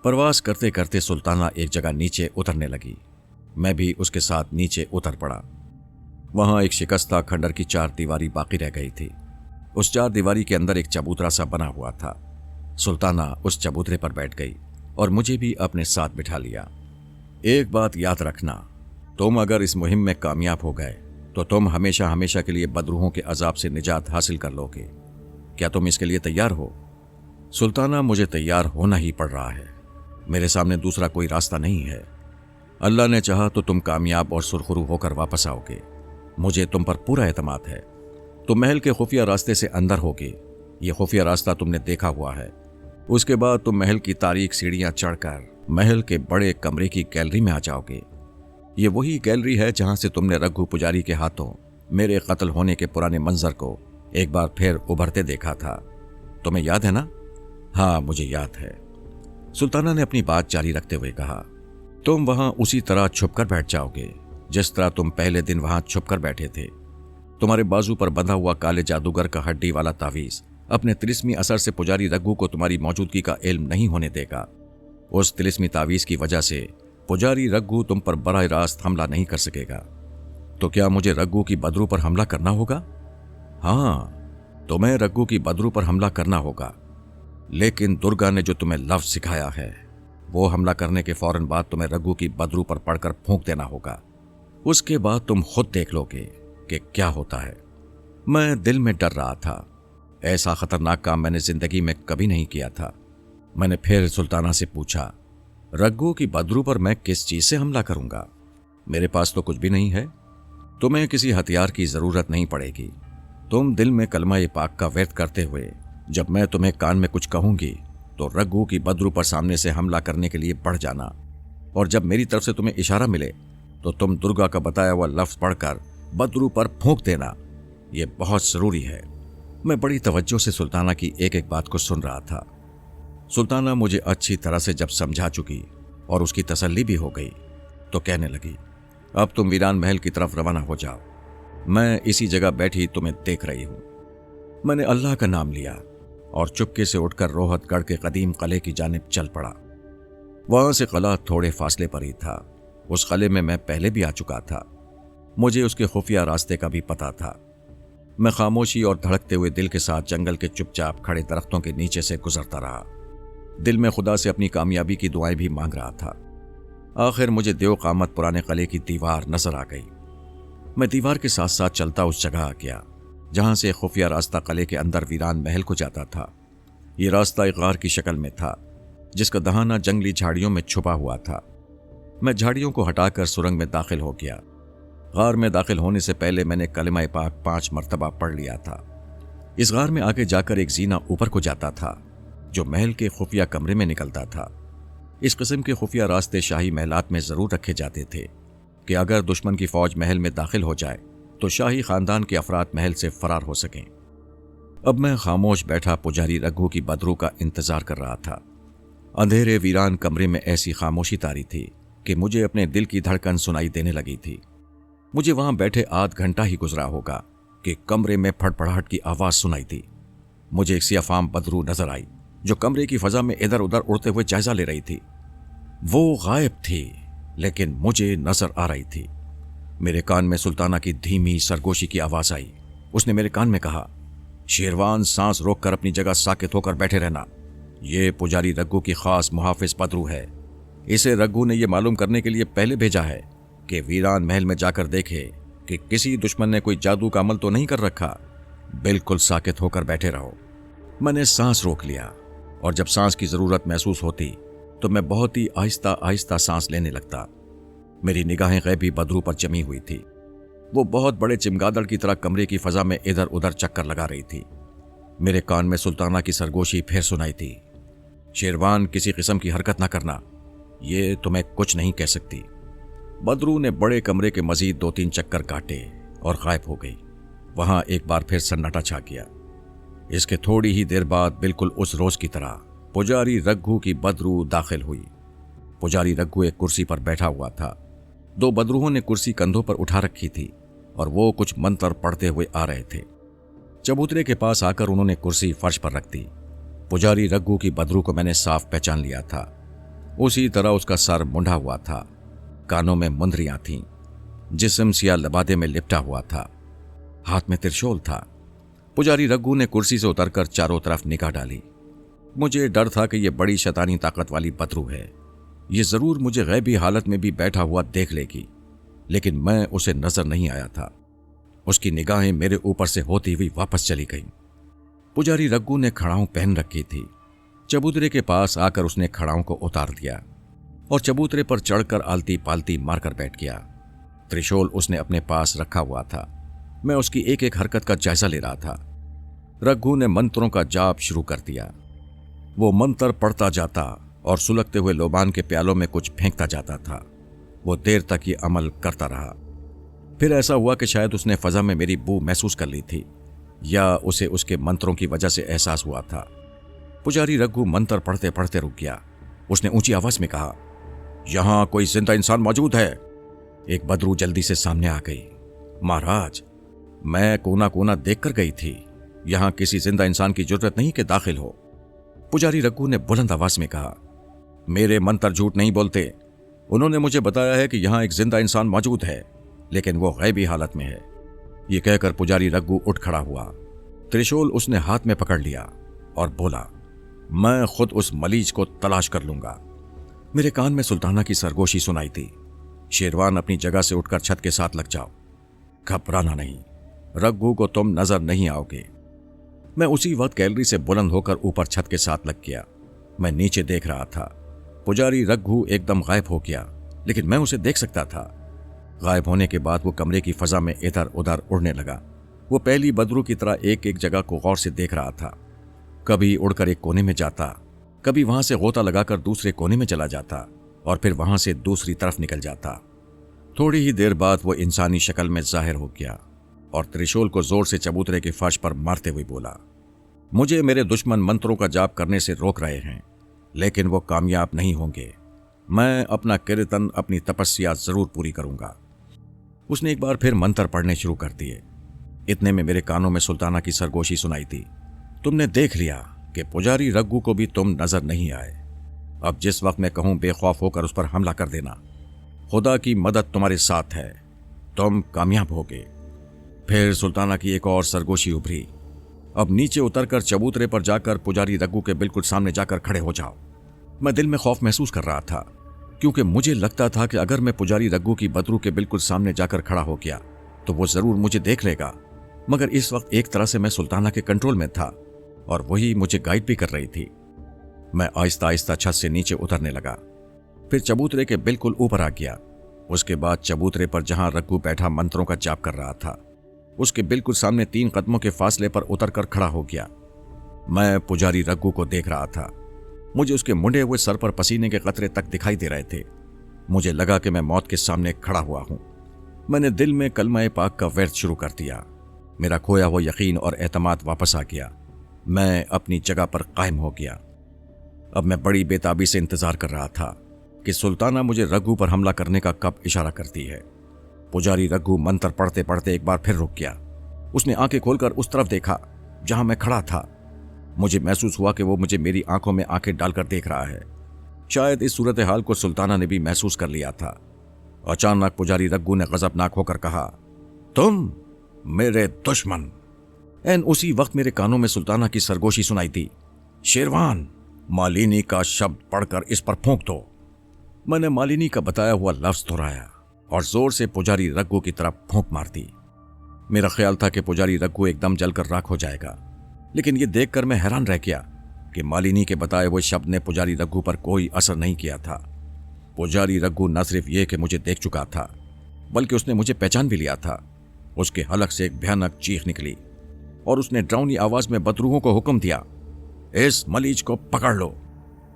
प्रवास करते करते सुल्ताना एक जगह नीचे उतरने लगी। मैं भी उसके साथ नीचे उतर पड़ा। वहां एक शिकस्ता खंडर की चार दीवारी बाकी रह गई थी। उस चार दीवारी के अंदर एक चबूतरा सा बना हुआ था। सुल्ताना उस चबूतरे पर बैठ गई और मुझे भी अपने साथ बिठा लिया। एक बात याद रखना, तुम अगर इस मुहिम में कामयाब हो गए तो तुम हमेशा हमेशा के लिए बदरूहों के अजाब से निजात हासिल कर लोगे। क्या तुम इसके लिए तैयार हो? सुल्ताना, मुझे तैयार होना ही पड़ रहा है। मेरे सामने दूसरा कोई रास्ता नहीं है। अल्लाह ने चाहा तो तुम कामयाब और सुरखरू होकर वापस आओगे। मुझे तुम पर पूरा एतमाद है। तुम महल के खुफिया रास्ते से अंदर होगे। ये खुफिया रास्ता तुमने देखा हुआ है। उसके बाद तुम महल की तारीक सीढ़ियां चढ़कर महल के बड़े कमरे की गैलरी में आ जाओगे। ये वही गैलरी है जहां से तुमने रघु पुजारी के हाथों मेरे कत्ल होने के पुराने मंजर को एक बार फिर उभरते देखा था। तुम्हें याद है ना? हाँ, मुझे याद है। सुल्ताना ने अपनी बात जारी रखते हुए कहा, तुम वहां उसी तरह छुपकर बैठ जाओगे जिस तरह तुम पहले दिन वहां छुपकर बैठे थे। तुम्हारे बाजू पर बंधा हुआ काले जादूगर का हड्डी वाला तावीज अपने तिलिस्मी असर से पुजारी रघु को तुम्हारी मौजूदगी का इल्म नहीं होने देगा। उस तिलिस्मी तावीज की वजह से पुजारी रघु तुम पर बराह रास्त हमला नहीं कर सकेगा। तो क्या मुझे रघु की बदरू पर हमला करना होगा? हाँ, तुम्हें रघु की बदरू पर हमला करना होगा, लेकिन दुर्गा ने जो तुम्हें लफ्ज सिखाया है वो हमला करने के फौरन बाद तुम्हें रघु की बदरू पर पड़कर फूंक देना होगा। उसके बाद तुम खुद देख लोगे कि क्या होता है। मैं दिल में डर रहा था। ऐसा खतरनाक काम मैंने जिंदगी में कभी नहीं किया था। मैंने फिर सुल्ताना से पूछा, रघु की बदरू पर मैं किस चीज से हमला करूंगा? मेरे पास तो कुछ भी नहीं है। तुम्हें किसी हथियार की जरूरत नहीं पड़ेगी। तुम दिल में कलमा-ए पाक का व्यर्थ करते हुए जब मैं तुम्हें कान में कुछ कहूंगी तो रघु की बदरू पर सामने से हमला करने के लिए बढ़ जाना, और जब मेरी तरफ से तुम्हें इशारा मिले तो तुम दुर्गा का बताया हुआ लफ्ज पढ़कर बदरू पर फूंक देना। यह बहुत जरूरी है। मैं बड़ी तवज्जो से सुल्ताना की एक एक बात को सुन रहा था। सुल्ताना मुझे अच्छी तरह से जब समझा चुकी और उसकी तसल्ली भी हो गई तो कहने लगी, अब तुम वीरान महल की तरफ रवाना हो जाओ। मैं इसी जगह बैठी तुम्हें देख रही हूं। मैंने अल्लाह का नाम लिया और चुपके से उठकर रोहतगढ़ के कदीम किले की जानिब चल पड़ा। वहां से किला थोड़े फासले पर ही था। उस किले में मैं पहले भी आ चुका था। मुझे उसके खुफिया रास्ते का भी पता था। मैं खामोशी और धड़कते हुए दिल के साथ जंगल के चुपचाप खड़े दरख्तों के नीचे से गुजरता रहा। दिल में खुदा से अपनी कामयाबी की दुआएं भी मांग रहा था। आखिर मुझे देव कामत पुराने किले की दीवार नजर आ गई। मैं दीवार के साथ साथ चलता उस जगह आ गया जहां से खुफिया रास्ता किले के अंदर वीरान महल को जाता था। ये रास्ता एक गार की शक्ल में था जिसका दहाना जंगली झाड़ियों में छुपा हुआ था। मैं झाड़ियों को हटाकर सुरंग में दाखिल हो गया। गार में दाखिल होने से पहले मैंने कलिमा पाक 5 मरतबा पढ़ लिया था। इस गार में आगे जाकर एक जीना ऊपर को जाता था जो महल के खुफिया कमरे में निकलता था। इस किस्म के खुफिया रास्ते शाही महलात में जरूर रखे जाते थे कि अगर दुश्मन की फौज महल में दाखिल हो जाए तो शाही खानदान के अफराद महल से फरार हो सकें। अब मैं खामोश बैठा पुजारी रघु की बदरू का इंतजार कर रहा था। अंधेरे वीरान कमरे में ऐसी खामोशी तारी थी कि मुझे अपने दिल की धड़कन सुनाई देने लगी थी। मुझे वहां बैठे आध घंटा ही गुजरा होगा कि कमरे में फड़फड़ाहट की आवाज सुनाई दी। मुझे एक सियाफाम बदरू नजर आई जो कमरे की फजा में इधर उधर उड़ते हुए जायजा ले रही थी। वो गायब थी लेकिन मुझे नजर आ रही थी। मेरे कान में सुल्ताना की धीमी सरगोशी की आवाज आई। उसने मेरे कान में कहा, शेरवान, सांस रोककर अपनी जगह साकित होकर बैठे रहना। ये पुजारी रघु की खास मुहाफिज बदरू है। इसे रघु ने यह मालूम करने के लिए पहले भेजा है कि वीरान महल में जाकर देखे कि किसी दुश्मन ने कोई जादू का अमल तो नहीं कर रखा। बिल्कुल साकित होकर बैठे रहो। मैंने सांस रोक लिया और जब सांस की जरूरत महसूस होती तो मैं बहुत ही आहिस्ता आहिस्ता सांस लेने लगता। मेरी निगाहें गैबी बदरू पर जमी हुई थी। वो बहुत बड़े चिमगादड़ की तरह कमरे की फजा में इधर उधर चक्कर लगा रही थी। मेरे कान में सुल्ताना की सरगोशी फिर सुनाई थी, शेरवान, किसी किस्म की हरकत ना करना, ये तुम्हें कुछ नहीं कह सकती। बदरू ने बड़े कमरे के मजीद 2-3 चक्कर काटे और गायब हो गई। वहां एक बार फिर सन्नाटा छा गया। इसके थोड़ी ही देर बाद बिल्कुल उस रोज की तरह पुजारी रघु की बदरू दाखिल हुई। पुजारी रघु एक कुर्सी पर बैठा हुआ था। 2 बदरूहों ने कुर्सी कंधों पर उठा रखी थी और वो कुछ मंत्र पढ़ते हुए आ रहे थे। चबूतरे के पास आकर उन्होंने कुर्सी फर्श पर रख दी। पुजारी रघु की बदरू को मैंने साफ पहचान लिया था। उसी तरह उसका सर मुंडा हुआ था, कानों में मुंदरियां थीं, जिस्म सिया लबादे में लिपटा हुआ था, हाथ में त्रिशूल था। पुजारी रघु ने कुर्सी से उतरकर चारों तरफ निगाह डाली। मुझे डर था कि यह बड़ी शैतानी ताकत वाली बदरू है। ये जरूर मुझे गैबी हालत में भी बैठा हुआ देख लेगी, लेकिन मैं उसे नजर नहीं आया था। उसकी निगाहें मेरे ऊपर से होती हुई वापस चली गईं। पुजारी रघु ने खड़ाऊं पहन रखी थी। चबूतरे के पास आकर उसने खड़ाऊं को उतार दिया और चबूतरे पर चढ़कर आलती पालती मारकर बैठ गया। त्रिशूल उसने अपने पास रखा हुआ था। मैं उसकी एक एक हरकत का जायजा ले रहा था। रघु ने मंत्रों का जाप शुरू कर दिया। वो मंत्र पढ़ता जाता और सुलगते हुए लोबान के प्यालों में कुछ फेंकता जाता था। वो देर तक ये अमल करता रहा। फिर ऐसा हुआ कि शायद उसने फजा में मेरी बू महसूस कर ली थी या उसे उसके मंत्रों की वजह से एहसास हुआ था। पुजारी रघु मंत्र पढ़ते पढ़ते रुक गया। उसने ऊंची आवाज में कहा, यहां कोई जिंदा इंसान मौजूद है। एक बदरू जल्दी से सामने आ गई। महाराज, मैं कोना कोना देख कर गई थी, यहां किसी जिंदा इंसान की जरूरत नहीं कि दाखिल हो। पुजारी रघु ने बुलंद आवाज में कहा, मेरे मंत्र झूठ नहीं बोलते। उन्होंने मुझे बताया है कि यहां एक जिंदा इंसान मौजूद है, लेकिन वो गैबी हालत में है। ये कहकर पुजारी रघु उठ खड़ा हुआ। त्रिशूल उसने हाथ में पकड़ लिया और बोला, मैं खुद उस मलीज को तलाश कर लूंगा। मेरे कान में सुल्ताना की सरगोशी सुनाई थी, शेरवान अपनी जगह से उठकर छत के साथ लग जाओ, घबराना नहीं, रघु को तुम नजर नहीं आओगे। मैं उसी वक्त गैलरी से बुलंद होकर ऊपर छत के साथ लग गया। मैं नीचे देख रहा था। पुजारी रघु एकदम गायब हो गया, लेकिन मैं उसे देख सकता था। गायब होने के बाद वो कमरे की फजा में इधर उधर उड़ने लगा। वो पहली बदरू की तरह एक एक जगह को गौर से देख रहा था। कभी उड़कर एक कोने में जाता, कभी वहां से गोता लगाकर दूसरे कोने में चला जाता और फिर वहां से दूसरी तरफ निकल जाता। थोड़ी ही देर बाद वो इंसानी शक्ल में जाहिर हो गया और त्रिशूल को जोर से चबूतरे के फर्श पर मारते हुए बोला, मुझे मेरे दुश्मन मंत्रों का जाप करने से रोक रहे हैं, लेकिन वो कामयाब नहीं होंगे। मैं अपना कीर्तन, अपनी तपस्या जरूर पूरी करूंगा। उसने एक बार फिर मंत्र पढ़ने शुरू कर दिए। इतने में मेरे कानों में सुल्ताना की सरगोशी सुनाई दी, तुमने देख लिया कि पुजारी रघु को भी तुम नजर नहीं आए। अब जिस वक्त मैं कहूं बेखौफ होकर उस पर हमला कर देना। खुदा की मदद तुम्हारे साथ है, तुम कामयाब होगे। फिर सुल्ताना की एक और सरगोशी उभरी, अब नीचे उतरकर चबूतरे पर जाकर पुजारी रघु के बिल्कुल सामने जाकर खड़े हो जाओ। मैं दिल में खौफ महसूस कर रहा था, क्योंकि मुझे लगता था कि अगर मैं पुजारी रघु की बदरू के बिल्कुल सामने जाकर खड़ा हो गया तो वो जरूर मुझे देख लेगा। मगर इस वक्त एक तरह से मैं सुल्ताना के कंट्रोल में था और वही मुझे गाइड भी कर रही थी। मैं आहिस्ता आहिस्ता छत से नीचे उतरने लगा, फिर चबूतरे के बिल्कुल ऊपर आ गया। उसके बाद चबूतरे पर जहां रघु बैठा मंत्रों का जाप कर रहा था, उसके बिल्कुल सामने 3 कदमों के फासले पर उतरकर खड़ा हो गया। मैं पुजारी रघु को देख रहा था। मुझे उसके मुंडे हुए सर पर पसीने के कतरे तक दिखाई दे रहे थे। मुझे लगा कि मैं मौत के सामने खड़ा हुआ हूं। मैंने दिल में कलमा पाक का व्यर्थ शुरू कर दिया। मेरा खोया हुआ यकीन और एतमाद वापस आ गया। मैं अपनी जगह पर कायम हो गया। अब मैं बड़ी बेताबी से इंतजार कर रहा था कि सुल्ताना मुझे रघु पर हमला करने का कब इशारा करती है। पुजारी रघु मंत्र पढ़ते पढ़ते एक बार फिर रुक गया। उसने आंखें खोलकर उस तरफ देखा जहां मैं खड़ा था। मुझे महसूस हुआ कि वो मुझे मेरी आंखों में आंखें डालकर देख रहा है। शायद इस सूरत हाल को सुल्ताना ने भी महसूस कर लिया था। अचानक पुजारी रघु ने गजबनाक होकर कहा, तुम मेरे दुश्मन। एन उसी वक्त मेरे कानों में सुल्ताना की सरगोशी सुनाई दी, शेरवान, मालिनी का शब्द पढ़कर इस पर फूंक दो। मैंने मालिनी का बताया हुआ लफ्ज दोहराया और जोर से पुजारी रघु की तरफ फूंक मार दी। मेरा ख्याल था कि पुजारी रघु एकदम जलकर राख हो जाएगा, लेकिन यह देखकर मैं हैरान रह गया कि मालिनी के बताए हुए शब्द ने पुजारी रघु पर कोई असर नहीं किया था। पुजारी रघु न सिर्फ यह कि मुझे देख चुका था, बल्कि उसने मुझे पहचान भी लिया था। उसके हलक से एक भयानक चीख निकली और उसने डरावनी आवाज में बदरूहों को हुक्म दिया, इस मलीज को पकड़ लो।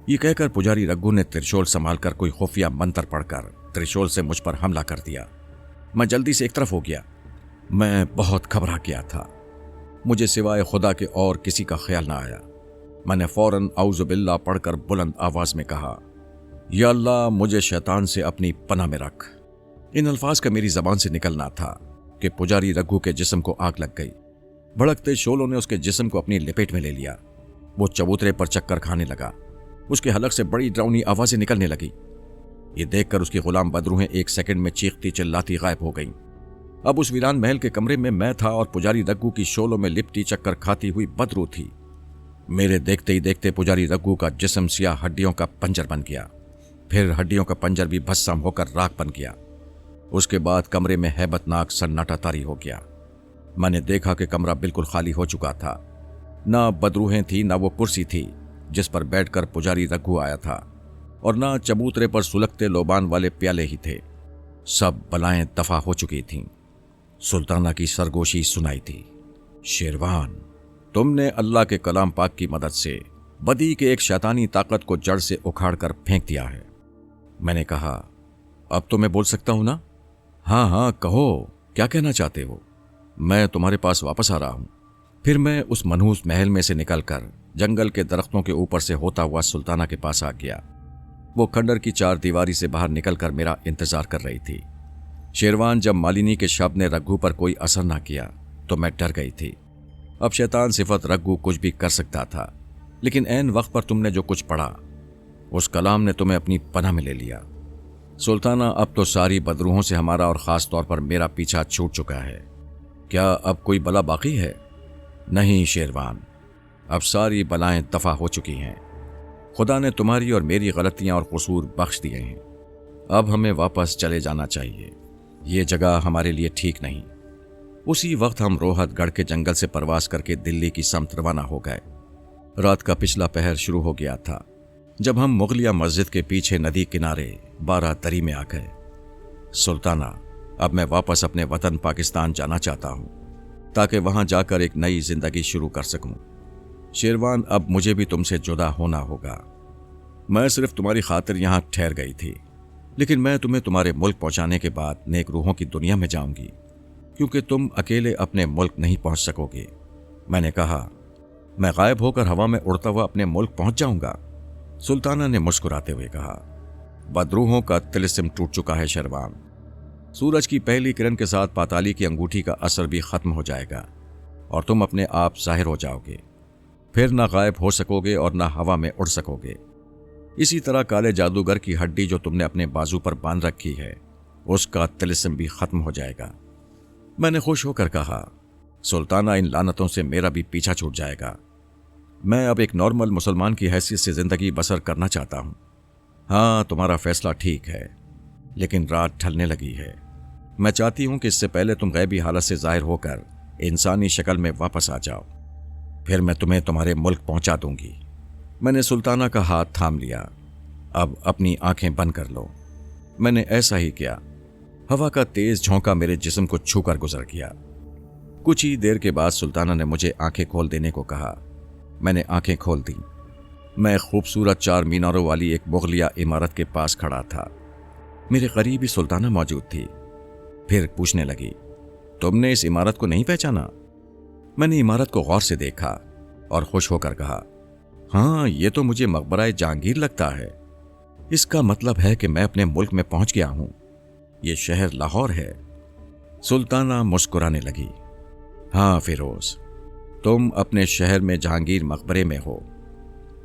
ये कहकर पुजारी रघु ने त्रिशूल संभालकर कोई खुफिया मंत्र पढ़कर त्रिशूल से मुझ पर हमला कर दिया। मैं जल्दी से एक तरफ हो गया। मैं बहुत घबरा गया था। मुझे सिवाय खुदा के और किसी का ख्याल ना आया। मैंने फौरन औज़ु बिल्लाह पढ़कर बुलंद आवाज में कहा, या अल्लाह, मुझे शैतान से अपनी पनाह में रख। इन अल्फाज का मेरी जबान से निकलना था कि पुजारी रघु के जिस्म को आग लग गई। भड़कते शोलों ने उसके जिस्म को अपनी लपेट में ले लिया। वो चबूतरे पर चक्कर खाने लगा। उसके हलक से बड़ी डरावनी आवाजें निकलने लगी। ये देखकर उसकी गुलाम बदरूहें एक सेकंड में चीखती चिल्लाती गायब हो गईं। अब उस वीरान महल के कमरे में मैं था और पुजारी रघु की शोलों में लिपटी चक्कर खाती हुई बदरू थी। मेरे देखते ही देखते पुजारी रघु का जिस्म सियाह हड्डियों का पंजर बन गया। फिर हड्डियों का पंजर भी भस्म होकर राख बन गया। उसके बाद कमरे में हैबतनाक सन्नाटा तारी हो गया। मैंने देखा कि कमरा बिल्कुल खाली हो चुका था। ना बदरूहें थी, ना वो कुर्सी थी जिस पर बैठकर पुजारी रघु आया था, और ना चबूतरे पर सुलगते लोबान वाले प्याले ही थे। सब बलाएं दफा हो चुकी थीं। सुल्ताना की सरगोशी सुनाई थी, शेरवान, तुमने अल्लाह के कलाम पाक की मदद से बदी के एक शैतानी ताकत को जड़ से उखाड़ कर फेंक दिया है। मैंने कहा, अब तो मैं बोल सकता हूं ना? हाँ हाँ कहो, क्या कहना चाहते हो? मैं तुम्हारे पास वापस आ रहा हूं। फिर मैं उस मनहूस महल में से निकलकर जंगल के दरख्तों के ऊपर से होता हुआ सुल्ताना के पास आ गया। वो खंडर की चार दीवारी से बाहर निकलकर मेरा इंतजार कर रही थी। शेरवान, जब मालिनी के शब्द ने रघु पर कोई असर ना किया तो मैं डर गई थी। अब शैतान सिफत रघु कुछ भी कर सकता था, लेकिन ऐन वक्त पर तुमने जो कुछ पढ़ा, उस कलाम ने तुम्हें अपनी पनाह में ले लिया। सुल्ताना, अब तो सारी बदरूहों से हमारा और ख़ास तौर पर मेरा पीछा छूट चुका है। क्या अब कोई बला बाकी है? नहीं शेरवान, अब सारी बलाएं दफ़ा हो चुकी हैं। खुदा ने तुम्हारी और मेरी गलतियां और कसूर बख्श दिए हैं। अब हमें वापस चले जाना चाहिए। ये जगह हमारे लिए ठीक नहीं। उसी वक्त हम रोहतगढ़ के जंगल से परवास करके दिल्ली की समत रवाना हो गए। रात का पिछला पहर शुरू हो गया था जब हम मुगलिया मस्जिद के पीछे नदी किनारे 12 दरी में आ गए। सुल्ताना, अब मैं वापस अपने वतन पाकिस्तान जाना चाहता हूं ताकि वहां जाकर एक नई जिंदगी शुरू कर सकूं। शेरवान, अब मुझे भी तुमसे जुदा होना होगा। मैं सिर्फ तुम्हारी खातिर यहां ठहर गई थी, लेकिन मैं तुम्हें तुम्हारे मुल्क पहुंचाने के बाद नेक रूहों की दुनिया में जाऊंगी, क्योंकि तुम अकेले अपने मुल्क नहीं पहुंच सकोगे। मैंने कहा, मैं गायब होकर हवा में उड़ता हुआ अपने मुल्क पहुंच जाऊंगा? सुल्ताना ने मुस्कुराते हुए कहा, बदरूहों का तिलिस्म टूट चुका है शेरवान। सूरज की पहली किरण के साथ पाताली की अंगूठी का असर भी खत्म हो जाएगा और तुम अपने आप जाहिर हो जाओगे। फिर ना गायब हो सकोगे और ना हवा में उड़ सकोगे। इसी तरह काले जादूगर की हड्डी जो तुमने अपने बाजू पर बांध रखी है, उसका तिलिस्म भी खत्म हो जाएगा। मैंने खुश होकर कहा, सुल्ताना, इन लानतों से मेरा भी पीछा छूट जाएगा। मैं अब एक नॉर्मल मुसलमान की हैसियत से जिंदगी बसर करना चाहता हूं। हाँ, तुम्हारा फैसला ठीक है, लेकिन रात ढलने लगी है। मैं चाहती हूं कि इससे पहले तुम गैबी हालत से जाहिर होकर इंसानी शक्ल में वापस आ जाओ। फिर मैं तुम्हें तुम्हारे मुल्क पहुंचा दूंगी। मैंने सुल्ताना का हाथ थाम लिया। अब अपनी आंखें बंद कर लो। मैंने ऐसा ही किया। हवा का तेज झोंका मेरे जिस्म को छूकर गुजर गया। कुछ ही देर के बाद सुल्ताना ने मुझे आंखें खोल देने को कहा। मैंने आंखें खोल दी। मैं खूबसूरत 4 मीनारों वाली एक मुगलिया इमारत के पास खड़ा था। मेरे करीब ही सुल्ताना मौजूद थी। फिर पूछने लगी, तुमने इस इमारत को नहीं पहचाना? मैंने इमारत को गौर से देखा और खुश होकर कहा, हाँ, ये तो मुझे मकबरा जहांगीर लगता है। इसका मतलब है कि मैं अपने मुल्क में पहुंच गया हूं। ये शहर लाहौर है। सुल्ताना मुस्कुराने लगी। हाँ फिरोज, तुम अपने शहर में जहांगीर मकबरे में हो।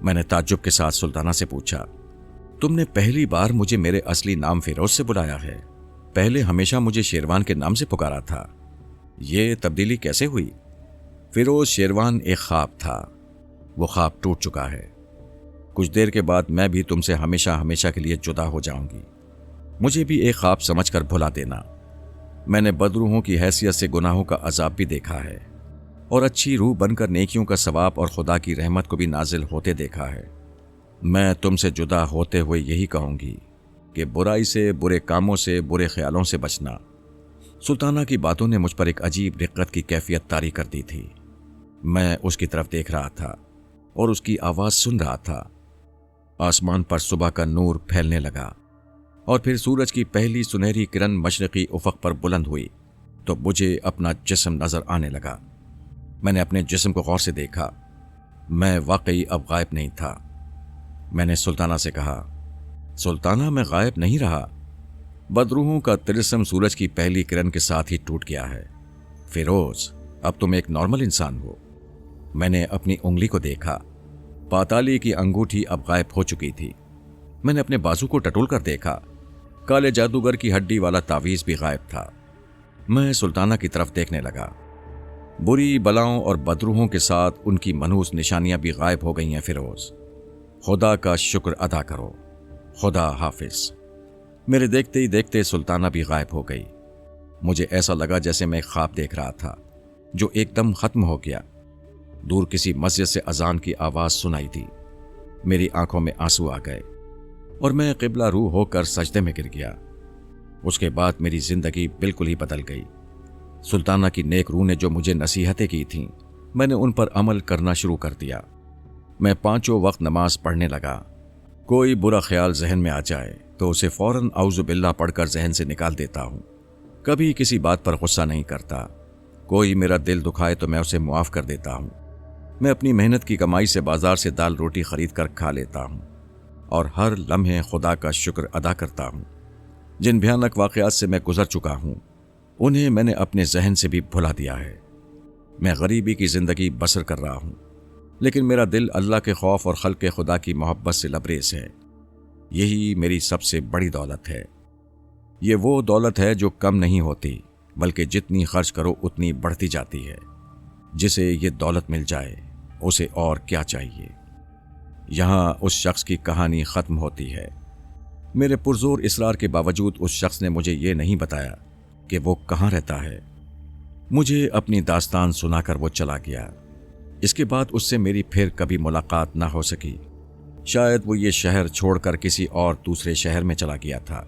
मैंने ताज्जुब के साथ सुल्ताना से पूछा, तुमने पहली बार मुझे मेरे असली नाम फिरोज से बुलाया है? पहले हमेशा मुझे शेरवान के नाम से पुकारा था। ये तब्दीली कैसे हुई? फिरोज, शेरवान एक ख्वाब था। वो ख्वाब टूट चुका है। कुछ देर के बाद मैं भी तुमसे हमेशा हमेशा के लिए जुदा हो जाऊंगी। मुझे भी एक ख्वाब समझकर भुला देना। मैंने बदरूहों की हैसियत से गुनाहों का अजाब भी देखा है और अच्छी रूह बनकर नेकियों का सवाब और खुदा की रहमत को भी नाजिल होते देखा है। मैं तुमसे जुदा होते हुए यही कहूंगी कि बुराई से, बुरे कामों से, बुरे ख्यालों से बचना। सुल्ताना की बातों ने मुझ पर एक अजीब रिक्कत की कैफियत तारी कर दी थी। मैं उसकी तरफ देख रहा था और उसकी आवाज़ सुन रहा था। आसमान पर सुबह का नूर फैलने लगा और फिर सूरज की पहली सुनहरी किरण मशरक़ी उफ़क़ पर बुलंद हुई तो मुझे अपना जिस्म नज़र आने लगा। मैंने अपने जिस्म को गौर से देखा। मैं वाकई अब गायब नहीं था। मैंने सुल्ताना से कहा, सुल्ताना, मैं गायब नहीं रहा। बदरूहों का तिलिस्म सूरज की पहली किरण के साथ ही टूट गया है। फिरोज, अब तुम एक नॉर्मल इंसान हो। मैंने अपनी उंगली को देखा। पाताली की अंगूठी अब गायब हो चुकी थी। मैंने अपने बाजू को टटोल कर देखा। काले जादूगर की हड्डी वाला तावीज़ भी गायब था। मैं सुल्ताना की तरफ देखने लगा। बुरी बलाओं और बदरूहों के साथ उनकी मनहूस निशानियां भी गायब हो गई हैं। फिरोज, खुदा का शुक्र अदा करो। खुदा हाफिज। मेरे देखते ही देखते सुल्ताना भी गायब हो गई। मुझे ऐसा लगा जैसे मैं एक ख्वाब देख रहा था जो एकदम खत्म हो गया। दूर किसी मस्जिद से अजान की आवाज़ सुनाई दी। मेरी आंखों में आंसू आ गए और मैं क़िबला रूह होकर सजदे में गिर गया। उसके बाद मेरी जिंदगी बिल्कुल ही बदल गई। सुल्ताना की नेक रूह ने जो मुझे नसीहतें की थीं, मैंने उन पर अमल करना शुरू कर दिया। मैं पांचों वक्त नमाज पढ़ने लगा। कोई बुरा ख्याल जहन में आ जाए तो उसे फौरन औज़ु बिल्लाह पढ़कर जहन से निकाल देता हूँ। कभी किसी बात पर गुस्सा नहीं करता। कोई मेरा दिल दुखाए तो मैं उसे मुआफ़ कर देता हूँ। मैं अपनी मेहनत की कमाई से बाजार से दाल रोटी खरीद कर खा लेता हूँ और हर लम्हे खुदा का शुक्र अदा करता हूँ। जिन भयानक वाक़यात से मैं गुजर चुका हूँ उन्हें मैंने अपने जहन से भी भुला दिया है। मैं गरीबी की ज़िंदगी बसर कर रहा हूँ, लेकिन मेरा दिल अल्लाह के खौफ और खल्क़ खुदा की मोहब्बत से लबरेज है। यही मेरी सबसे बड़ी दौलत है। ये वो दौलत है जो कम नहीं होती, बल्कि जितनी खर्च करो उतनी बढ़ती जाती है। जिसे ये दौलत मिल जाए उसे और क्या चाहिए। यहाँ उस शख्स की कहानी ख़त्म होती है। मेरे पुरजोर इसरार के बावजूद उस शख्स ने मुझे ये नहीं बताया कि वो कहाँ रहता है। मुझे अपनी दास्तान सुनाकर वो चला गया। इसके बाद उससे मेरी फिर कभी मुलाकात ना हो सकी। शायद वो ये शहर छोड़कर किसी और दूसरे शहर में चला गया था।